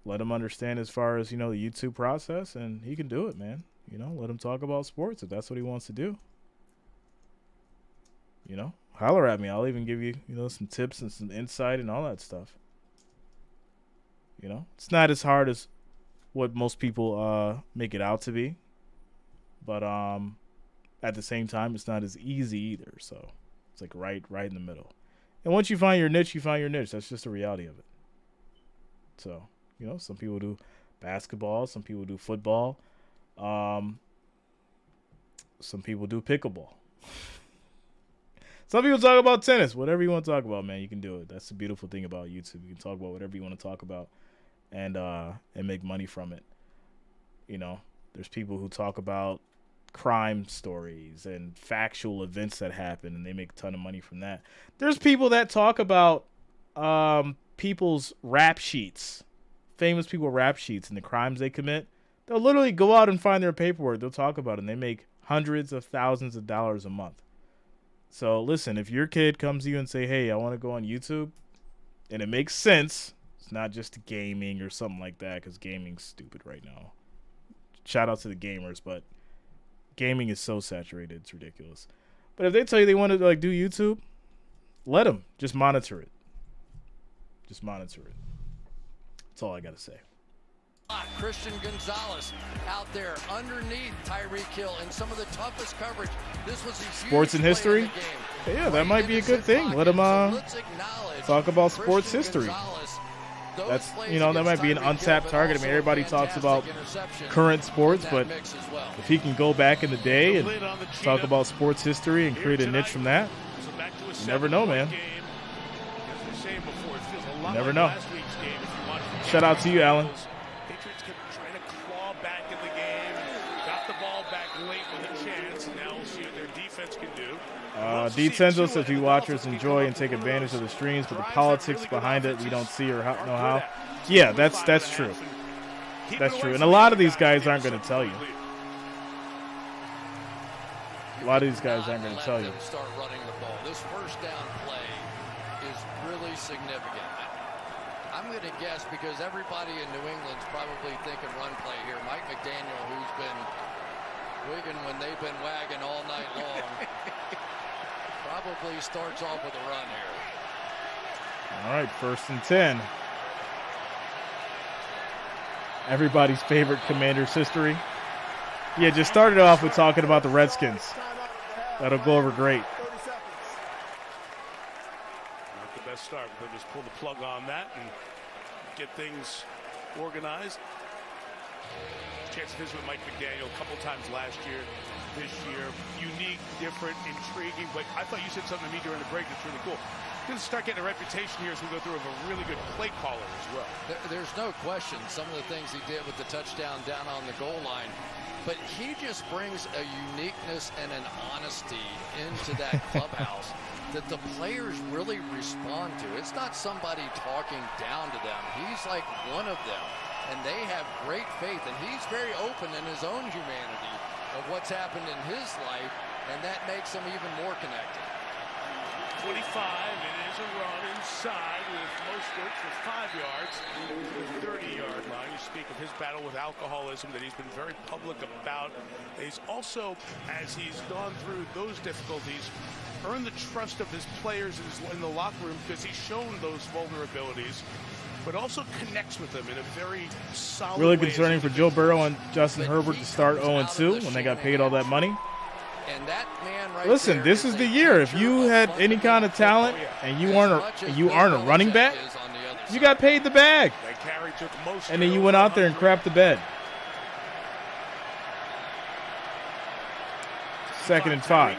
let him understand as far as, you know, the YouTube process, and he can do it, man. You know, let him talk about sports if that's what he wants to do. You know, holler at me. I'll even give you, you know, some tips and some insight and all that stuff. You know, it's not as hard as what most people make it out to be, but at the same time, it's not as easy either. So it's like right in the middle. And once you find your niche, you find your niche. That's just the reality of it. So, you know, some people do basketball, some people do football, some people do pickleball. Some people talk about tennis. Whatever you want to talk about, man, you can do it. That's the beautiful thing about YouTube. You can talk about whatever you want to talk about and make money from it. You know, there's people who talk about crime stories and factual events that happen, and they make a ton of money from that. There's people that talk about people's rap sheets, famous people rap sheets, and the crimes they commit. They'll literally go out and find their paperwork. They'll talk about it, and they make hundreds of thousands of dollars a month. So listen, if your kid comes to you and say, hey, I want to go on YouTube, and it makes sense, it's not just gaming or something like that, because gaming's stupid right now. Shout out to the gamers, but gaming is so saturated, it's ridiculous. But if they tell you they want to like do YouTube, let them. Just monitor it. Just monitor it. That's all I got to say. Christian Gonzalez out there underneath Tyreek Hill in some of the toughest coverage. This was a huge sports in history. Yeah, that might be a good thing. Let them talk about sports history. That's, you know, that might be an untapped target. I mean, everybody talks about current sports, but if he can go back in the day and talk about sports history and create a niche from that, you never know, man. You never know. Shout out to you, Alan. Patriots kept trying to claw back in the game. Got the ball back late with a chance. Now we'll see what their defense can do. DeTenzo says we watchers enjoy and take advantage of the streams, but the politics behind it we don't see or know how. Yeah, that's true. That's true. And a lot of these guys aren't going to tell you. A lot of these guys aren't going to tell you. Start running the ball. This first down play is really significant. I'm going to guess, because everybody in New England's probably thinking run play here. Mike McDaniel, who's been wigging when they've been wagging all night long, probably starts off with a run here. All right, 1st and 10. Everybody's favorite Commanders history. Yeah, just started off with talking about the Redskins. That'll go over great. Not the best start. They'll just pull the plug on that and get things organized. Chance to visit with Mike McDaniel a couple times last year, this year. Unique, different, intriguing. But I thought you said something to me during the break that's really cool. He's going to start getting a reputation here as we go through of a really good play caller as well. There's no question some of the things he did with the touchdown down on the goal line. But he just brings a uniqueness and an honesty into that clubhouse that the players really respond to. It's not somebody talking down to them. He's like one of them. And they have great faith, and he's very open in his own humanity of what's happened in his life, and that makes him even more connected. 25, it is a run inside with most good for 5 yards to the 30-yard line. You speak of his battle with alcoholism that he's been very public about. He's also, as he's gone through those difficulties, earned the trust of his players in the locker room because he's shown those vulnerabilities, but also connects with them in a very solid way. Really concerning for Joe Burrow and Justin Herbert to start 0-2 when they got paid all that money. And that man right Listen, there this is the year. If you had any kind of talent and you aren't a running back, you got paid the bag. And then you went out there and crapped the bed. 2nd and 5.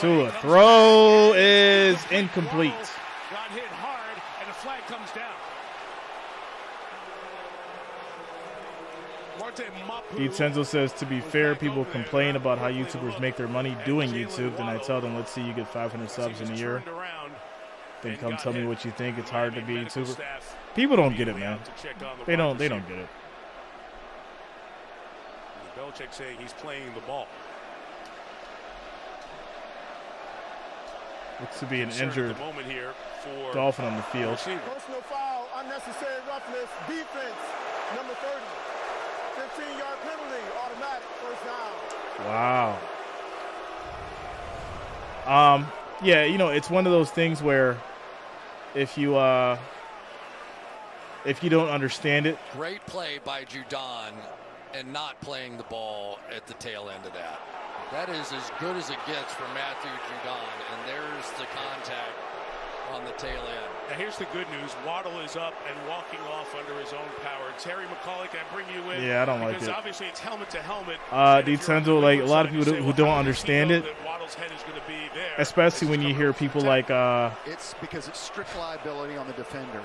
Tua, throw is incomplete. Got hit hard, and the flag comes down. DeTenzo says, to be fair, people complain about how YouTubers make their money doing YouTube. Then I tell them, let's see you get 500 subs in a year. Then come tell me what you think. It's hard to be a YouTuber. People don't get it, man. They don't get it. Belichick saying he's playing the ball. Looks to be an injured Dolphin on the field. Personal foul, unnecessary roughness, defense, number 30. 15-yard penalty, automatic, first down. Wow. Yeah, you know, it's one of those things where if you don't understand it. Great play by Judon and not playing the ball at the tail end of that. That is as good as it gets for Matthew Judon, and there's the contact on the tail end. Now here's the good news. Waddle is up and walking off under his own power. Terry McCauley, can I bring you in? Yeah, I don't like it. Because obviously it's helmet to helmet. DeTenzo, like a lot of people who don't understand it, especially when you hear people like it's because it's strict liability on the defender.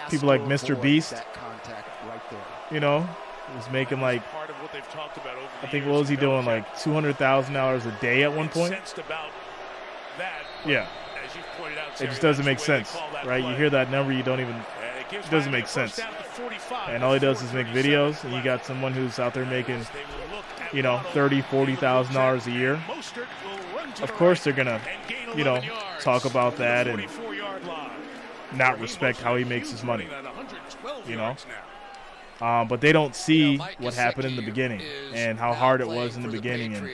People like Mr. Beast, that contact right there. You know, was making like, part of what they've talked about over the I think, what was he doing, like $200,000 a day at one point? About that, yeah. As you've pointed out, it just doesn't make sense, right? You hear that number, you don't even It doesn't make sense. And all he does is make videos, and you got someone who's out there making, you know, $30,000, $40,000 a year. Of course they're going to, you know, talk about that and not respect how he makes his money, you know. But they don't see what happened in the beginning and how hard it was in the beginning and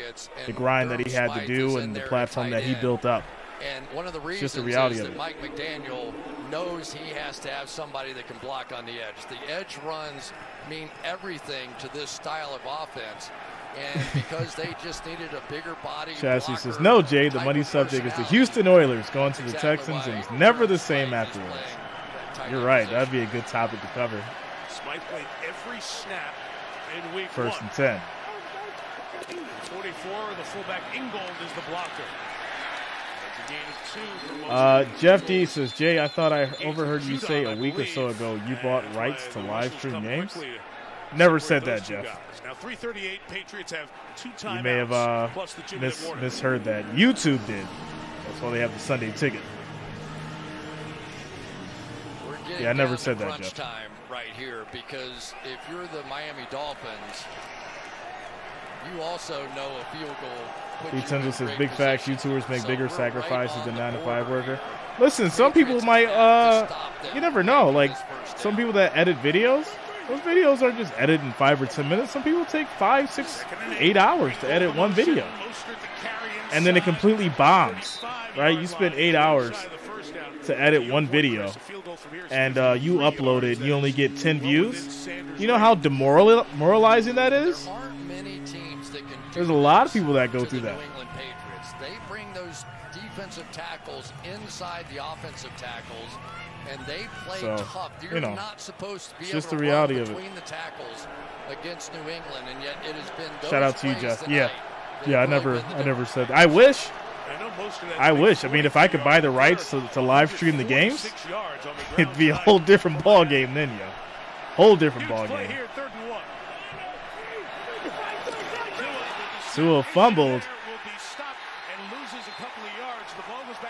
the grind that he had to do and the platform that he built up. And one of the reasons just the reality is of that it. Mike McDaniel knows he has to have somebody that can block on the edge. The edge runs mean everything to this style of offense. And because they just needed a bigger body. Chassis says, no, Jay, the money subject is the Houston Oilers going to the Texans, and it's never the same afterwards. You're right. That'd be a good topic to cover. Smythe played every snap in week 1st one. and 10. 44, the fullback Ingold is the blocker. Jeff D says, Jay, I thought I overheard you say a week or so ago you bought rights to live stream games. Never said that, Jeff. Now 3:38, Patriots have 2 timeouts. You may have misheard that. YouTube did. That's why they have the Sunday ticket. Yeah, I never said that, Jeff. Time right here, because if you're the Miami Dolphins, you also know a field goal. He says, big facts, YouTubers make bigger sacrifices than 9-to-5 worker. Listen, some people might, you never know. Like, some people that edit videos, those videos are just edited in 5 or 10 minutes. Some people take 5, 6, 8 hours to edit one video. And then it completely bombs, right? You spend 8 hours to edit one video, and you upload it, you only get 10 views. You know how demoralizing that is? There's a lot of people that go through that. They bring those defensive tackles inside the offensive tackles, and they play tough. You're not supposed to be able to run between the tackles against New England, and yet it has been those Shout out to you, Jeff. Yeah, I never said that. I wish. I mean, if I could buy the rights to live stream the games, it'd be a whole different ball game then, yo. Whole different ball game. Tua fumbled,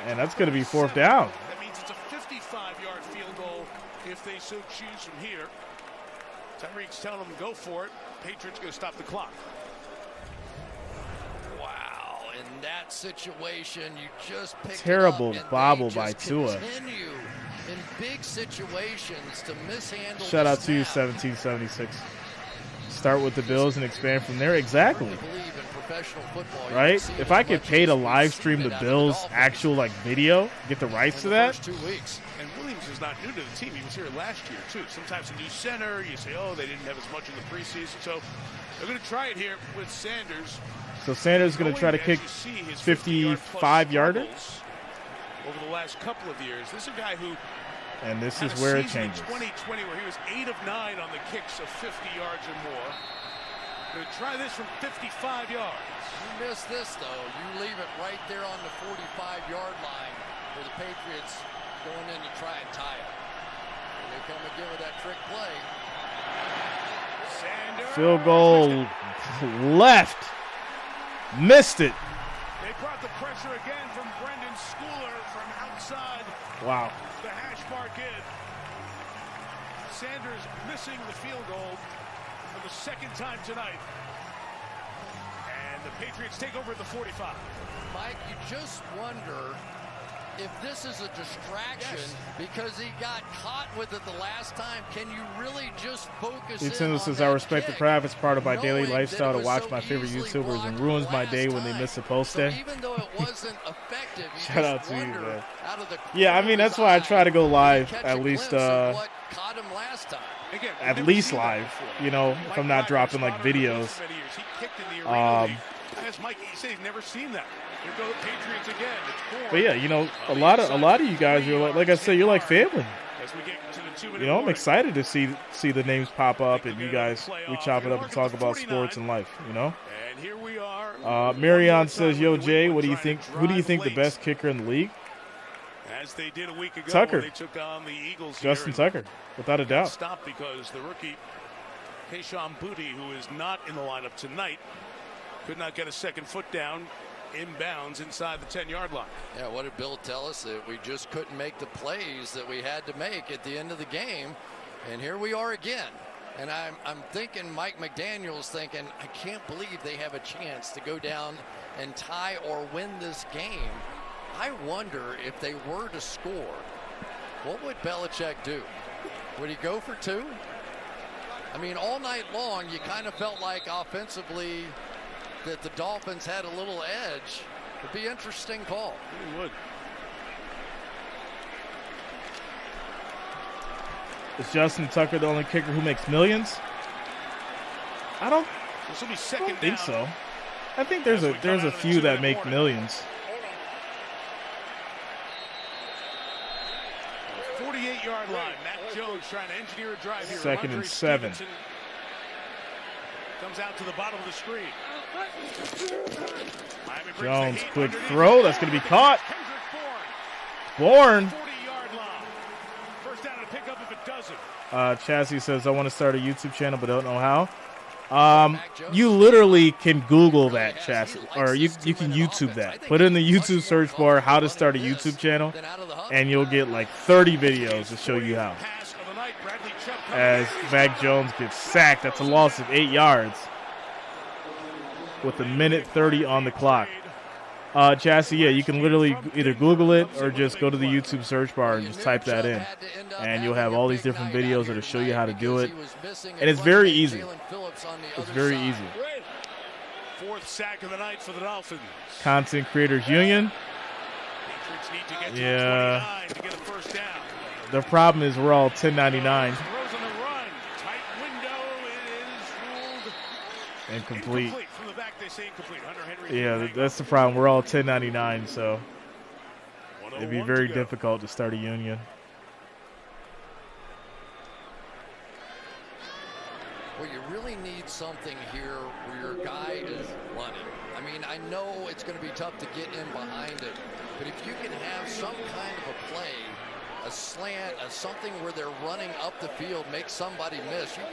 and that's going to be 4th down. That means it's a 55-yard field goal if they so choose from here. Tyreek's telling them to go for it. Patriots going to stop the clock. Wow, in that situation, you just pick terrible it up, bobble by Tua. Continue in big situations to mishandle. Shout out to you, 1776. Start with the Bills and expand from there. Exactly. Right? If I could pay to live stream the Bills' actual video, get the rights to that. 2 weeks. And Williams is not new to the team. He was here last year, too. Sometimes a new center, you say, oh, they didn't have as much in the preseason. So they're going to try it here with Sanders. So Sanders is going to try to kick 55-yarder. Over the last couple of years. This is a guy who and this is where it changes. 2020 where he was 8 of 9 on the kicks of 50 yards or more. Going to try this from 55 yards. You miss this, though. You leave it right there on the 45-yard line for the Patriots going in to try and tie it. Here they come again with that trick play. Sanders. Field goal left. Missed it. They brought the pressure again from Brendan Schooler from outside. Wow. The hash mark in. Sanders missing the field goal for the 2nd time tonight. And the Patriots take over at the 45. Mike, you just wonder if this is a distraction because he got caught with it the last time. Can you really just focus in on says, that I respect kick, the craft. It's part of my daily knowing lifestyle that to it watch was my so favorite easily YouTubers and blocked ruins my last day when they time. miss a post So day. even though it wasn't effective, you Shout out just to you, wonder man. out of the Yeah, I mean, that's why I try to go live catch at a least glimpse of what caught him last time. Again, at least live, you know, if I'm not dropping videos. He kicked in the arena. As Mike, he said he's never seen that. Here go the Patriots again. It's but yeah, you know, a lot of you guys are like I said, you're like family. As we get to the 2-minute You know, I'm warning. excited to see the names pop up and you guys we chop it up and talk about sports and life. You know. And here we are. Marion says, "Yo, Jay, what do you think? Who do you think the best kicker in the league?" As they did a week ago, Tucker. when they took on the Eagles. Justin Tucker, without a doubt. Stopped because the rookie Keyshawn Booty, who is not in the lineup tonight, could not get a second foot down inbounds inside the 10-yard line. Yeah, what did Bill tell us? That we just couldn't make the plays that we had to make at the end of the game. And here we are again. And I'm thinking Mike McDaniel's thinking, I can't believe they have a chance to go down and tie or win this game. I wonder if they were to score, what would Belichick do? Would he go for 2? I mean, all night long, you kind of felt like offensively that the Dolphins had a little edge. It'd be an interesting call. It would. Is Justin Tucker the only kicker who makes millions? I don't This will be second think down. so. I think there's a few that make millions. 48-yard line. Matt Jones trying to engineer a drive here. Second and Ramondre 7. Stevenson comes out to the bottom of the screen. Miami brings the Jones, heat quick underneath. throw. That's going to be caught. Kendrick Bourne. 40-yard line. First down to pick up if it doesn't. Chassis says, I want to start a YouTube channel, but don't know how. You literally can Google that, Chassis, or you can YouTube that. Put in the YouTube search bar how to start a YouTube channel, and you'll get like 30 videos to show you how. Pass of the night. Bradley Chubb coming As in. Mac Jones gets sacked, that's a loss of 8 yards with a minute 30 on the clock. Chassis, yeah, you can literally either Google it or just go to the YouTube search bar and just type that in. And you'll have all these different videos that'll show you how to do it. And it's very easy. It's very easy. Fourth sack of the night for the Dolphins. Content Creators Union. Patriots need to get to Yeah. 29 to get a first down. The problem is we're all 1099. Throws on the run. Tight window. It is ruled Incomplete. From the back, they say incomplete. Hunter Henry. Yeah, that's the problem. We're all 1099, so it'd be 101 very to go. difficult to start a union. Well, you really need something here where your guy is running. I mean, I know it's going to be tough to get in behind it, but if you can have some kind of a play, a slant, something where they're running up the field, make somebody miss, you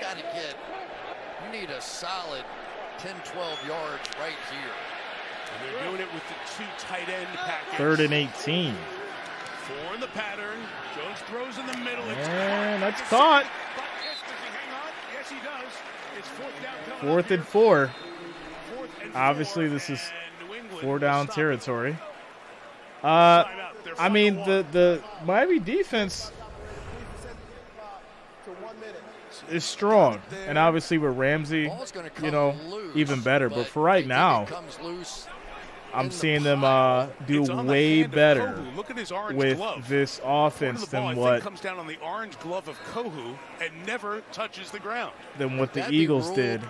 need a solid 10, 12 yards right here. And they're doing it with the 2 tight end package. 3rd and 18. 4 in the pattern. Jones throws in the middle. It's And that's It's caught. But yes, does he hang on? Yes, he does. It's 4th down. coming 4th up and here. 4. 4th and Obviously, 4, this is and New England 4 will down stop it. territory. Timeout. They're I mean, 5-1. the Miami defense is strong. And obviously with Ramsey, Ball's gonna come you know, loose, even better. But for right I think now, it comes loose I'm in the seeing them do It's on the way hand of better Kohu. Look at his orange with glove. this Part offense of the ball, I than think, what comes down on the orange glove of Kohu and never touches the ground. the That'd be Eagles ruled- did.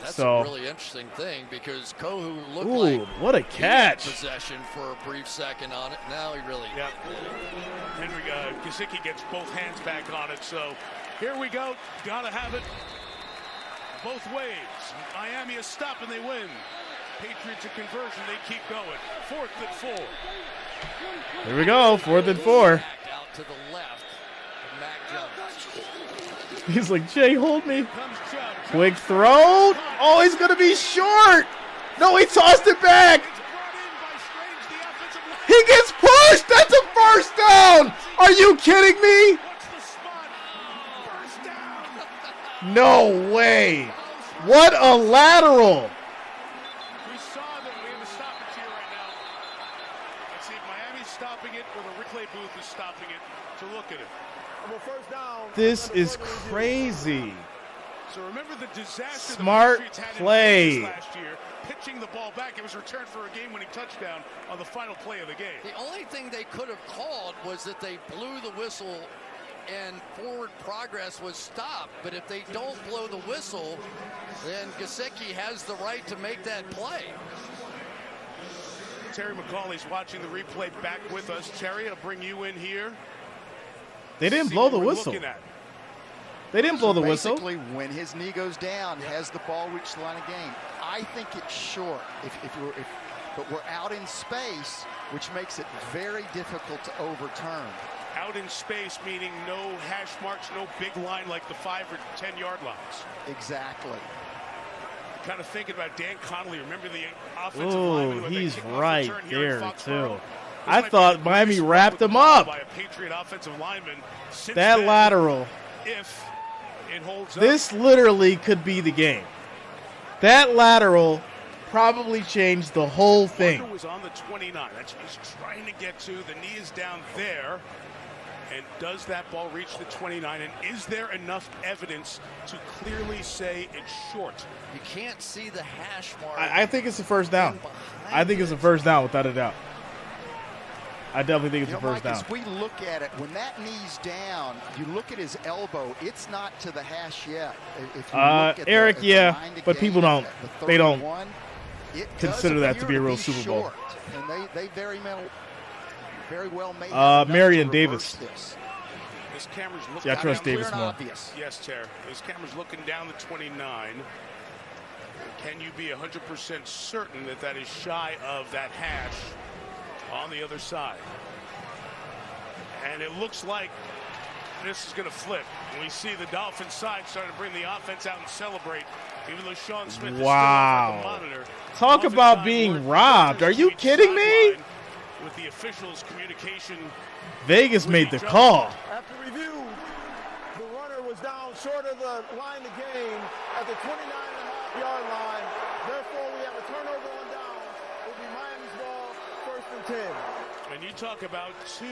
That's So- a really interesting thing because Kohu looked Ooh, like what a he had catch. possession for a brief second on it. Now he really Yeah. Henry Gesicki gets both hands back on it. So here we go. Gotta have it both ways. Miami is stop and they win. Patriots a conversion. They keep going. 4th and 4. Here we go, 4th and 4. backed out to the left of Mac Jones. He's like, Jay, hold me. Comes Chubb. Quick throw. Oh, he's going to be short. No, he tossed it back. It's brought in by Strange, the offensive line. He gets pushed. That's a first down. Are you kidding me? What's the spot? First down. No way. What a lateral. We saw that we have a stoppage here right now. Let's see if Miami's stopping it or the replay booth is stopping it to look at it. Well, first down. This is crazy. So remember the disaster Smart the Patriots had play. in Vegas last year, pitching the ball back. It was returned for a game-winning touchdown on the final play of the game. The only thing they could have called was that they blew the whistle and forward progress was stopped. But if they don't blow the whistle, then Gesicki has the right to make that play. Terry McCauley's watching the replay back with us. Terry, I'll bring you in here. They didn't See blow what the we're whistle. looking at. They didn't blow the whistle. Basically, when his knee goes down, has the ball reached the line of game? I think it's short. But we're out in space, which makes it very difficult to overturn. Out in space, meaning no hash marks, no big line like the 5 or 10 yard lines. Exactly. kind of thinking about Dan Connolly. Remember the offensive Oh, lineman with he's that kickoff right return here in there, Foxborough? too. I thought Miami wrapped him up. By a Patriot offensive lineman. Since That then, lateral. if it holds This up, literally could be the game. That lateral probably changed the whole thing. Wonder was on the 29. That's what he's trying to get to. The knee is down there. And does that ball reach the 29? And is there enough evidence to clearly say it's short? You can't see the hash mark. I think it's the first down. I think it's the first down without a doubt. I definitely think it's the first Mike, down. as we look at it, when that knee's down, you look at his elbow. It's not to the hash yet. If you look at Eric, the line to but gain people don't. the They don't 31, it consider does that to appear be a real Super Bowl. short, and they very well may. Marion Davis. This camera's looking Yeah, I trust down Davis more. Yes, Tara. This camera's looking down the 29. Can you be 100% certain that that is shy of that hash on the other side? And it looks like this is going to flip. We see the Dolphins side starting to bring the offense out and celebrate, even though Sean Smith is still off on the monitor. Talk about being robbed. Are you kidding me? With the officials' communication. Vegas made the call. After review, the runner was down short of the line to gain at the 29.5-yard line. Therefore, we have a turnover on down. It will be Miami's ball, 1st and 10. And you talk about two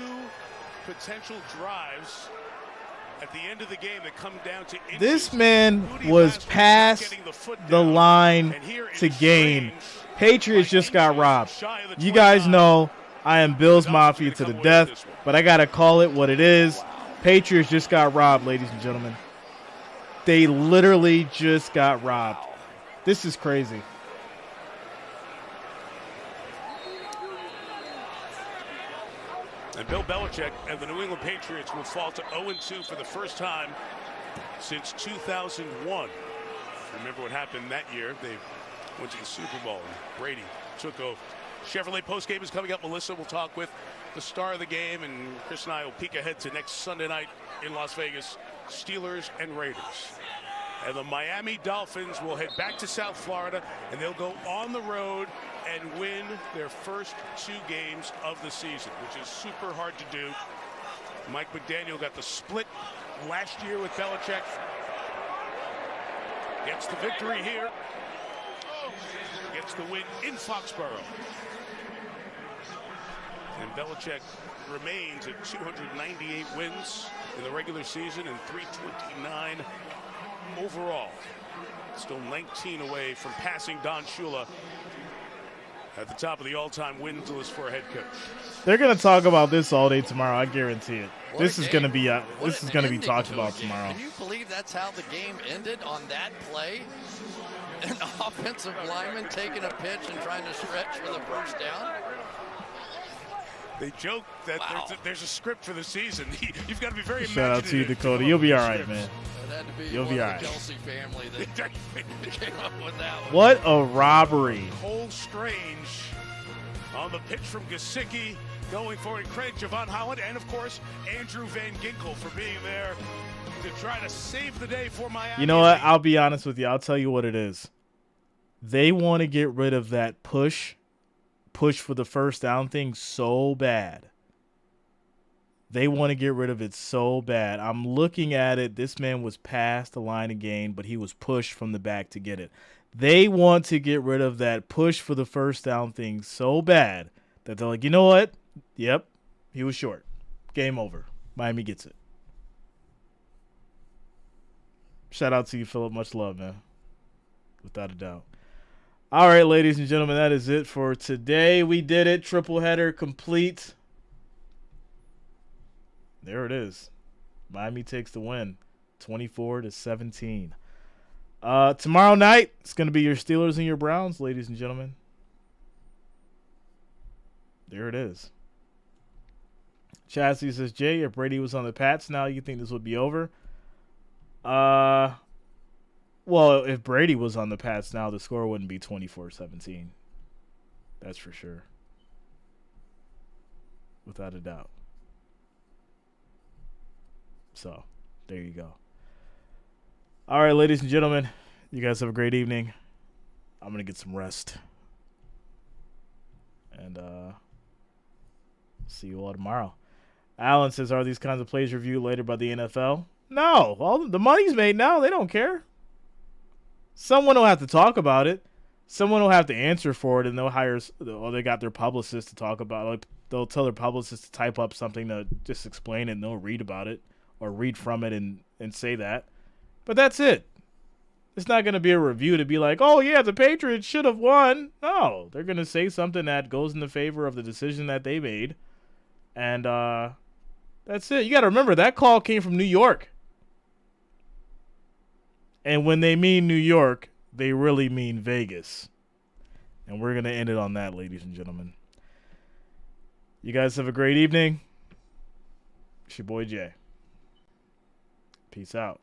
potential drives at the end of the game that come down to inches. This man was past the line to gain. Patriots just got robbed. You guys know I am Bills Mafia to the death, but I got to call it what it is. Patriots just got robbed, ladies and gentlemen. They literally just got robbed. This is crazy. And Bill Belichick and the New England Patriots will fall to 0-2 for the first time since 2001. Remember what happened that year? They went to the Super Bowl and Brady took over. Chevrolet postgame is coming up. Melissa will talk with the star of the game, and Chris and I will peek ahead to next Sunday night in Las Vegas, Steelers and Raiders. And the Miami Dolphins will head back to South Florida, and they'll go on the road and win their first 2 games of the season, which is super hard to do. Mike McDaniel got the split last year with Belichick. Gets the victory here. Gets the win in Foxborough. And Belichick remains at 298 wins in the regular season and 329 overall. Still 19 away from passing Don Shula at the top of the all-time wins list for a head coach. They're gonna talk about this all day tomorrow. I guarantee it. This is gonna be talked about tomorrow. Can you believe that's how the game ended on that play? An offensive lineman taking a pitch and trying to stretch for the first down. They joke that there's a script for the season. You've got to be very Shout out to you, imaginative. Dakota. You'll be all right, man. That had to be You'll be all right. The Kelsey family that came up with that one. What a robbery. Cole Strange on the pitch from Gesicki going forward. Credit Javon Holland and, of course, Andrew Van Ginkel for being there to try to save the day for Miami. You know what? I'll be honest with you. I'll tell you what it is. They want to get rid of that push for the first down thing so bad. They want to get rid of it so bad. I'm looking at it. This man was past the line of gain, but he was pushed from the back to get it. They want to get rid of that push for the first down thing so bad that they're like, you know what? Yep, he was short. Game over. Miami gets it. Shout out to you, Philip. Much love, man. Without a doubt. All right, ladies and gentlemen, that is it for today. We did it. Triple header complete. There it is. Miami takes the win, 24-17. Tomorrow night, it's going to be your Steelers and your Browns, ladies and gentlemen. There it is. Chassis says, Jay, if Brady was on the Pats now, you think this would be over? Well, if Brady was on the Pats now, the score wouldn't be 24-17. That's for sure. Without a doubt. So, there you go. All right, ladies and gentlemen, you guys have a great evening. I'm going to get some rest. And see you all tomorrow. Alan says, are these kinds of plays reviewed later by the NFL? No. All the money's made now. They don't care. Someone will have to talk about it. Someone will have to answer for it, and they'll hire, or they got their publicist to talk about it. Like, they'll tell their publicist to type up something to just explain it, and they'll read about it or read from it and say that. But that's it. It's not going to be a review to be like, oh, yeah, the Patriots should have won. No, they're going to say something that goes in the favor of the decision that they made. And that's it. You got to remember, that call came from New York. And when they mean New York, they really mean Vegas. And we're going to end it on that, ladies and gentlemen. You guys have a great evening. It's your boy Jay. Peace out.